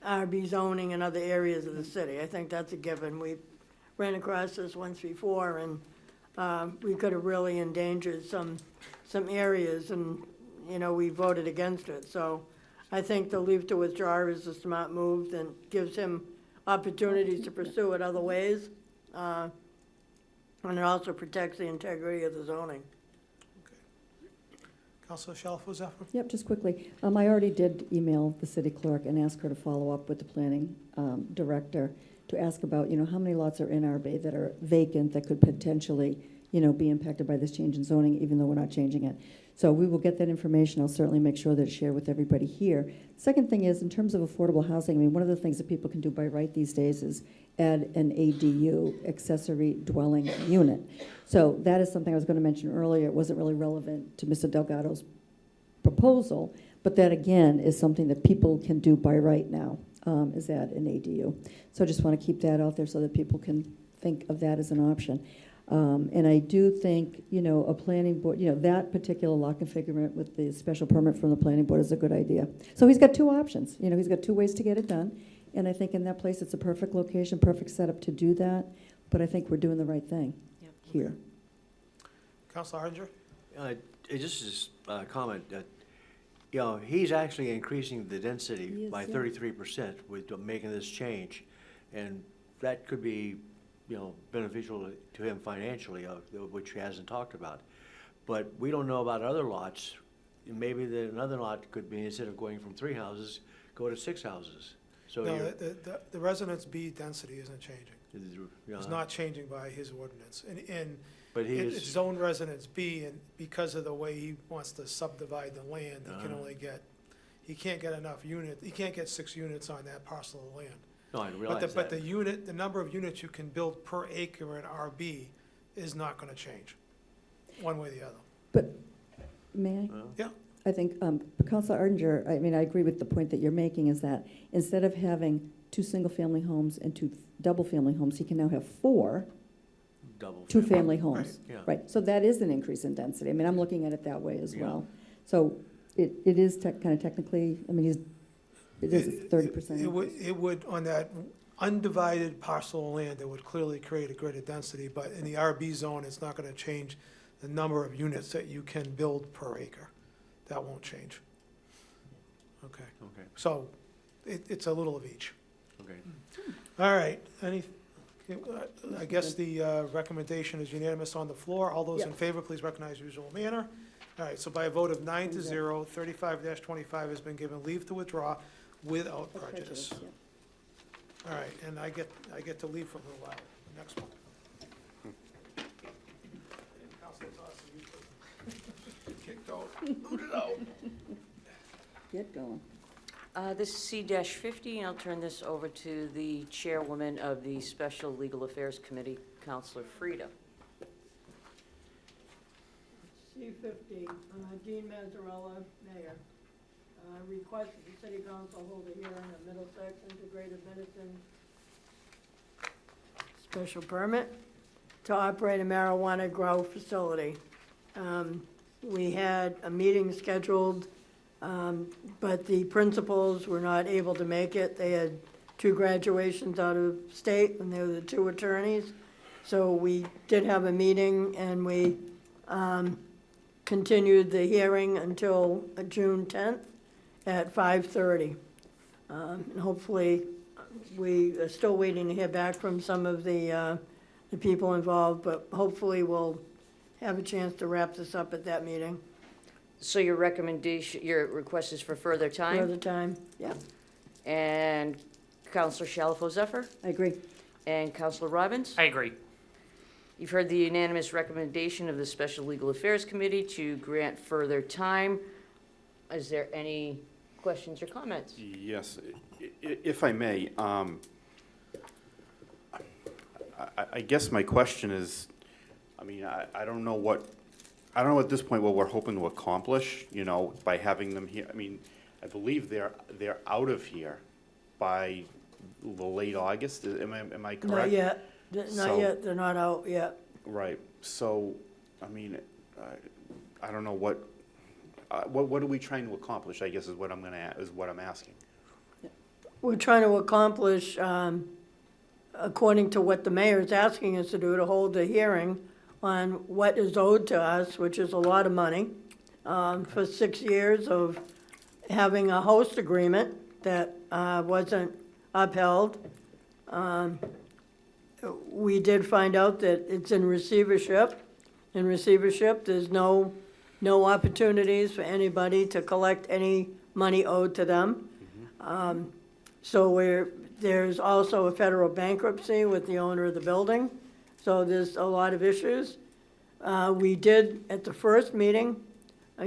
RB zoning in other areas of the city. I think that's a given. We ran across this once before, and we could have really endangered some areas, and, you know, we voted against it. So I think the leave to withdraw is a smart move and gives him opportunities to pursue it other ways. And it also protects the integrity of the zoning. Councilor Shalfo Zephyr? Yep, just quickly. I already did email the city clerk and ask her to follow up with the planning director to ask about, you know, how many lots are in our bay that are vacant that could potentially, you know, be impacted by this change in zoning, even though we're not changing it. So we will get that information. I'll certainly make sure that it's shared with everybody here. Second thing is, in terms of affordable housing, I mean, one of the things that people can do by right these days is add an ADU, accessory dwelling unit. So that is something I was going to mention earlier. It wasn't really relevant to Mr. Delgado's proposal, but that again is something that people can do by right now, is add an ADU. So I just want to keep that out there so that people can think of that as an option. And I do think, you know, a planning board, you know, that particular lot configuration with the special permit from the planning board is a good idea. So he's got two options. You know, he's got two ways to get it done. And I think in that place, it's a perfect location, perfect setup to do that. But I think we're doing the right thing here. Councilor Hardinger? Just as a comment that, you know, he's actually increasing the density by 33% with making this change. And that could be, you know, beneficial to him financially, which he hasn't talked about. But we don't know about other lots. Maybe another lot could be, instead of going from 3 houses, go to 6 houses. So No, the Residence B density isn't changing. Yeah. It's not changing by his ordinance. And But it's zone Residence B, and because of the way he wants to subdivide the land, he can't get enough units, he can't get 6 units on that parcel of land. No, I realize that. But the number of units you can build per acre in RB is not gonna change, one way or the other. But may I? Yeah. I think Councilor Arndinger, I mean, I agree with the point that you're making, is that instead of having 2 single-family homes and 2 double-family homes, he can now have 4 two-family homes. Right, yeah. Right, so that is an increase in density. I mean, I'm looking at it that way as Yeah. well. So it is kind of technically, I mean, it is 30%. It would, on that undivided parcel of land, it would clearly create a greater density, but in the RB zone, it's not gonna change the number of units that you can build per acre. That won't change. Okay. Okay. So it's a little of each. Okay. All right, I guess the recommendation is unanimous on the floor. All those in favor, please recognize usual manner. All right, so by a vote of 9-0, 35-25 has been given leave to withdraw without prejudice. All right, and I get to leave for a little while. Next one. Kicked out, booted out. Get going. This is C-50, and I'll turn this over to the chairwoman of the Special Legal Affairs Committee, Councilor Frida. C-50, Dean Mazzarella, Mayor. Request that the City Council hold a hearing on Middlesex Integrated Medicine special permit to operate a marijuana grow facility. We had a meeting scheduled, but the principals were not able to make it. They had 2 graduations out of state, and they were the 2 attorneys. So we did have a meeting, and we continued the hearing until June 10th at 5:30. And hopefully, we are still waiting to hear back from some of the people involved, but hopefully we'll have a chance to wrap this up at that meeting. So your recommendation, your request is for further time? Further time, yeah, And Counselor Shalfo Zephyr? I agree. And Counselor Robbins? I agree. You've heard the unanimous recommendation of the Special Legal Affairs Committee to grant further time. Is there any questions or comments? Yes, if I may, I guess my question is, I mean, I don't know at this point what we're hoping to accomplish, you know, by having them here. I mean, I believe they're out of here by the late August. Am I correct? not yet, So- not yet, they're not out yet. Right, so, I mean, I don't know what are we trying to accomplish, I guess is what I'm asking. We're trying to accomplish, according to what the mayor is asking us to do, to hold a hearing on what is owed to us, which is a lot of money, for 6 years of having a host agreement that wasn't upheld. We did find out that it's in receivership. In receivership, there's no opportunities for anybody to collect any money owed to them. So there's also a federal bankruptcy with the owner of the building, so there's a lot of issues. We did, at the first meeting,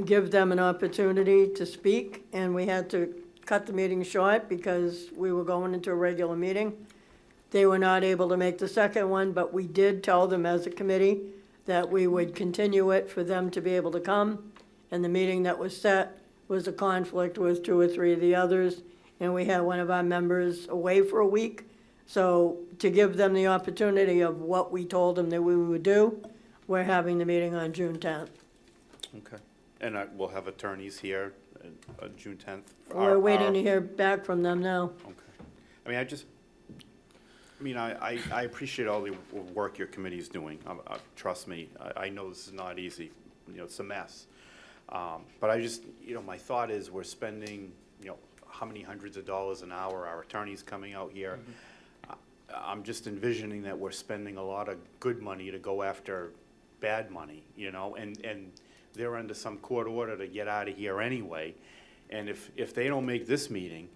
give them an opportunity to speak, and we had to cut the meeting short because we were going into a regular meeting. They were not able to make the second one, but we did tell them as a committee that we would continue it for them to be able to come. And the meeting that was set was a conflict with 2 or 3 of the others, and we had one of our members away for a week. So to give them the opportunity of what we told them that we would do, we're having the meeting on June 10th. Okay. And we'll have attorneys here on June 10th? We're waiting to hear back from them now. Okay. I mean, I appreciate all the work your committee's doing. Trust me, I know this is not easy. You know, it's a mess. But I just, you know, my thought is we're spending, you know, how many hundreds of dollars an hour, our attorneys coming out here. I'm just envisioning that we're spending a lot of good money to go after bad money, you know, and they're under some court order to get out of here anyway. And if they don't make this meeting,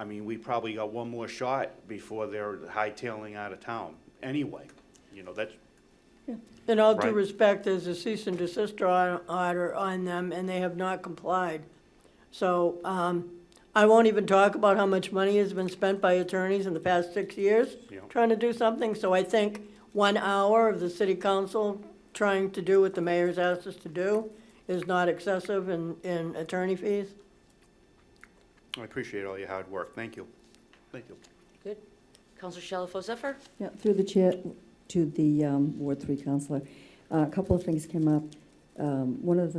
I mean, we probably got one more shot before they're hightailing out of town anyway. You know, that's, In all due Right. respect, there's a cease and desist order on them, and they have not complied. So I won't even talk about how much money has been spent by attorneys in the past 6 years Yeah. trying to do something. So I think 1 hour of the city council trying to do what the mayor's asked us to do is not excessive in attorney fees. I appreciate all your hard work. Thank you. Thank you. Good. Counselor Shalfo Zephyr? Yeah, through the chair to the Ward 3 counselor. A couple of things came up. One of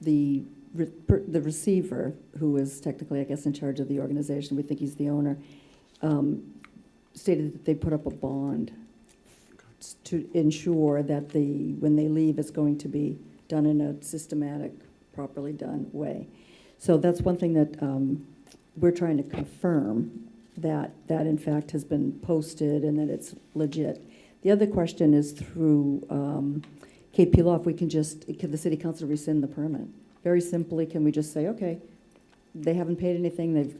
the receiver, who is technically, I guess, in charge of the organization, we think he's the owner, stated that they put up a bond to ensure that when they leave, it's going to be done in a systematic, properly done way. So that's one thing that we're trying to confirm, that in fact has been posted and that it's legit. The other question is through KP Law, if we can the city council rescind the permit? Very simply, can we just say, okay, they haven't paid anything, they've,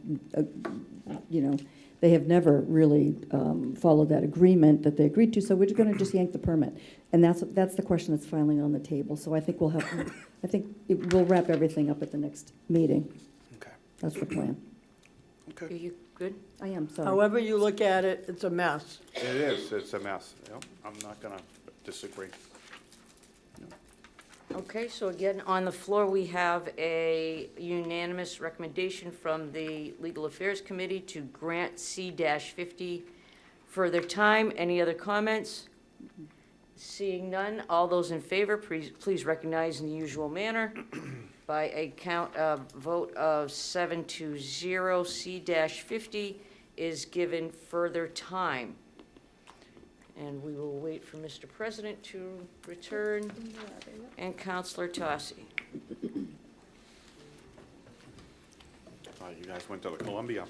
they have never really followed that agreement that they agreed to, so we're going to just yank the permit. And that's the question that's finally on the table. So I think we'll wrap everything up at the next meeting. Okay. That's the plan. Are you good? I am, sorry. However you look at it, it's a mess. It is. It's a mess. You know, I'm not going to disagree. Okay, so again, on the floor, we have a unanimous recommendation from the Legal Affairs Committee to grant C-50 further time. Any other comments? Seeing none, all those in favor, please recognize in the usual manner. By a vote of 7-0, C-50 is given further time. And we will wait for Mr. President to return and Counselor Tossi. You guys went to the Columbia.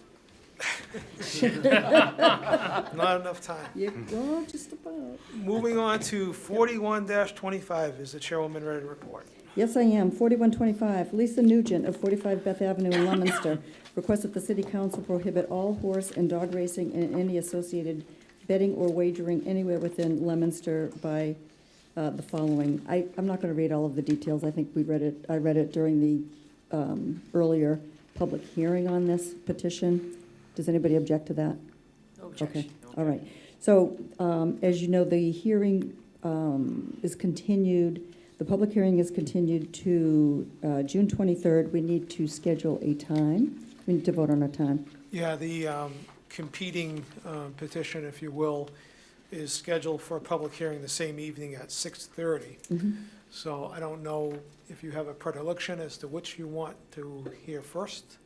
Not enough time. Well, just about. Moving on to 41-25, is the chairwoman ready to report? Yes, I am. 4125, Lisa Nugent of 45 Beth Avenue in Leominster requests that the city council prohibit all horse and dog racing and any associated betting or wagering anywhere within Leominster by the following. I'm not going to read all of the details. I think we read it. I read it during the earlier public hearing on this petition. Does anybody object to that? No objection. Okay, all right. So, as you know, the hearing is continued. The public hearing is continued to June 23rd. We need to schedule a time. We need to vote on a time. Yeah, the competing petition, if you will, is scheduled for a public hearing the same evening at 6:30. So I don't know if you have a predilection as to which you want to hear first.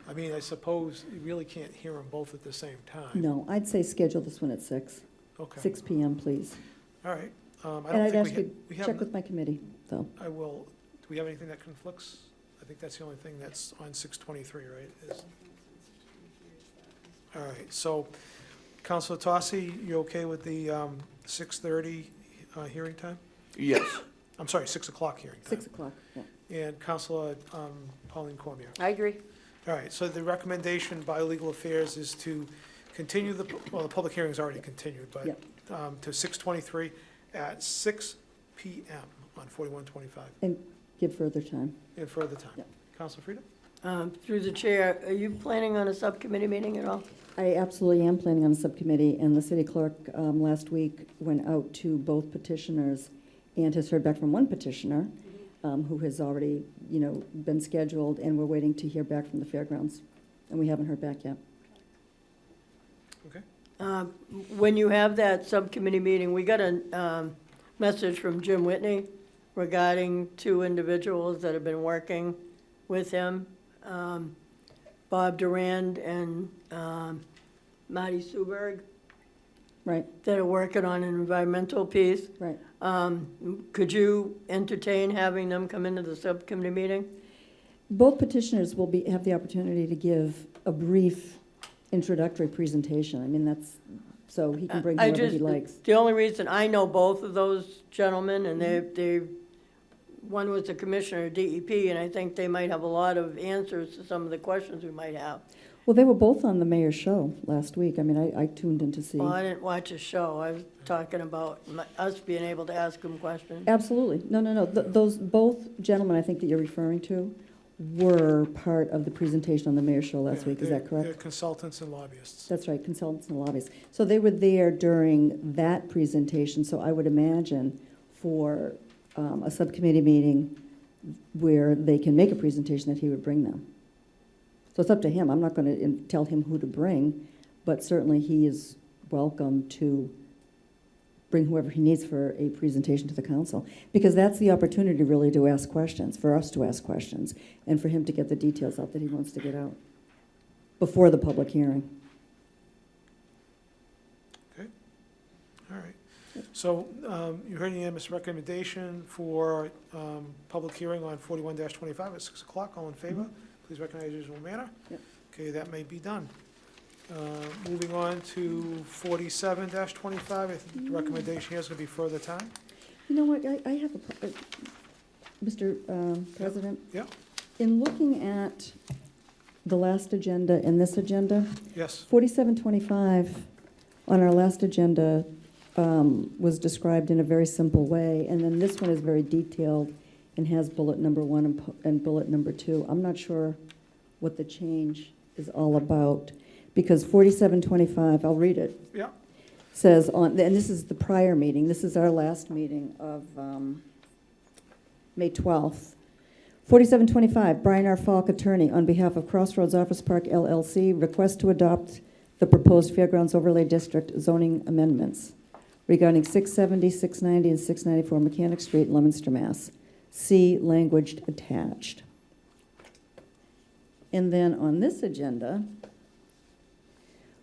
I mean, I suppose you really can't hear them both at the same time. No, I'd say schedule this one at 6. Okay. 6 p.m., please. All right. I And don't I'd think ask we you we to have. check with my committee, though. I will. Do we have anything that conflicts? I think that's the only thing that's on 6:23, right? All right. So, Councilor Tossi, you okay with the 6:30 hearing time? Yes. I'm sorry, 6 o'clock hearing time. 6 o'clock, yeah. And Councilor Pauline Cormier. I agree. All right, so the recommendation by Legal Affairs is to continue the public hearing's already continued, but Yep. To 6:23 at 6 PM on 4125, And give further time. and further time. Yep. Councilor Frida? Through the chair, are you planning on a subcommittee meeting at all? I absolutely am planning on a subcommittee, and the city clerk last week went out to both petitioners and has heard back from one petitioner who has already, been scheduled, and we're waiting to hear back from the fairgrounds, and we haven't heard back yet. Okay. When you have that subcommittee meeting, we got a message from Jim Whitney regarding 2 individuals that have been working with him, Bob Durand and Marty Suberg, Right, that are working on an environmental piece. right. Could you entertain having them come into the subcommittee meeting? Both petitioners will have the opportunity to give a brief introductory presentation. I mean, that's, so he can bring whoever he likes. The only reason, I know both of those gentlemen, and one was the commissioner of DEP, and I think they might have a lot of answers to some of the questions we might have. Well, they were both on the mayor's show last week. I mean, I tuned in to see. Well, I didn't watch a show. I was talking about us being able to ask them questions. Absolutely. No. Those, both gentlemen I think that you're referring to were part of the presentation on the mayor's show last Yeah, week. Is that they're correct? consultants and lobbyists. That's right, consultants and lobbyists. So they were there during that presentation, so I would imagine for a subcommittee meeting where they can make a presentation that he would bring them. So it's up to him. I'm not going to tell him who to bring, but certainly he is welcome to bring whoever he needs for a presentation to the council. Because that's the opportunity really to ask questions, for us to ask questions, and for him to get the details out that he wants to get out before the public hearing. Okay. All right. So you heard unanimous recommendation for public hearing on 41-25 at 6 o'clock. All in favor? Please recognize your usual manner. Yep. Okay, that may be done. Moving on to 47-25, I think the recommendation here is going to be further time. You know what, I have Mr. President? Yeah. In looking at the last agenda and this agenda, Yes. 4725 on our last agenda was described in a very simple way, and then this one is very detailed and has bullet number 1 and bullet number 2. I'm not sure what the change is all about, because 4725, I'll read it. Yeah. Says on, and this is the prior meeting, this is our last meeting of May 12th. 4725, Brian R. Falk, attorney, on behalf of Crossroads Office Park LLC, request to adopt the proposed Fairgrounds Overlay District zoning amendments regarding 670, 690, and 694 Mechanic Street, Leominster, Mass. See language attached. And then on this agenda,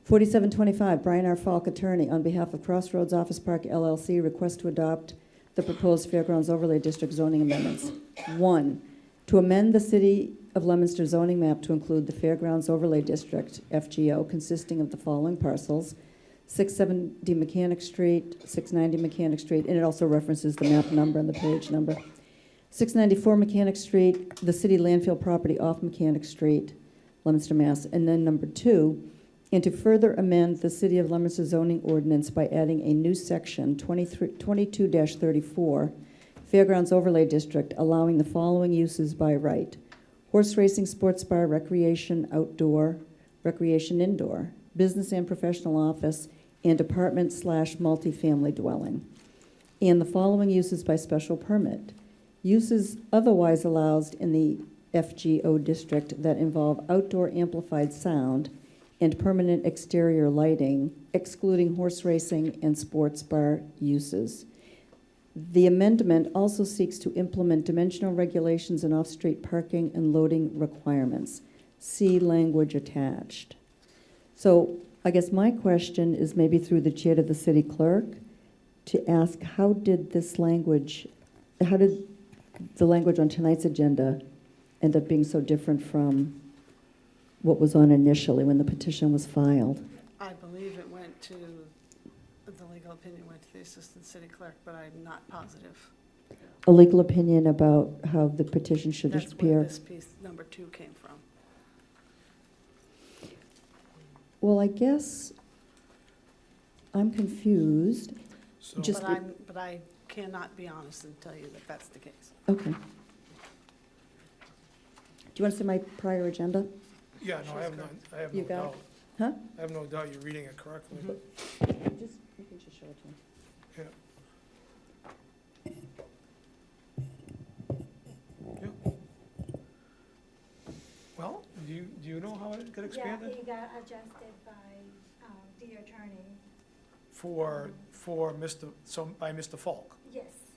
4725, Brian R. Falk, attorney, on behalf of Crossroads Office Park LLC, request to adopt the proposed Fairgrounds Overlay District zoning amendments. 1, to amend the City of Leominster zoning map to include the Fairgrounds Overlay District, FGO, consisting of the following parcels: 670 Mechanic Street, 690 Mechanic Street, and it also references the map number and the page number. 694 Mechanic Street, the city landfill property off Mechanic Street, Leominster, Mass. And then number 2, and to further amend the City of Leominster zoning ordinance by adding a new section, 22-34, Fairgrounds Overlay District, allowing the following uses by right: horse racing, sports bar, recreation outdoor, recreation indoor, business and professional office, and apartment/multifamily dwelling. And the following uses by special permit: uses otherwise allowed in the FGO district that involve outdoor amplified sound and permanent exterior lighting, excluding horse racing and sports bar uses. The amendment also seeks to implement dimensional regulations and off-street parking and loading requirements. See language attached. So I guess my question is maybe through the chair to the city clerk to ask, how did the language on tonight's agenda end up being so different from what was on initially when the petition was filed? I believe it went to, the legal opinion went to the assistant city clerk, but I'm not positive. A legal opinion about how the petition should That's appear? where this piece, number 2, came from. Well, I guess I'm confused. So, But I cannot be honest and tell you that that's the case. Okay. Do you want to see my prior agenda? yeah, no, I have no You got doubt. it? Huh? I have no doubt you're reading it correctly. You can just show it to me. Yeah. Well, do you know how it got expanded? Yeah, it got adjusted by the attorney. For by Mr. Falk. Yes,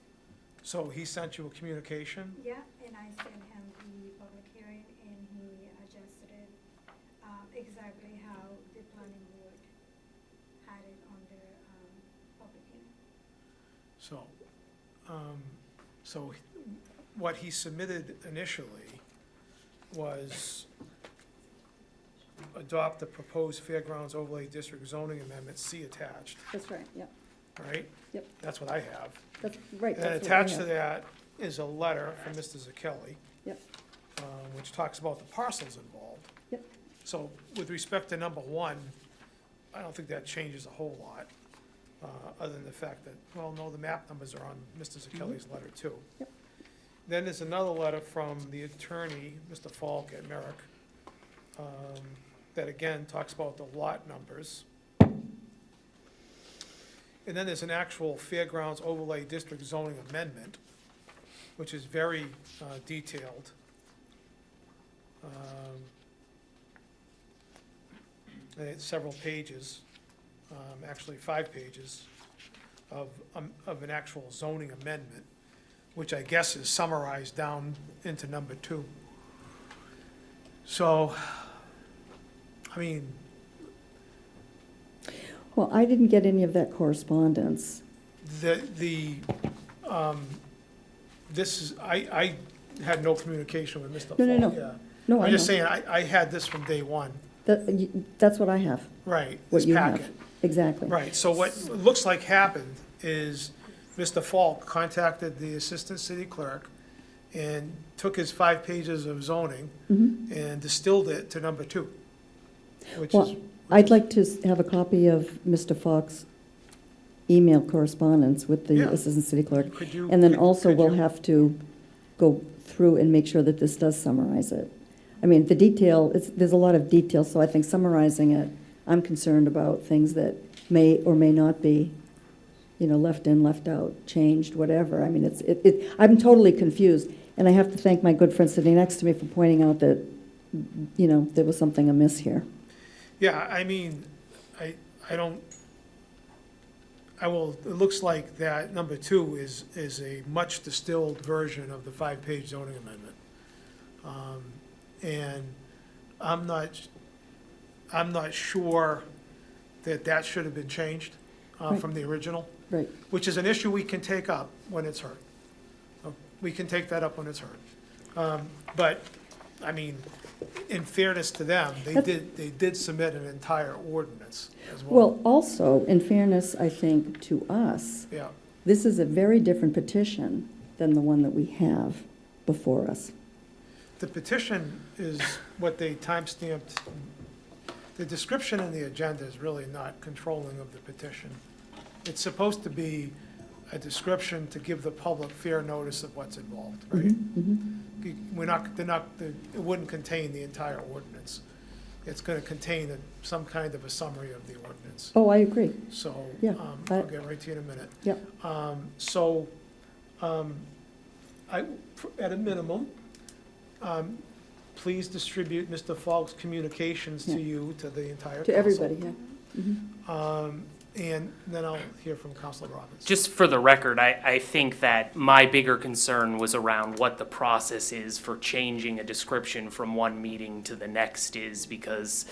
So he sent you a communication? yeah, and I sent him the public hearing, and he adjusted it exactly how the planning board had it on their public hearing. So what he submitted initially was adopt the proposed Fairgrounds Overlay District zoning amendment, see attached, That's right, yep. right? Yep. That's what I have. That's right. And that's what I attached to have. that is a letter from Mr. Zakelli. Yep. Which talks about the parcels involved. Yep. So with respect to number 1, I don't think that changes a whole lot, other than the fact that, well, no, the map numbers are on Mr. Zakelli's letter too. Yep. Then there's another letter from the attorney, Mr. Falk at Merrick, that again talks about the lot numbers. And then there's an actual Fairgrounds Overlay District zoning amendment, which is very detailed. And it's several pages, actually 5 pages, of an actual zoning amendment, which I guess is summarized down into number 2. So, I mean, Well, I didn't get any of that correspondence. this is, I had no communication with Mr. Falk. No. Yeah. No, I I'm just know. saying, I had this from day one. That's what I have. Right, What this you have. packet. Exactly. Right, so what looks like happened is Mr. Falk contacted the assistant city clerk and took his 5 pages of zoning and distilled it to number 2, which Well, I'd like to have a copy of Mr. Falk's email correspondence with the Yeah. assistant city clerk. Could you- And then could- also could we'll you- have to go through and make sure that this does summarize it. I mean, the detail, there's a lot of detail, so I think summarizing it, I'm concerned about things that may or may not be, left in, left out, changed, whatever. I mean, I'm totally confused. And I have to thank my good friend sitting next to me for pointing out that, there was something amiss here. Yeah, I mean, it looks like that number 2 is a much distilled version of the 5-page zoning amendment. And I'm not sure that should have been changed Right. from the original, Right. which is an issue we can take up when it's heard. We can take that up when it's heard. But, I mean, in fairness to them, they did submit an entire ordinance as well. Well, also, in fairness, I think, to us, Yeah, this is a very different petition than the one that we have before us. the petition is what they timestamped. The description in the agenda is really not controlling of the petition. It's supposed to be a description to give the public fair notice of what's involved, right? It wouldn't contain the entire ordinance. It's gonna contain some kind of a summary of the ordinance. Oh, I agree. So, Yeah, I'll get right to you in a minute. Yep. At a minimum, please distribute Mr. Falk's communications to Yeah. you, to the entire council. To everybody, yeah. Mhm. And then I'll hear from Councilor Robbins. Just for the record, I think that my bigger concern was around what the process is for changing a description from one meeting to the next is because,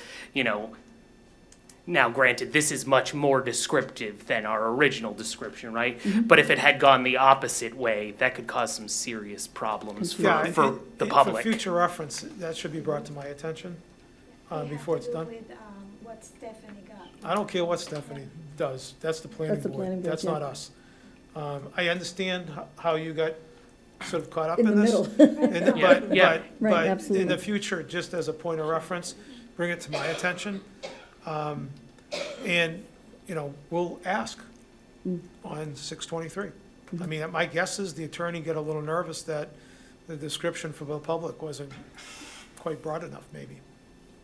now granted, this is much more descriptive than our original description, right? But if it had gone the opposite way, that could cause some serious problems Yeah, for the public. For future reference, that should be brought to my attention before it's done. With what Stephanie got. I don't care what Stephanie does, that's the planning That's the planning board, board, that's yeah. not us. I understand how you got sort of caught up In in the this. middle. And- Yeah, But, yeah. but, Right, but in absolutely. the future, just as a point of reference, bring it to my attention. And, we'll ask on 6/23. I mean, my guess is the attorney got a little nervous that the description for the public wasn't quite broad enough, maybe.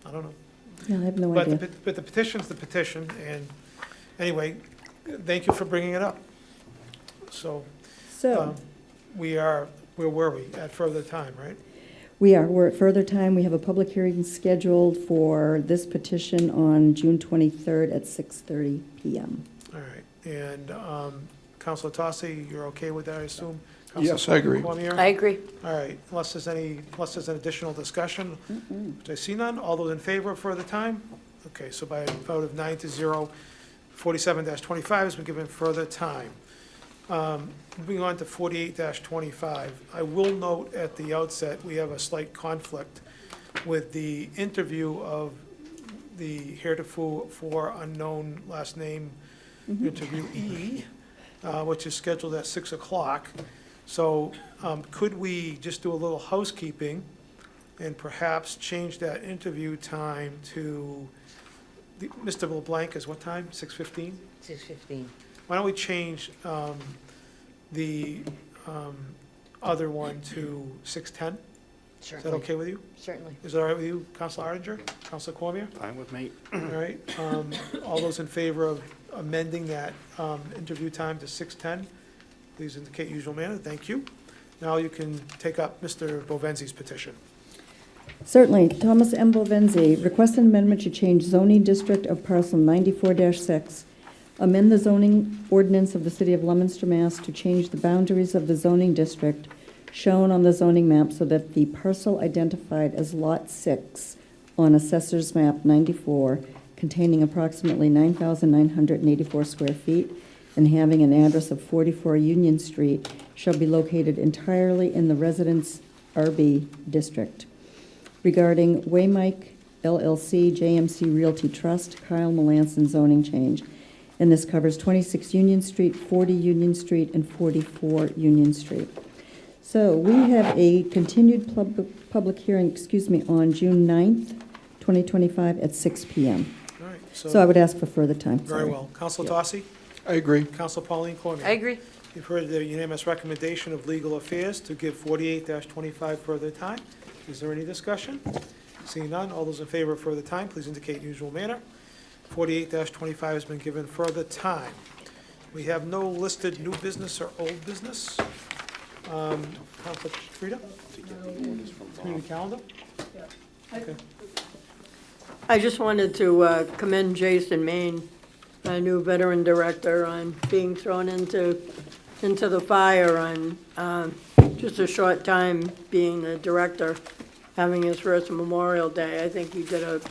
I don't know. Yeah, I have no But idea. but the petition's the petition, and anyway, thank you for bringing it up. So, So, where were we? At further time, right? we're at further time. We have a public hearing scheduled for this petition on June 23rd at 6:30 PM. All right, and Councilor Tossi, you're okay with that, I assume? Yes, I agree. Cormier? I agree. All right, unless there's an additional discussion, which I see none, all those in favor of further time? Okay, so by a vote of 9-0, 47-25 has been given further time. Moving on to 48-25, I will note at the outset, we have a slight conflict with the interview of the heretofore unknown last name interviewee, which is scheduled at 6 o'clock. So could we just do a little housekeeping and perhaps change that interview time to, Mr. LeBlanc is what time, 6:15? 6:15. Why don't we change the other one to 6:10? Is that Certainly. okay with you? Certainly. Is that all right with you, Councilor Artinger? Councilor Cormier? Fine with me. All right, all those in favor of amending that interview time to 6:10, please indicate usual manner, thank you. Now you can take up Mr. Bovenzi's petition. Certainly. Thomas M. Bovenzi, request an amendment to change zoning district of parcel 94-6, amend the zoning ordinance of the city of Leominster, Mass. To change the boundaries of the zoning district shown on the zoning map so that the parcel identified as Lot 6 on Assessor's Map 94, containing approximately 9,984 square feet and having an address of 44 Union Street, shall be located entirely in the Residence RB district. Regarding Waymike LLC, JMC Realty Trust, Kyle Melanson zoning change. And this covers 26 Union Street, 40 Union Street, and 44 Union Street. So we have a continued public hearing, on June 9th, 2025 at 6 PM. All right, So I would ask for further time. Very Sorry. well. Councilor Tossi? I agree. Councilor Pauline Cormier? I agree. You've heard the unanimous recommendation of Legal Affairs to give 48-25 further time. Is there any discussion? Seeing none, all those in favor of further time, please indicate in usual manner. 48-25 has been given further time. We have no listed new business or old business. Councilor Frida? Community calendar? Okay. I just wanted to commend Jason Main, my new veteran director, on being thrown into the fire on just a short time being the director, having his first Memorial Day. I think he did an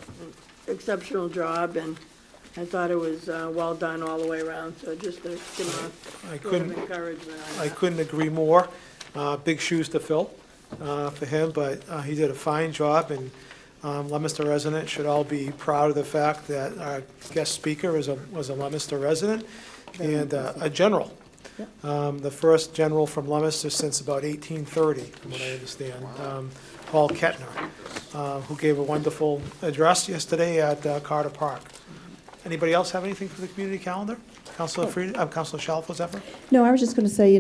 exceptional job, and I thought it was well done all the way around, so just to give him I a sort of couldn't, encouragement on I that. couldn't agree more. Big shoes to fill for him, but he did a fine job, and Leominster residents should all be proud of the fact that our guest speaker was a Leominster resident and a general. The first general from Leominster since about 1830, from what I understand, Paul Kettner, who gave a wonderful address yesterday at Carter Park. Anybody else have anything for the community calendar? Councilor Councilor Shalfo Zephyr? No, I was just going to say,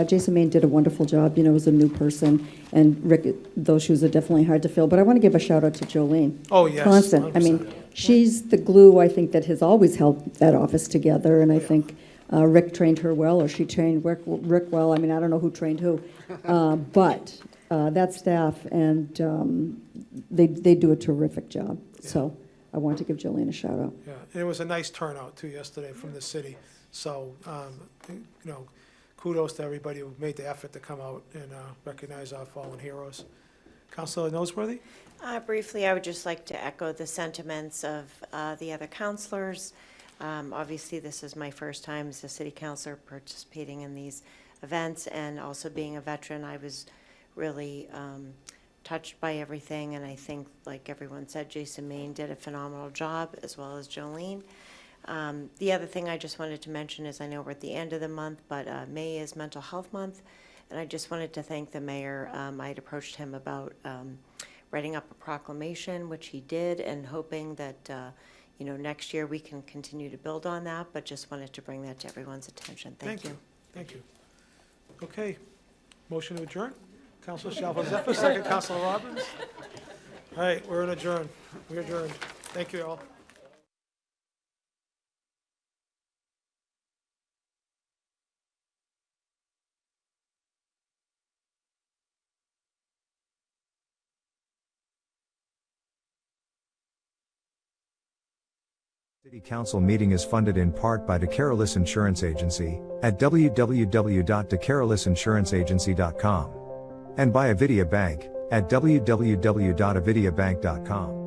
Jason Main did a wonderful job, as a new person, and Rick, those shoes are definitely hard to fill, but I want to give a shout out to Jolene. Oh, yes. Constant. I mean, 100%. she's the glue, I think, that has always held that office together, and I think Rick trained her well, or she trained Rick well. I mean, I don't know who trained who, but that staff, and they do a terrific job. So I want to give Jolene a shout out. Yeah, and it was a nice turnout too yesterday from the city. So, kudos to everybody who made the effort to come out and recognize our fallen heroes. Councilor Noseworthy? Briefly, I would just like to echo the sentiments of the other councilors. Obviously, this is my first time as a city councilor participating in these events, and also being a veteran, I was really touched by everything, and I think, like everyone said, Jason Main did a phenomenal job, as well as Jolene. The other thing I just wanted to mention is, I know we're at the end of the month, but May is Mental Health Month, and I just wanted to thank the mayor. I had approached him about writing up a proclamation, which he did, and hoping that next year we can continue to build on that, but just wanted to bring that to everyone's attention. Thank you. Thank you. Okay, motion to adjourn? Councilor Shalfo Zephyr, second Councilor Robbins. All right, we're adjourned. We're adjourned. Thank you all. City Council meeting is funded in part by DeCarolis Insurance Agency at www.decarolisinsuranceagency.com and by Avidia Bank at www.avidiabank.com.